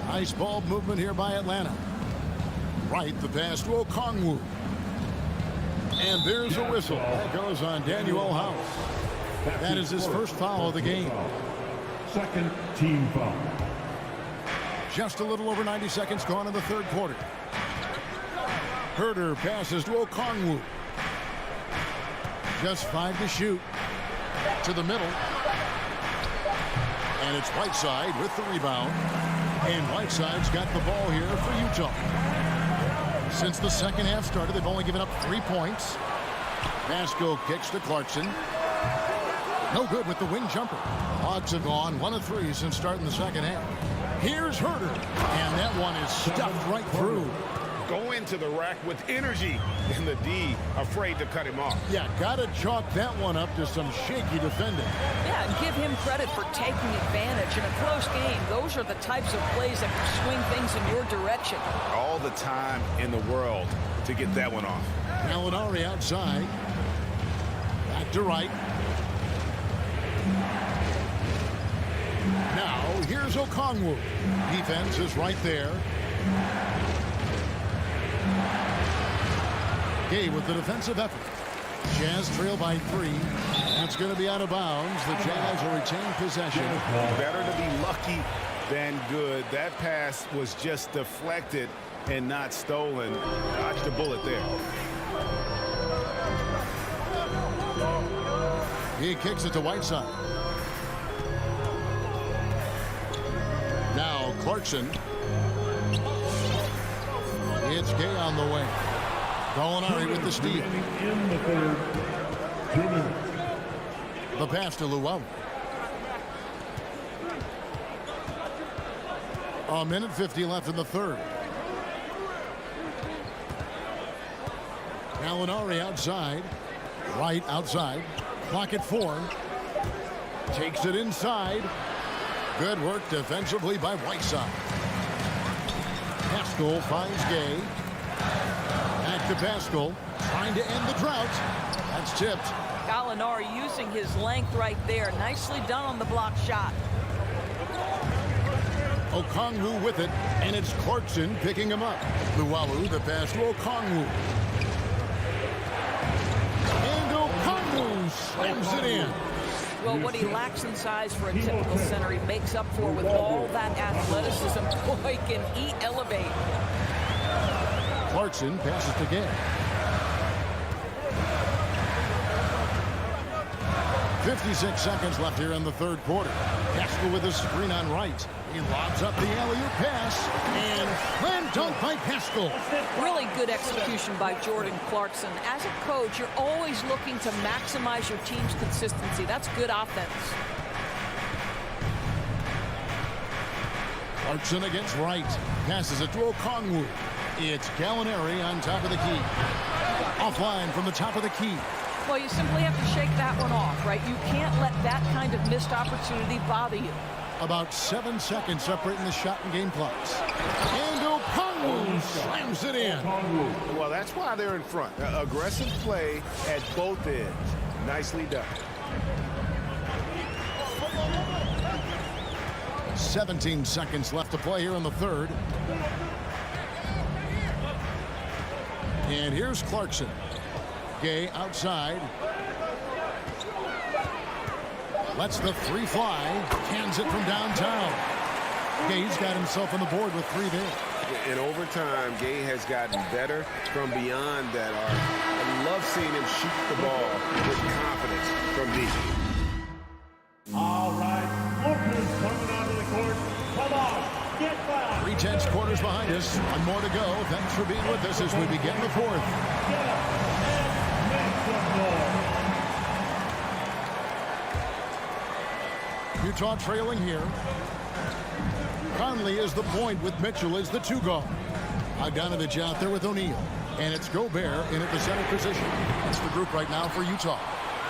Nice ball movement here by Atlanta. Right, the pass to Okongwu. And there's a whistle. That goes on Daniel House. That is his first foul of the game. Second team foul. Just a little over 90 seconds gone in the third quarter. Herter passes to Okongwu. Just 5 to shoot. To the middle. And it's Whiteside with the rebound. And Whiteside's got the ball here for Utah. Since the second half started, they've only given up 3 points. Pascal kicks to Clarkson. No good with the wing jumper. Hawks have gone 1 of 3 since starting the second half. Here's Herter. And that one is stuffed right through. Go into the rack with energy, and the D afraid to cut him off. Yeah, got to chalk that one up to some shaky defending. Yeah, and give him credit for taking advantage in a close game. Those are the types of plays that can swing things in your direction. All the time in the world to get that one off. Gallinari outside. Back to right. Now, here's Okongwu. Defense is right there. Gay with the defensive effort. Jazz trail by 3. That's going to be out of bounds. The Jazz will retain possession. Better to be lucky than good. That pass was just deflected and not stolen. Dodged a bullet there. He kicks it to Whiteside. Now Clarkson. It's Gay on the way. Gallinari with the steal. In the third, 2 minutes. The pass to Luau. A minute 50 left in the third. Gallinari outside. Right outside. Clock at 4. Takes it inside. Good work defensively by Whiteside. Pascal finds Gay. Back to Pascal. Trying to end the drought. That's tipped. Gallinari using his length right there. Nicely done on the block shot. Okongwu with it, and it's Clarkson picking him up. Luau, the pass to Okongwu. And Okongwu slams it in. Well, what he lacks in size for a typical center, he makes up for with all that athleticism. Boy, can he elevate. Clarkson passes to Gay. 56 seconds left here in the third quarter. Pascal with a screen on right. He lobs up the alley-oop pass. And slam dunk by Pascal. Really good execution by Jordan Clarkson. As a coach, you're always looking to maximize your team's consistency. That's good offense. Clarkson against right. Passes it to Okongwu. It's Gallinari on top of the key. Offline from the top of the key. Well, you simply have to shake that one off, right? You can't let that kind of missed opportunity bother you. About 7 seconds separating the shot and game clocks. And Okongwu slams it in. Well, that's why they're in front. Aggressive play at both ends. Nicely done. 17 seconds left to play here in the third. And here's Clarkson. Gay outside. Lets the 3 fly. Cans it from downtown. Gay's got himself on the board with 3 there. In overtime, Gay has gotten better from beyond that arc. I love seeing him shoot the ball with confidence from deep. All right, Lucas coming onto the court. Come on, get back. 3/10 quarters behind us. 1 more to go. Thanks for being with us as we begin the fourth. Get up and make some noise. Utah trailing here. Conley is the point with Mitchell as the 2 guard. Bogdanovich out there with O'Neal. And it's Gobert in at the center position. It's the group right now for Utah.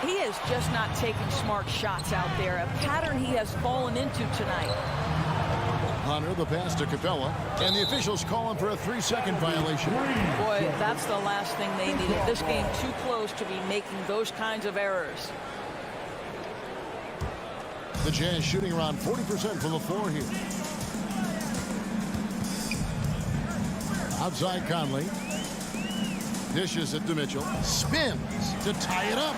He is just not taking smart shots out there, a pattern he has fallen into tonight. Hunter, the pass to Capella, and the officials call him for a 3-second violation. Boy, that's the last thing they needed. This game too close to be making those kinds of errors. The Jazz shooting around 40% from the floor here. Outside Conley. Dishes it to Mitchell. Spins to tie it up.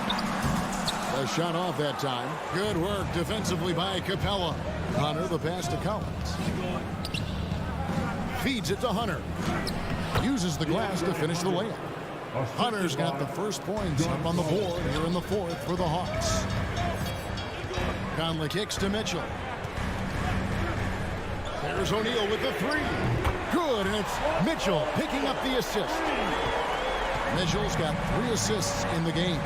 A shot off that time. Good work defensively by Capella. Hunter, the pass to Collins. Feeds it to Hunter. Uses the glass to finish the layup. Hunter's got the first points up on the board here in the fourth for the Hawks. Conley kicks to Mitchell. There's O'Neal with the three. Good, and it's Mitchell picking up the assist. Mitchell's got 3 assists in the game.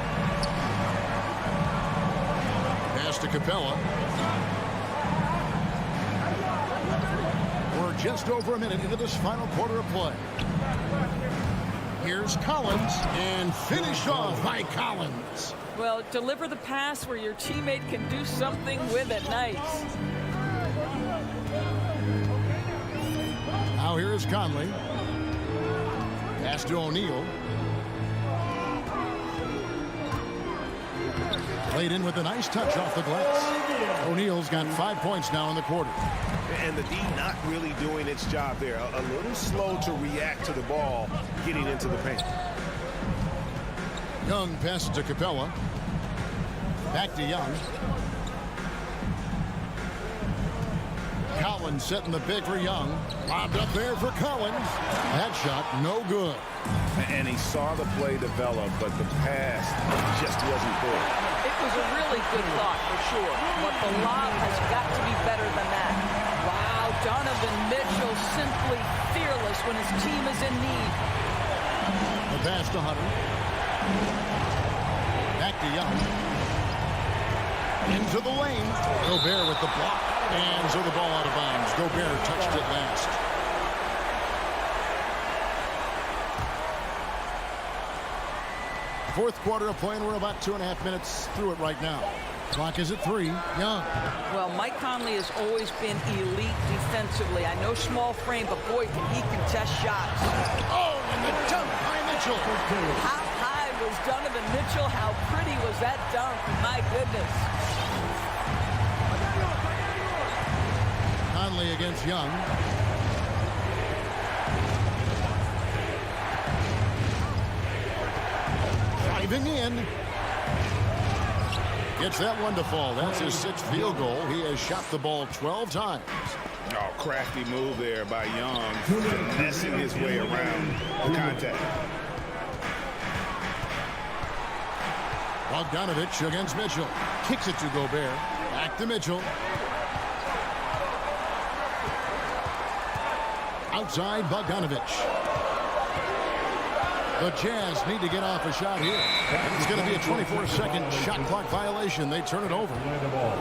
Pass to Capella. We're just over a minute into this final quarter of play. Here's Collins, and finished off by Collins. Well, deliver the pass where your teammate can do something with it. Nice. Now here is Conley. Pass to O'Neal. Played in with a nice touch off the glass. O'Neal's got 5 points now in the quarter. And the D not really doing its job there. A little slow to react to the ball getting into the paint. Young passes to Capella. Back to Young. Collins setting the pick for Young. Lobbed up there for Collins. That shot no good. And he saw the play develop, but the pass just wasn't there. It was a really good thought for sure, but the lob has got to be better than that. Wow, Donovan Mitchell simply fearless when his team is in need. The pass to Hunter. Back to Young. Into the lane. Gobert with the block. And so the ball out of bounds. Gobert touched it last. Fourth quarter of play, and we're about 2.5 minutes through it right now. Clock is at 3. Young. Well, Mike Conley has always been elite defensively. I know small frame, but boy, can he contest shots. Oh, and the dunk by Mitchell. How high was Donovan Mitchell? How pretty was that dunk? My goodness. Conley against Young. Driving in. Gets that one to fall. That's his 6th field goal. He has shot the ball 12 times. Oh, crafty move there by Young, finessing his way around the contact. Bogdanovich against Mitchell. Kicks it to Gobert. Back to Mitchell. Outside Bogdanovich. The Jazz need to get off a shot here. It's going to be a 24-second shot clock violation. They turn it over.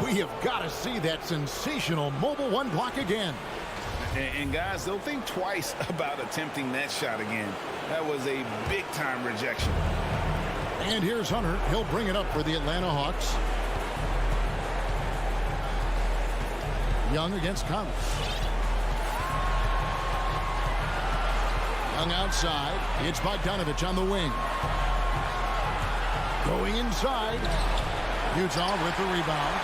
We have got to see that sensational mobile one block again. And guys, they'll think twice about attempting that shot again. That was a big-time rejection. And here's Hunter. He'll bring it up for the Atlanta Hawks. Young against Conley. Young outside. It's Bogdanovich on the wing. Going inside. Utah with the rebound.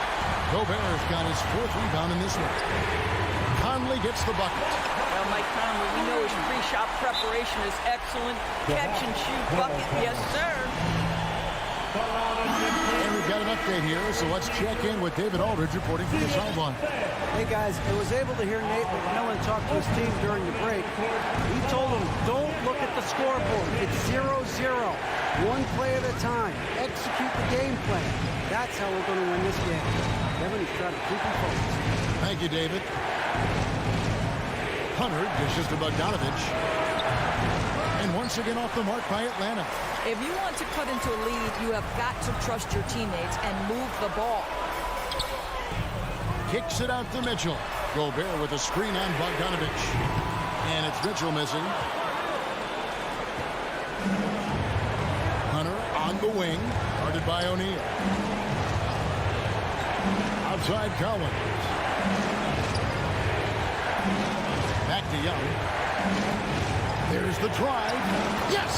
Gobert's got his 4th rebound in this one. Conley gets the bucket. Well, Mike Conley, we know his pre-shot preparation is excellent. Catch and shoot bucket, yes, sir. And we've got an update here, so let's check in with David Aldridge reporting from the sideline. Hey, guys, I was able to hear Nate McMillan talk to his team during the break. He told them, don't look at the scoreboard. It's 0-0. One play at a time. Execute the game plan. That's how we're going to win this game. Kevin is trying to keep him focused. Thank you, David. Hunter dishes to Bogdanovich. And once again off the mark by Atlanta. If you want to cut into a lead, you have got to trust your teammates and move the ball. Kicks it out to Mitchell. Gobert with a screen on Bogdanovich. And it's Mitchell missing. Hunter on the wing. Guarded by O'Neal. Outside Collins. Back to Young. There's the drive. Yes!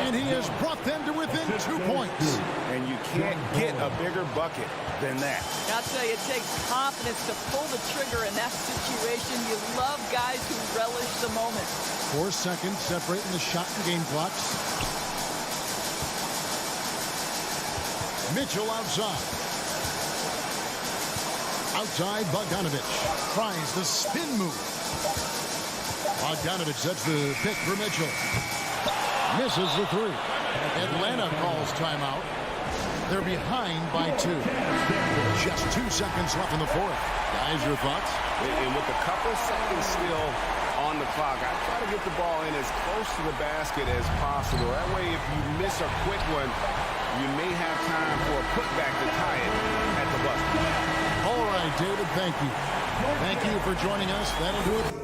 And he has brought them to within 2 points. And you can't get a bigger bucket than that. I'll tell you, it takes confidence to pull the trigger in that situation. You love guys who relish the moment. 4 seconds separating the shot and game clocks. Mitchell outside. Outside, Bogdanovich tries the spin move. Bogdanovich sets the pick for Mitchell. Misses the three. Atlanta calls timeout. They're behind by 2. Just 2 seconds left in the fourth. Guys, your thoughts? And with a couple seconds still on the clock, I try to get the ball in as close to the basket as possible. That way, if you miss a quick one, you may have time for a putback to tie it at the buzzer. All right, David, thank you. Thank you for joining us. That'll do it.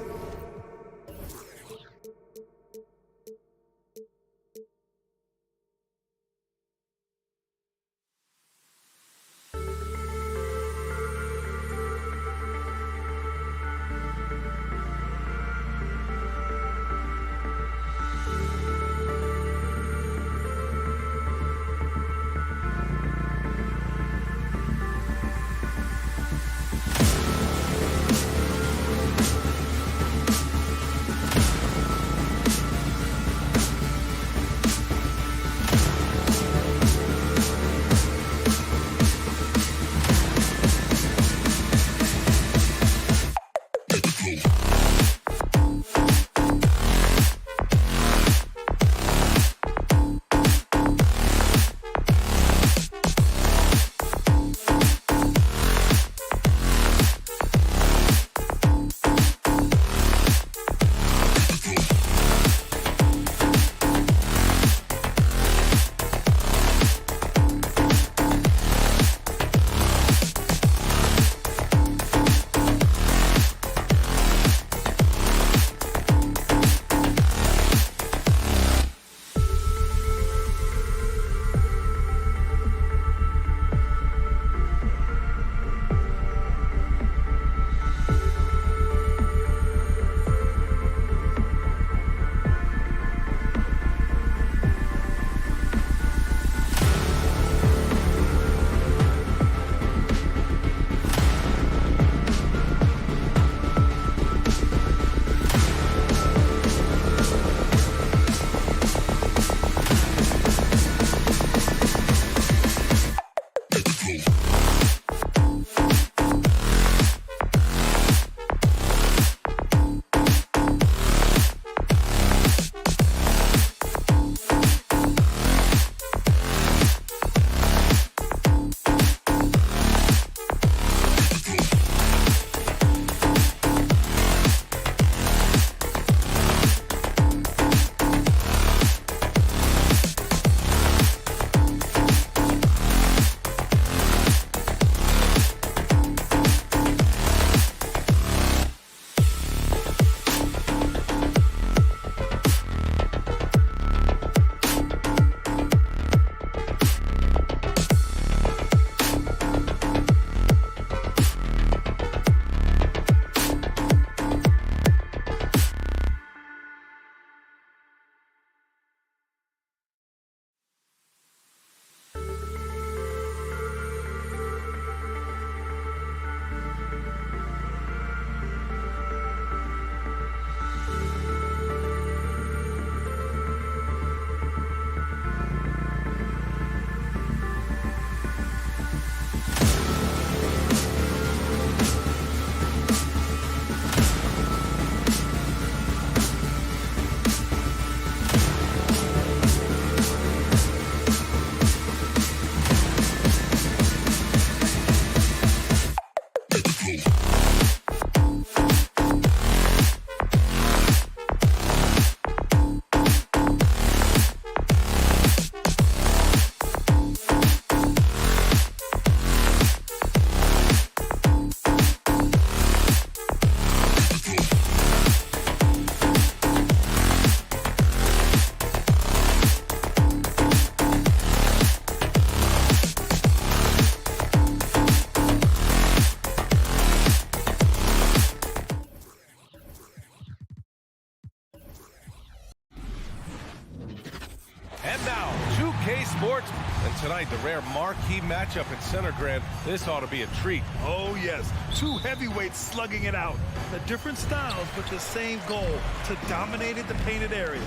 CLA Sports. And tonight, the rare marquee matchup at Center Grant. This ought to be a treat. Oh, yes. Two heavyweights slugging it out. The different styles, but the same goal, to dominate the painted area.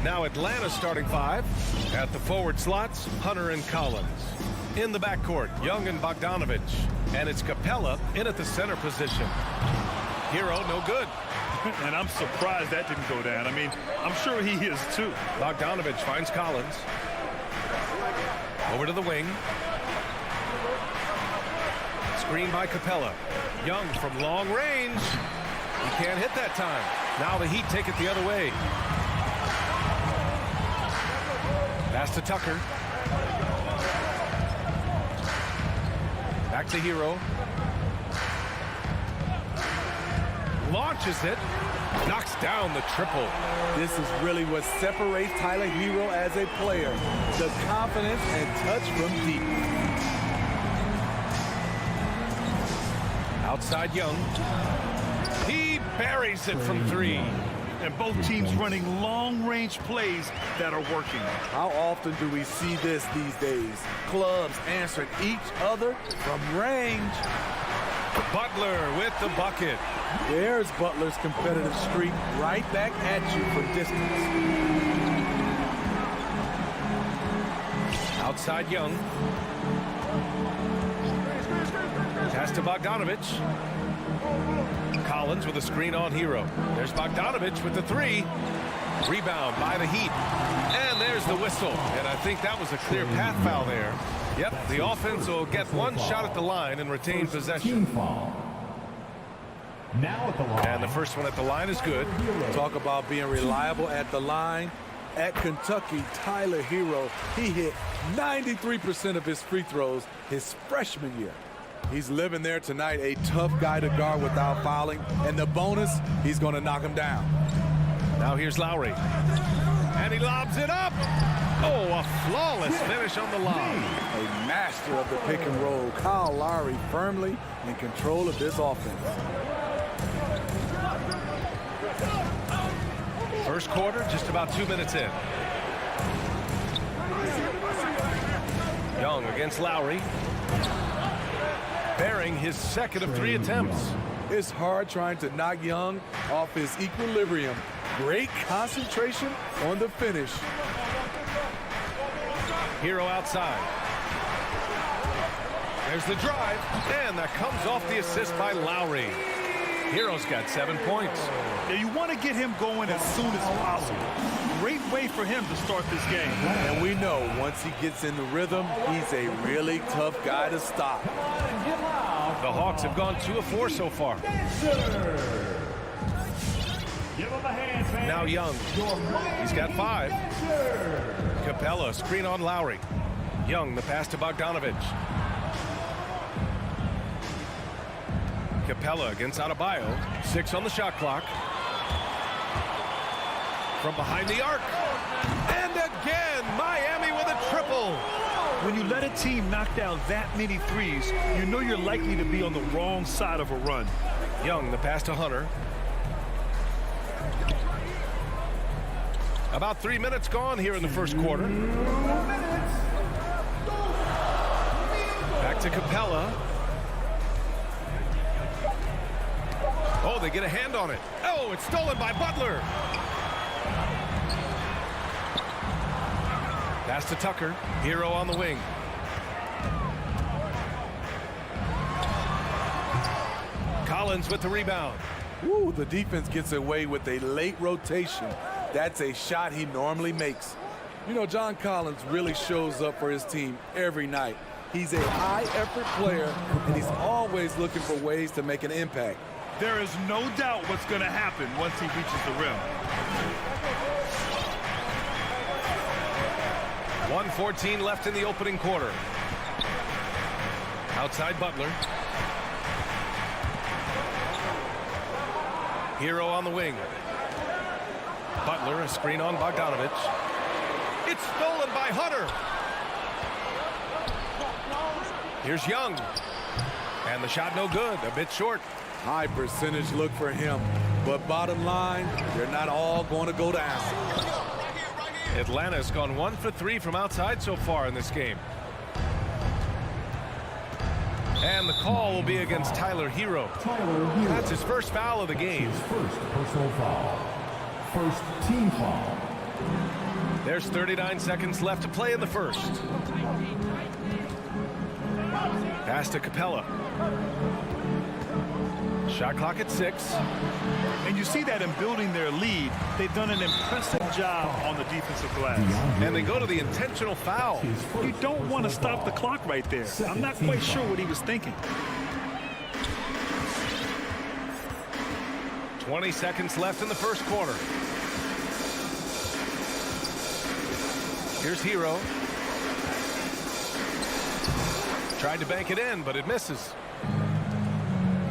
Now Atlanta starting five. At the forward slots, Hunter and Collins. In the backcourt, Young and Bogdanovich. And it's Capella in at the center position. Hero, no good. And I'm surprised that didn't go down. I mean, I'm sure he is too. Bogdanovich finds Collins. Over to the wing. Screen by Capella. Young from long range. He can't hit that time. Now the Heat take it the other way. Pass to Tucker. Back to Hero. Launches it. Knocks down the triple. This is really what separates Tyler Hero as a player. The confidence and touch from deep. Outside Young. He buries it from three. And both teams running long-range plays that are working. How often do we see this these days? Clubs answering each other from range. Butler with the bucket. There's Butler's competitive streak right back at you for distance. Outside Young. Pass to Bogdanovich. Collins with a screen on Hero. There's Bogdanovich with the three. Rebound by the Heat. And there's the whistle. And I think that was a clear path foul there. Yep, the offense will get one shot at the line and retain possession. Now at the line. And the first one at the line is good. Talk about being reliable at the line. At Kentucky, Tyler Hero, he hit 93% of his free throws his freshman year. He's living there tonight, a tough guy to guard without fouling. And the bonus, he's going to knock him down. Now here's Lowry. And he lobs it up. Oh, a flawless finish on the lob. A master of the pick and roll. Kyle Lowry firmly in control of this offense. First quarter, just about 2 minutes in. Young against Lowry. Bearing his second of 3 attempts. It's hard trying to knock Young off his equilibrium. Great concentration on the finish. Hero outside. There's the drive, and that comes off the assist by Lowry. Hero's got 7 points. Yeah, you want to get him going as soon as possible. Great way for him to start this game. And we know once he gets in the rhythm, he's a really tough guy to stop. The Hawks have gone 2 of 4 so far. Now Young. He's got 5. Capella, screen on Lowry. Young, the pass to Bogdanovich. Capella against Adebayo. 6 on the shot clock. From behind the arc. And again, Miami with a triple. When you let a team knock down that many threes, you know you're likely to be on the wrong side of a run. Young, the pass to Hunter. About 3 minutes gone here in the first quarter. Back to Capella. Oh, they get a hand on it. Oh, it's stolen by Butler. Pass to Tucker. Hero on the wing. Collins with the rebound. Ooh, the defense gets away with a late rotation. That's a shot he normally makes. You know, John Collins really shows up for his team every night. He's a high-effort player, and he's always looking for ways to make an impact. There is no doubt what's going to happen once he reaches the rim. 1:14 left in the opening quarter. Outside Butler. Hero on the wing. Butler, a screen on Bogdanovich. It's stolen by Hunter. Here's Young. And the shot no good, a bit short. High percentage look for him. But bottom line, they're not all going to go down. Atlanta's gone 1 for 3 from outside so far in this game. And the call will be against Tyler Hero. That's his first foul of the game. His first personal foul. First team foul. There's 39 seconds left to play in the first. Pass to Capella. Shot clock at 6. And you see that in building their lead, they've done an impressive job on the defensive glass. And they go to the intentional foul. You don't want to stop the clock right there. I'm not quite sure what he was thinking. 20 seconds left in the first quarter. Here's Hero. Tried to bank it in, but it misses.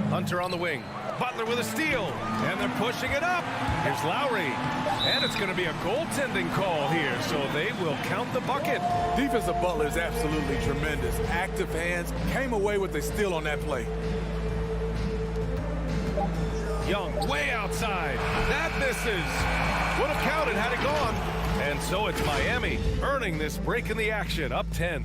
Hunter on the wing. Butler with a steal. And they're pushing it up. Here's Lowry. And it's going to be a goaltending call here, so they will count the bucket. Defensive Butler is absolutely tremendous. Active hands, came away with a steal on that play. Young way outside. That misses. Would have counted had it gone. And so it's Miami earning this break in the action, up 10.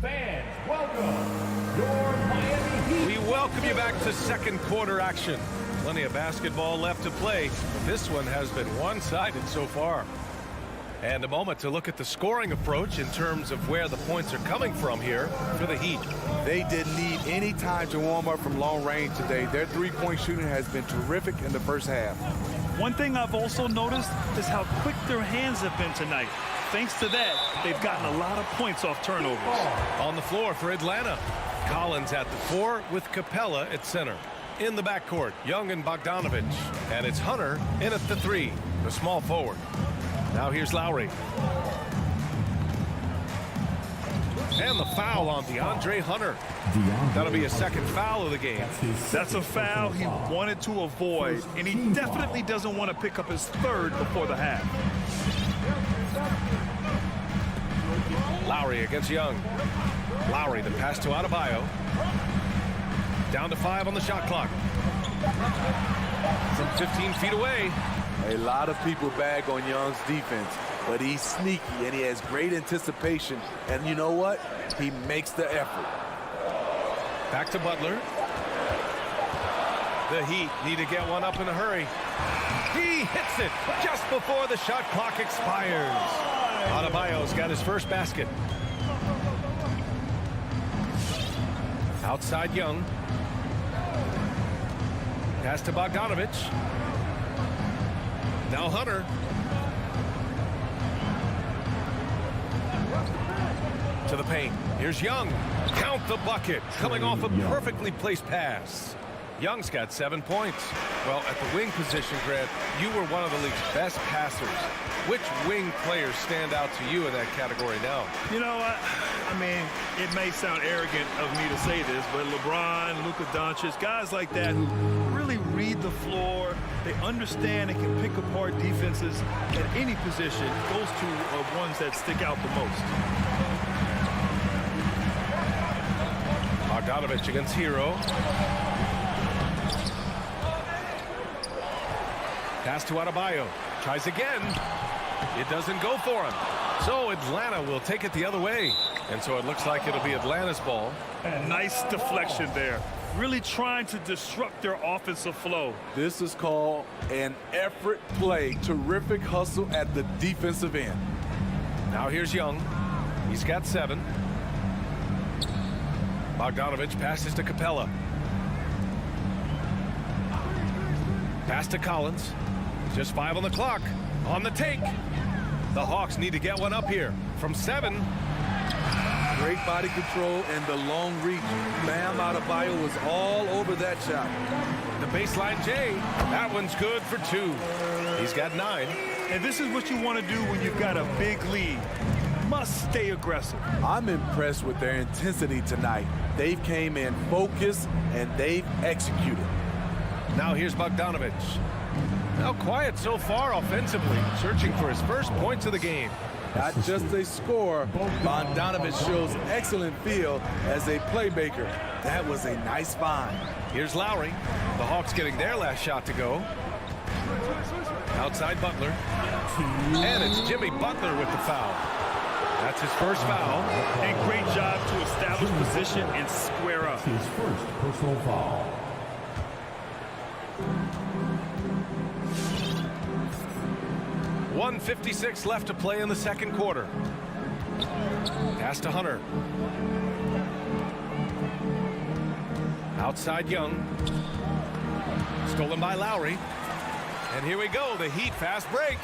Fans, welcome your Miami Heat. We welcome you back to second quarter action. Plenty of basketball left to play, but this one has been one-sided so far. And a moment to look at the scoring approach in terms of where the points are coming from here for the Heat. They didn't need any time to warm up from long range today. Their three-point shooting has been terrific in the first half. One thing I've also noticed is how quick their hands have been tonight. Thanks to that, they've gotten a lot of points off turnovers. On the floor for Atlanta, Collins at the 4 with Capella at center. In the backcourt, Young and Bogdanovich. And it's Hunter in at the 3, the small forward. Now here's Lowry. And the foul on DeAndre Hunter. That'll be a second foul of the game. That's a foul he wanted to avoid, and he definitely doesn't want to pick up his third before the half. Lowry against Young. Lowry, the pass to Adebayo. Down to 5 on the shot clock. From 15 feet away. A lot of people bag on Young's defense, but he's sneaky and he has great anticipation. And you know what? He makes the effort. Back to Butler. The Heat need to get one up in a hurry. He hits it just before the shot clock expires. Adebayo's got his first basket. Outside Young. Pass to Bogdanovich. Now Hunter. To the paint. Here's Young. Count the bucket. Coming off a perfectly placed pass. Young's got 7 points. Well, at the wing position, Grant, you were one of the league's best passers. Which wing players stand out to you in that category now? You know, I mean, it may sound arrogant of me to say this, but LeBron, Luka Doncic, guys like that who really read the floor, they understand and can pick apart defenses at any position. Those two are ones that stick out the most. Bogdanovich against Hero. Pass to Adebayo. Tries again. It doesn't go for him. So Atlanta will take it the other way. And so it looks like it'll be Atlanta's ball. Nice deflection there. Really trying to disrupt their offensive flow. This is called an effort play. Terrific hustle at the defensive end. Now here's Young. He's got 7. Bogdanovich passes to Capella. Pass to Collins. Just 5 on the clock. On the take. The Hawks need to get one up here from 7. Great body control and the long reach. Bam Adebayo was all over that shot. The baseline J. That one's good for 2. He's got 9. And this is what you want to do when you've got a big lead. Must stay aggressive. I'm impressed with their intensity tonight. They've came in focused and they've executed. Now here's Bogdanovich. Now quiet so far offensively, searching for his first points of the game. Not just a scorer, Bogdanovich shows excellent feel as a playmaker. That was a nice find. Here's Lowry. The Hawks getting their last shot to go. Outside Butler. And it's Jimmy Butler with the foul. That's his first foul. And great job to establish position and square up. His first personal foul. .156 left to play in the second quarter. Pass to Hunter. Outside Young. Stolen by Lowry. And here we go, the Heat fast break.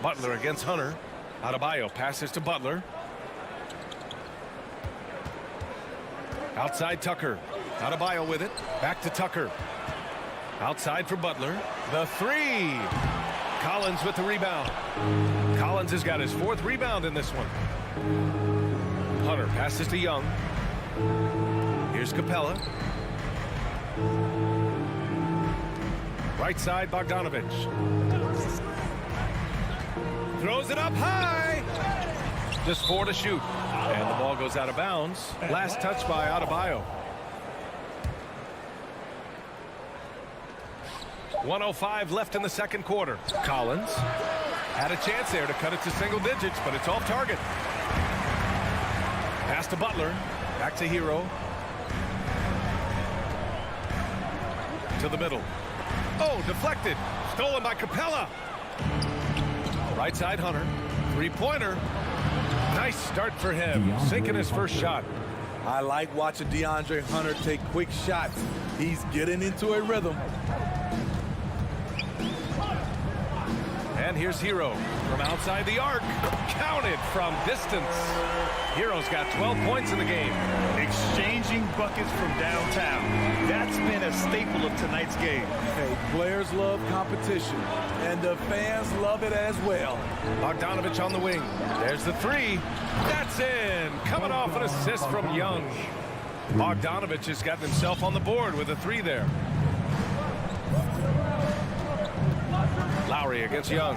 Butler against Hunter. Adebayo passes to Butler. Outside Tucker. Adebayo with it. Back to Tucker. Outside for Butler. The three. Collins with the rebound. Collins has got his fourth rebound in this one. Hunter passes to Young. Here's Capella. Right side, Bogdanovich. Throws it up high. Just 4 to shoot. And the ball goes out of bounds. Last touch by Adebayo. 1:05 left in the second quarter. Collins had a chance there to cut it to single digits, but it's off target. Pass to Butler. Back to Hero. To the middle. Oh, deflected. Stolen by Capella. Right side Hunter. Three-pointer. Nice start for him. Sinking his first shot. I like watching DeAndre Hunter take quick shots. He's getting into a rhythm. And here's Hero from outside the arc. Counted from distance. Hero's got 12 points in the game. Exchanging buckets from downtown. That's been a staple of tonight's game. Hey, players love competition, and the fans love it as well. Bogdanovich on the wing. There's the three. That's in. Coming off an assist from Young. Bogdanovich has gotten himself on the board with a three there. Lowry against Young.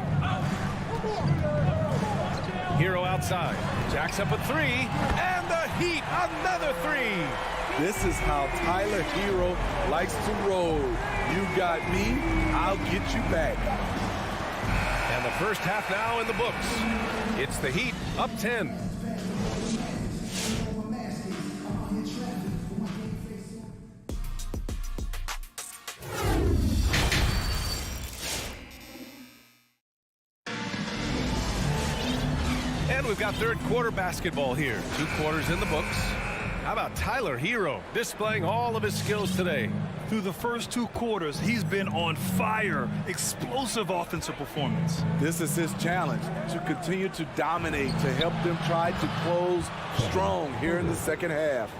Hero outside. Jacks up a three. And the Heat, another three. This is how Tyler Hero likes to roll. You got me, I'll get you back. And the first half now in the books. It's the Heat up 10. And we've got third quarter basketball here. 2 quarters in the books. How about Tyler Hero displaying all of his skills today? Through the first 2 quarters, he's been on fire. Explosive offensive performance. This is his challenge, to continue to dominate, to help them try to close strong here in the second half.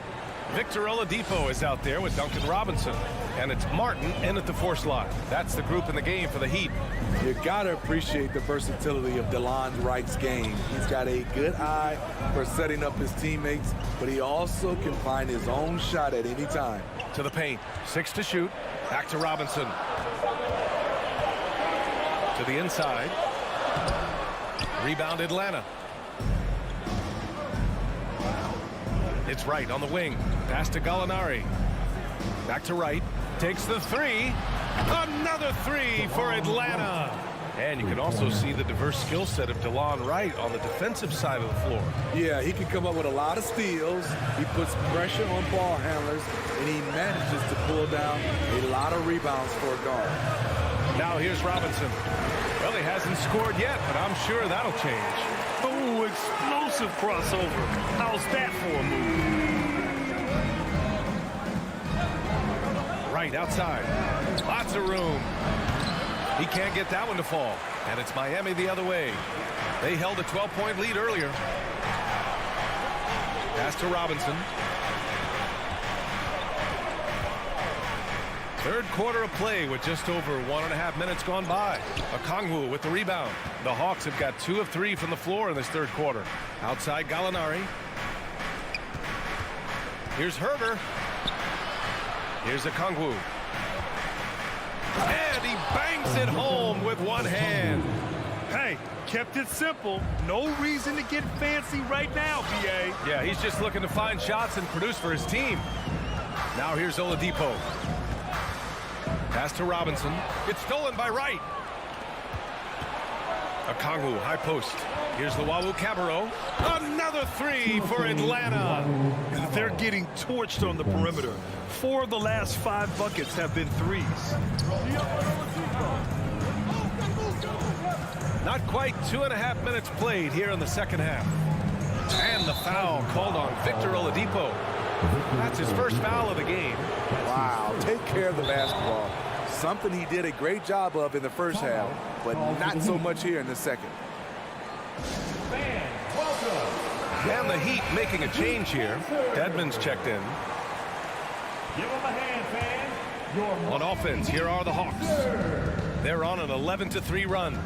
Victor Oladipo is out there with Duncan Robinson. And it's Martin in at the 4 slot. That's the group in the game for the Heat. You gotta appreciate the versatility of DeLon Wright's game. He's got a good eye for setting up his teammates, but he also can find his own shot at any time. To the paint. 6 to shoot. Back to Robinson. To the inside. Rebound Atlanta. It's Wright on the wing. Pass to Gallinari. Back to Wright. Takes the three. Another three for Atlanta. And you can also see the diverse skill set of DeLon Wright on the defensive side of the floor. Yeah, he can come up with a lot of steals. He puts pressure on ball handlers, and he manages to pull down a lot of rebounds for a guard. Now here's Robinson. Well, he hasn't scored yet, but I'm sure that'll change. Oh, explosive crossover. How's that for a move? Right outside. Lots of room. He can't get that one to fall. And it's Miami the other way. They held a 12-point lead earlier. Pass to Robinson. Third quarter of play with just over 1.5 minutes gone by. Okongwu with the rebound. The Hawks have got 2 of 3 from the floor in this third quarter. Outside Gallinari. Here's Herter. Here's Okongwu. And he bangs it home with one hand. Hey, kept it simple. No reason to get fancy right now, BA. Yeah, he's just looking to find shots and produce for his team. Now here's Oladipo. Pass to Robinson. It's stolen by Wright. Okongwu, high post. Here's the Wawu Cabarro. Another three for Atlanta. They're getting torched on the perimeter. 4 of the last 5 buckets have been threes. Not quite 2.5 minutes played here in the second half. And the foul called on Victor Oladipo. That's his first foul of the game. Wow, take care of the basketball. Something he did a great job of in the first half, but not so much here in the second. And the Heat making a change here. Edmonds checked in. Give him a hand, fans. On offense, here are the Hawks. They're on an 11-3 run.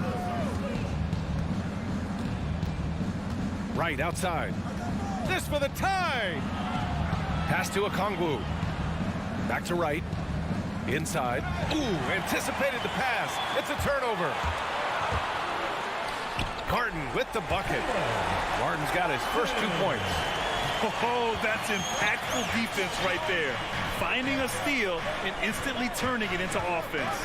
Right outside. This for the tie. Pass to Okongwu. Back to Wright. Inside. Ooh, anticipated the pass. It's a turnover. Carton with the bucket. Martin's got his first 2 points. Oh, that's impactful defense right there. Finding a steal and instantly turning it into offense.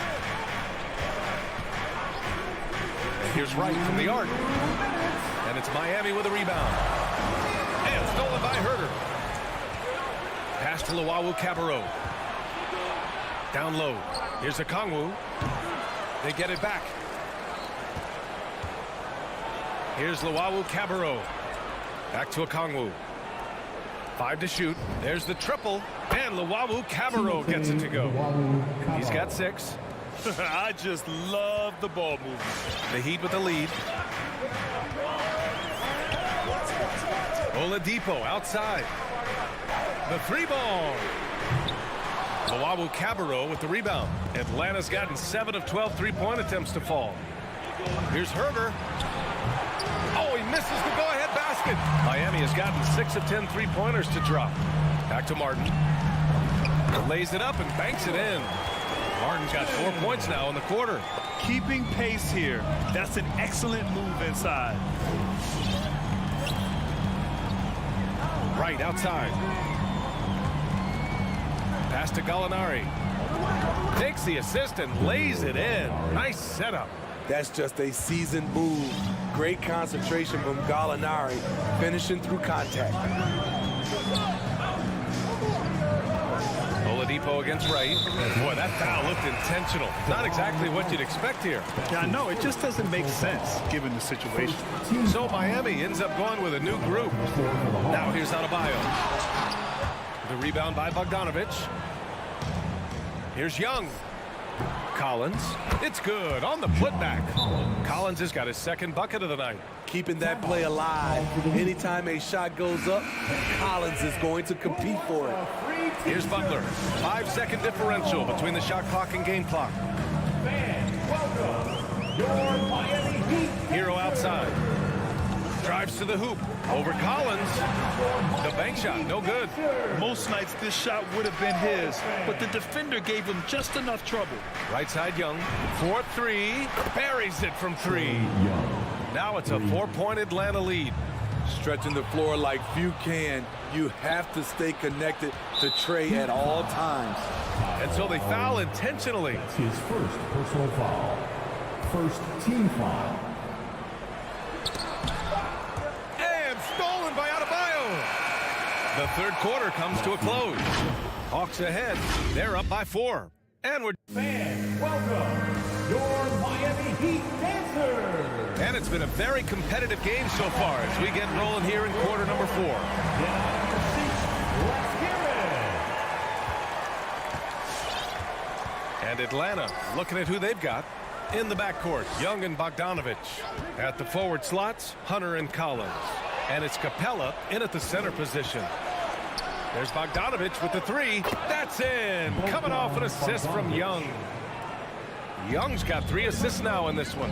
And here's Wright from the arc. And it's Miami with a rebound. And stolen by Herter. Pass to Wawu Cabarro. Down low. Here's Okongwu. They get it back. Here's Wawu Cabarro. Back to Okongwu. 5 to shoot. There's the triple. And Wawu Cabarro gets it to go. He's got 6. I just love the ball movement. The Heat with the lead. Oladipo outside. The 3 ball. Wawu Cabarro with the rebound. Atlanta's gotten 7 of 12 3-point attempts to fall. Here's Herter. Oh, he misses the go-ahead basket. Miami has gotten 6 of 10 3-pointers to drop. Back to Martin. Lays it up and banks it in. Martin's got 4 points now in the quarter. Keeping pace here. That's an excellent move inside. Right outside. Pass to Gallinari. Takes the assist and lays it in. Nice setup. That's just a seasoned move. Great concentration from Gallinari, finishing through contact. Oladipo against Wright. Boy, that foul looked intentional. Not exactly what you'd expect here. Yeah, I know. It just doesn't make sense given the situation. So Miami ends up going with a new group. Now here's Adebayo. The rebound by Bogdanovich. Here's Young. Collins. It's good on the putback. Collins has got his second bucket of the night. Keeping that play alive. Anytime a shot goes up, Collins is going to compete for it. Here's Butler. 5-second differential between the shot clock and game clock. Hero outside. Drives to the hoop. Over Collins. The bank shot, no good. Most nights this shot would have been his, but the defender gave him just enough trouble. Right side Young. 4-3. Buries it from 3. Now it's a 4-point Atlanta lead. Stretching the floor like few can. You have to stay connected to Trey at all times. And so they foul intentionally. That's his first personal foul. First team foul. Stolen by Adebayo. The third quarter comes to a close. Hawks ahead. They're up by 4. And we're... Fans, welcome your Miami Heat dancers. And it's been a very competitive game so far as we get rolling here in quarter number 4. Let's hear it. And Atlanta looking at who they've got in the backcourt. Young and Bogdanovich. At the forward slots, Hunter and Collins. And it's Capella in at the center position. There's Bogdanovich with the 3. That's in. Coming off an assist from Young. Young's got 3 assists now in this one.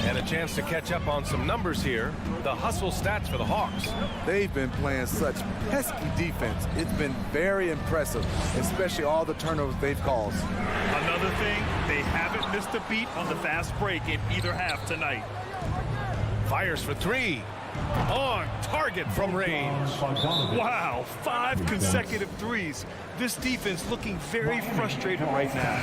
And a chance to catch up on some numbers here. The hustle stats for the Hawks. They've been playing such pesky defense. It's been very impressive, especially all the turnovers they've caused. Another thing, they haven't missed a beat on the fast break in either half tonight. Fires for 3. On target from range. Wow, 5 consecutive threes. This defense looking very frustrated right now.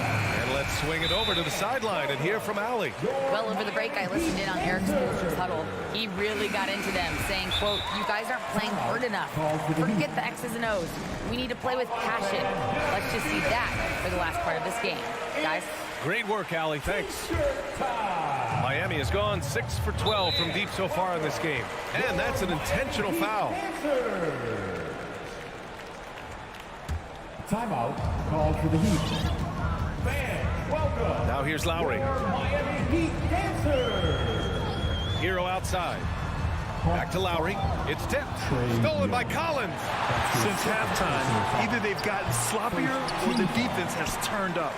And let's swing it over to the sideline and hear from Allie. Well, over the break, I listened in on Eric Spoelstra's huddle. He really got into them, saying, quote, "You guys aren't playing hard enough. Forget the X's and O's. We need to play with passion." Let's just see that for the last part of this game. Guys. Great work, Allie. Thanks. Miami has gone 6 for 12 from deep so far in this game. And that's an intentional foul. Timeout called for the Heat. Fans, welcome. Now here's Lowry. Miami Heat dancers. Hero outside. Back to Lowry. It's tipped. Stolen by Collins. Since halftime, either they've gotten sloppier or the defense has turned up.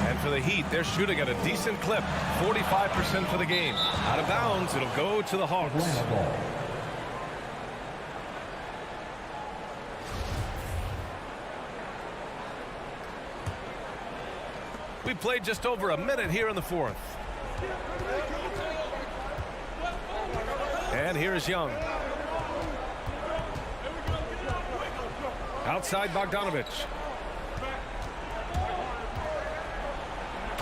And for the Heat, they're shooting at a decent clip. 45% for the game. Out of bounds, it'll go to the Hawks. We played just over a minute here in the fourth. And here is Young. Outside Bogdanovich.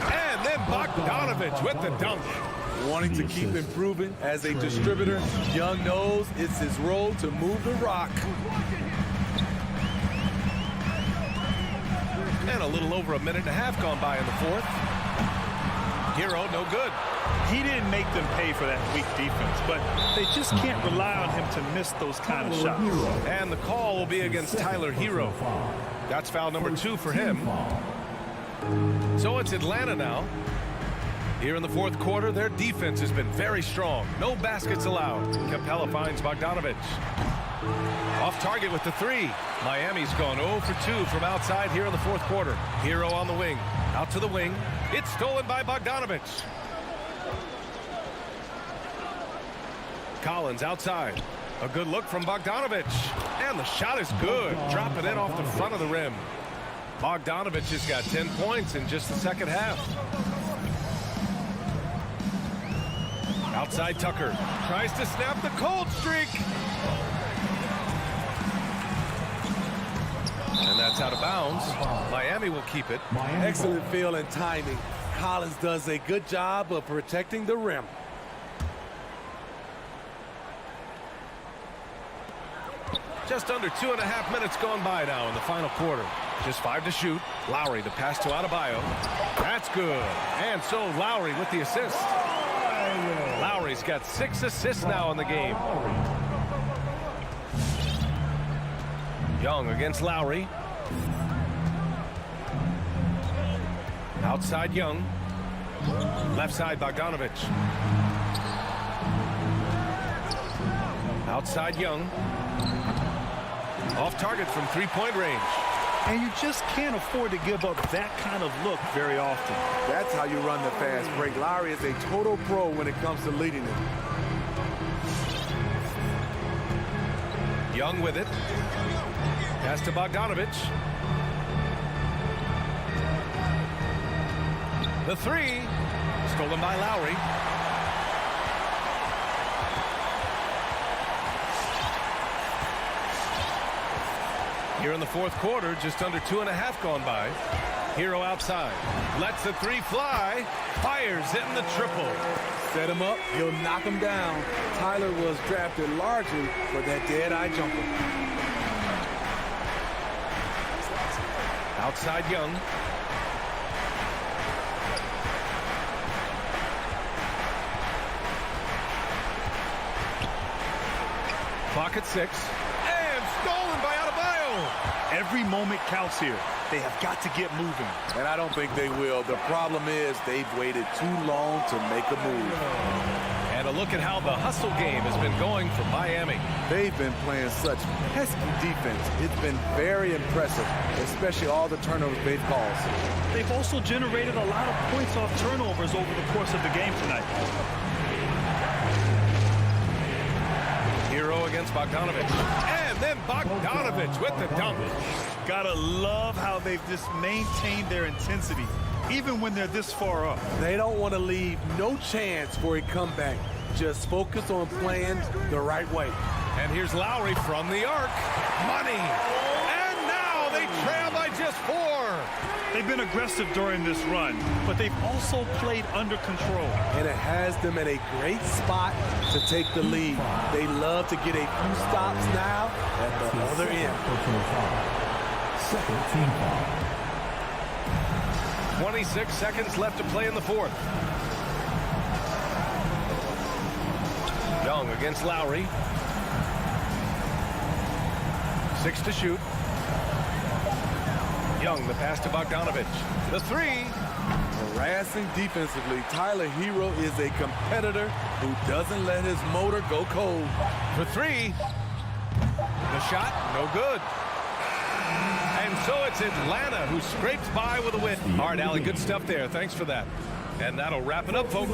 And then Bogdanovich with the dunk. Wanting to keep improving as a distributor, Young knows it's his role to move the rock. And a little over a minute and a half gone by in the fourth. Hero, no good. He didn't make them pay for that weak defense, but they just can't rely on him to miss those kind of shots. And the call will be against Tyler Hero. That's foul number 2 for him. So it's Atlanta now. Here in the fourth quarter, their defense has been very strong. No baskets allowed. Capella finds Bogdanovich. Off target with the 3. Miami's gone 0 for 2 from outside here in the fourth quarter. Hero on the wing. Out to the wing. It's stolen by Bogdanovich. Collins outside. A good look from Bogdanovich. And the shot is good. Dropping in off the front of the rim. Bogdanovich has got 10 points in just the second half. Outside Tucker. Tries to snap the cold streak. And that's out of bounds. Miami will keep it. Excellent feel and timing. Collins does a good job of protecting the rim. Just under 2.5 minutes gone by now in the final quarter. Just 5 to shoot. Lowry, the pass to Adebayo. That's good. And so Lowry with the assist. Lowry's got 6 assists now in the game. Young against Lowry. Outside Young. Left side Bogdanovich. Outside Young. Off target from three-point range. And you just can't afford to give up that kind of look very often. That's how you run the fast break. Lowry is a total pro when it comes to leading it. Young with it. Pass to Bogdanovich. The 3. Stolen by Lowry. Here in the fourth quarter, just under 2.5 gone by. Hero outside. Lets the 3 fly. Fires hitting the triple. Set him up, he'll knock him down. Tyler was drafted largely for that dead-eye jumper. Outside Young. Clock at 6. And stolen by Adebayo. Every moment counts here. They have got to get moving. And I don't think they will. The problem is they've waited too long to make a move. And a look at how the hustle game has been going for Miami. They've been playing such pesky defense. It's been very impressive, especially all the turnovers they've caused. They've also generated a lot of points off turnovers over the course of the game tonight. Hero against Bogdanovich. And then Bogdanovich with the dunk. Gotta love how they've just maintained their intensity, even when they're this far up. They don't want to leave no chance for a comeback. Just focus on playing the right way. And here's Lowry from the arc. Money. And now they trail by just 4. They've been aggressive during this run, but they've also played under control. And it has them in a great spot to take the lead. They love to get a few stops now at the other end. Second team foul. 26 seconds left to play in the 4th. Young against Lowry. 6 to shoot. Young, the pass to Bogdanovich. The 3. Harassing defensively, Tyler Hero is a competitor who doesn't let his motor go cold. For 3. The shot, no good. And so it's Atlanta who scrapes by with a win. All right, Allie, good stuff there. Thanks for that. And that'll wrap it up, folks.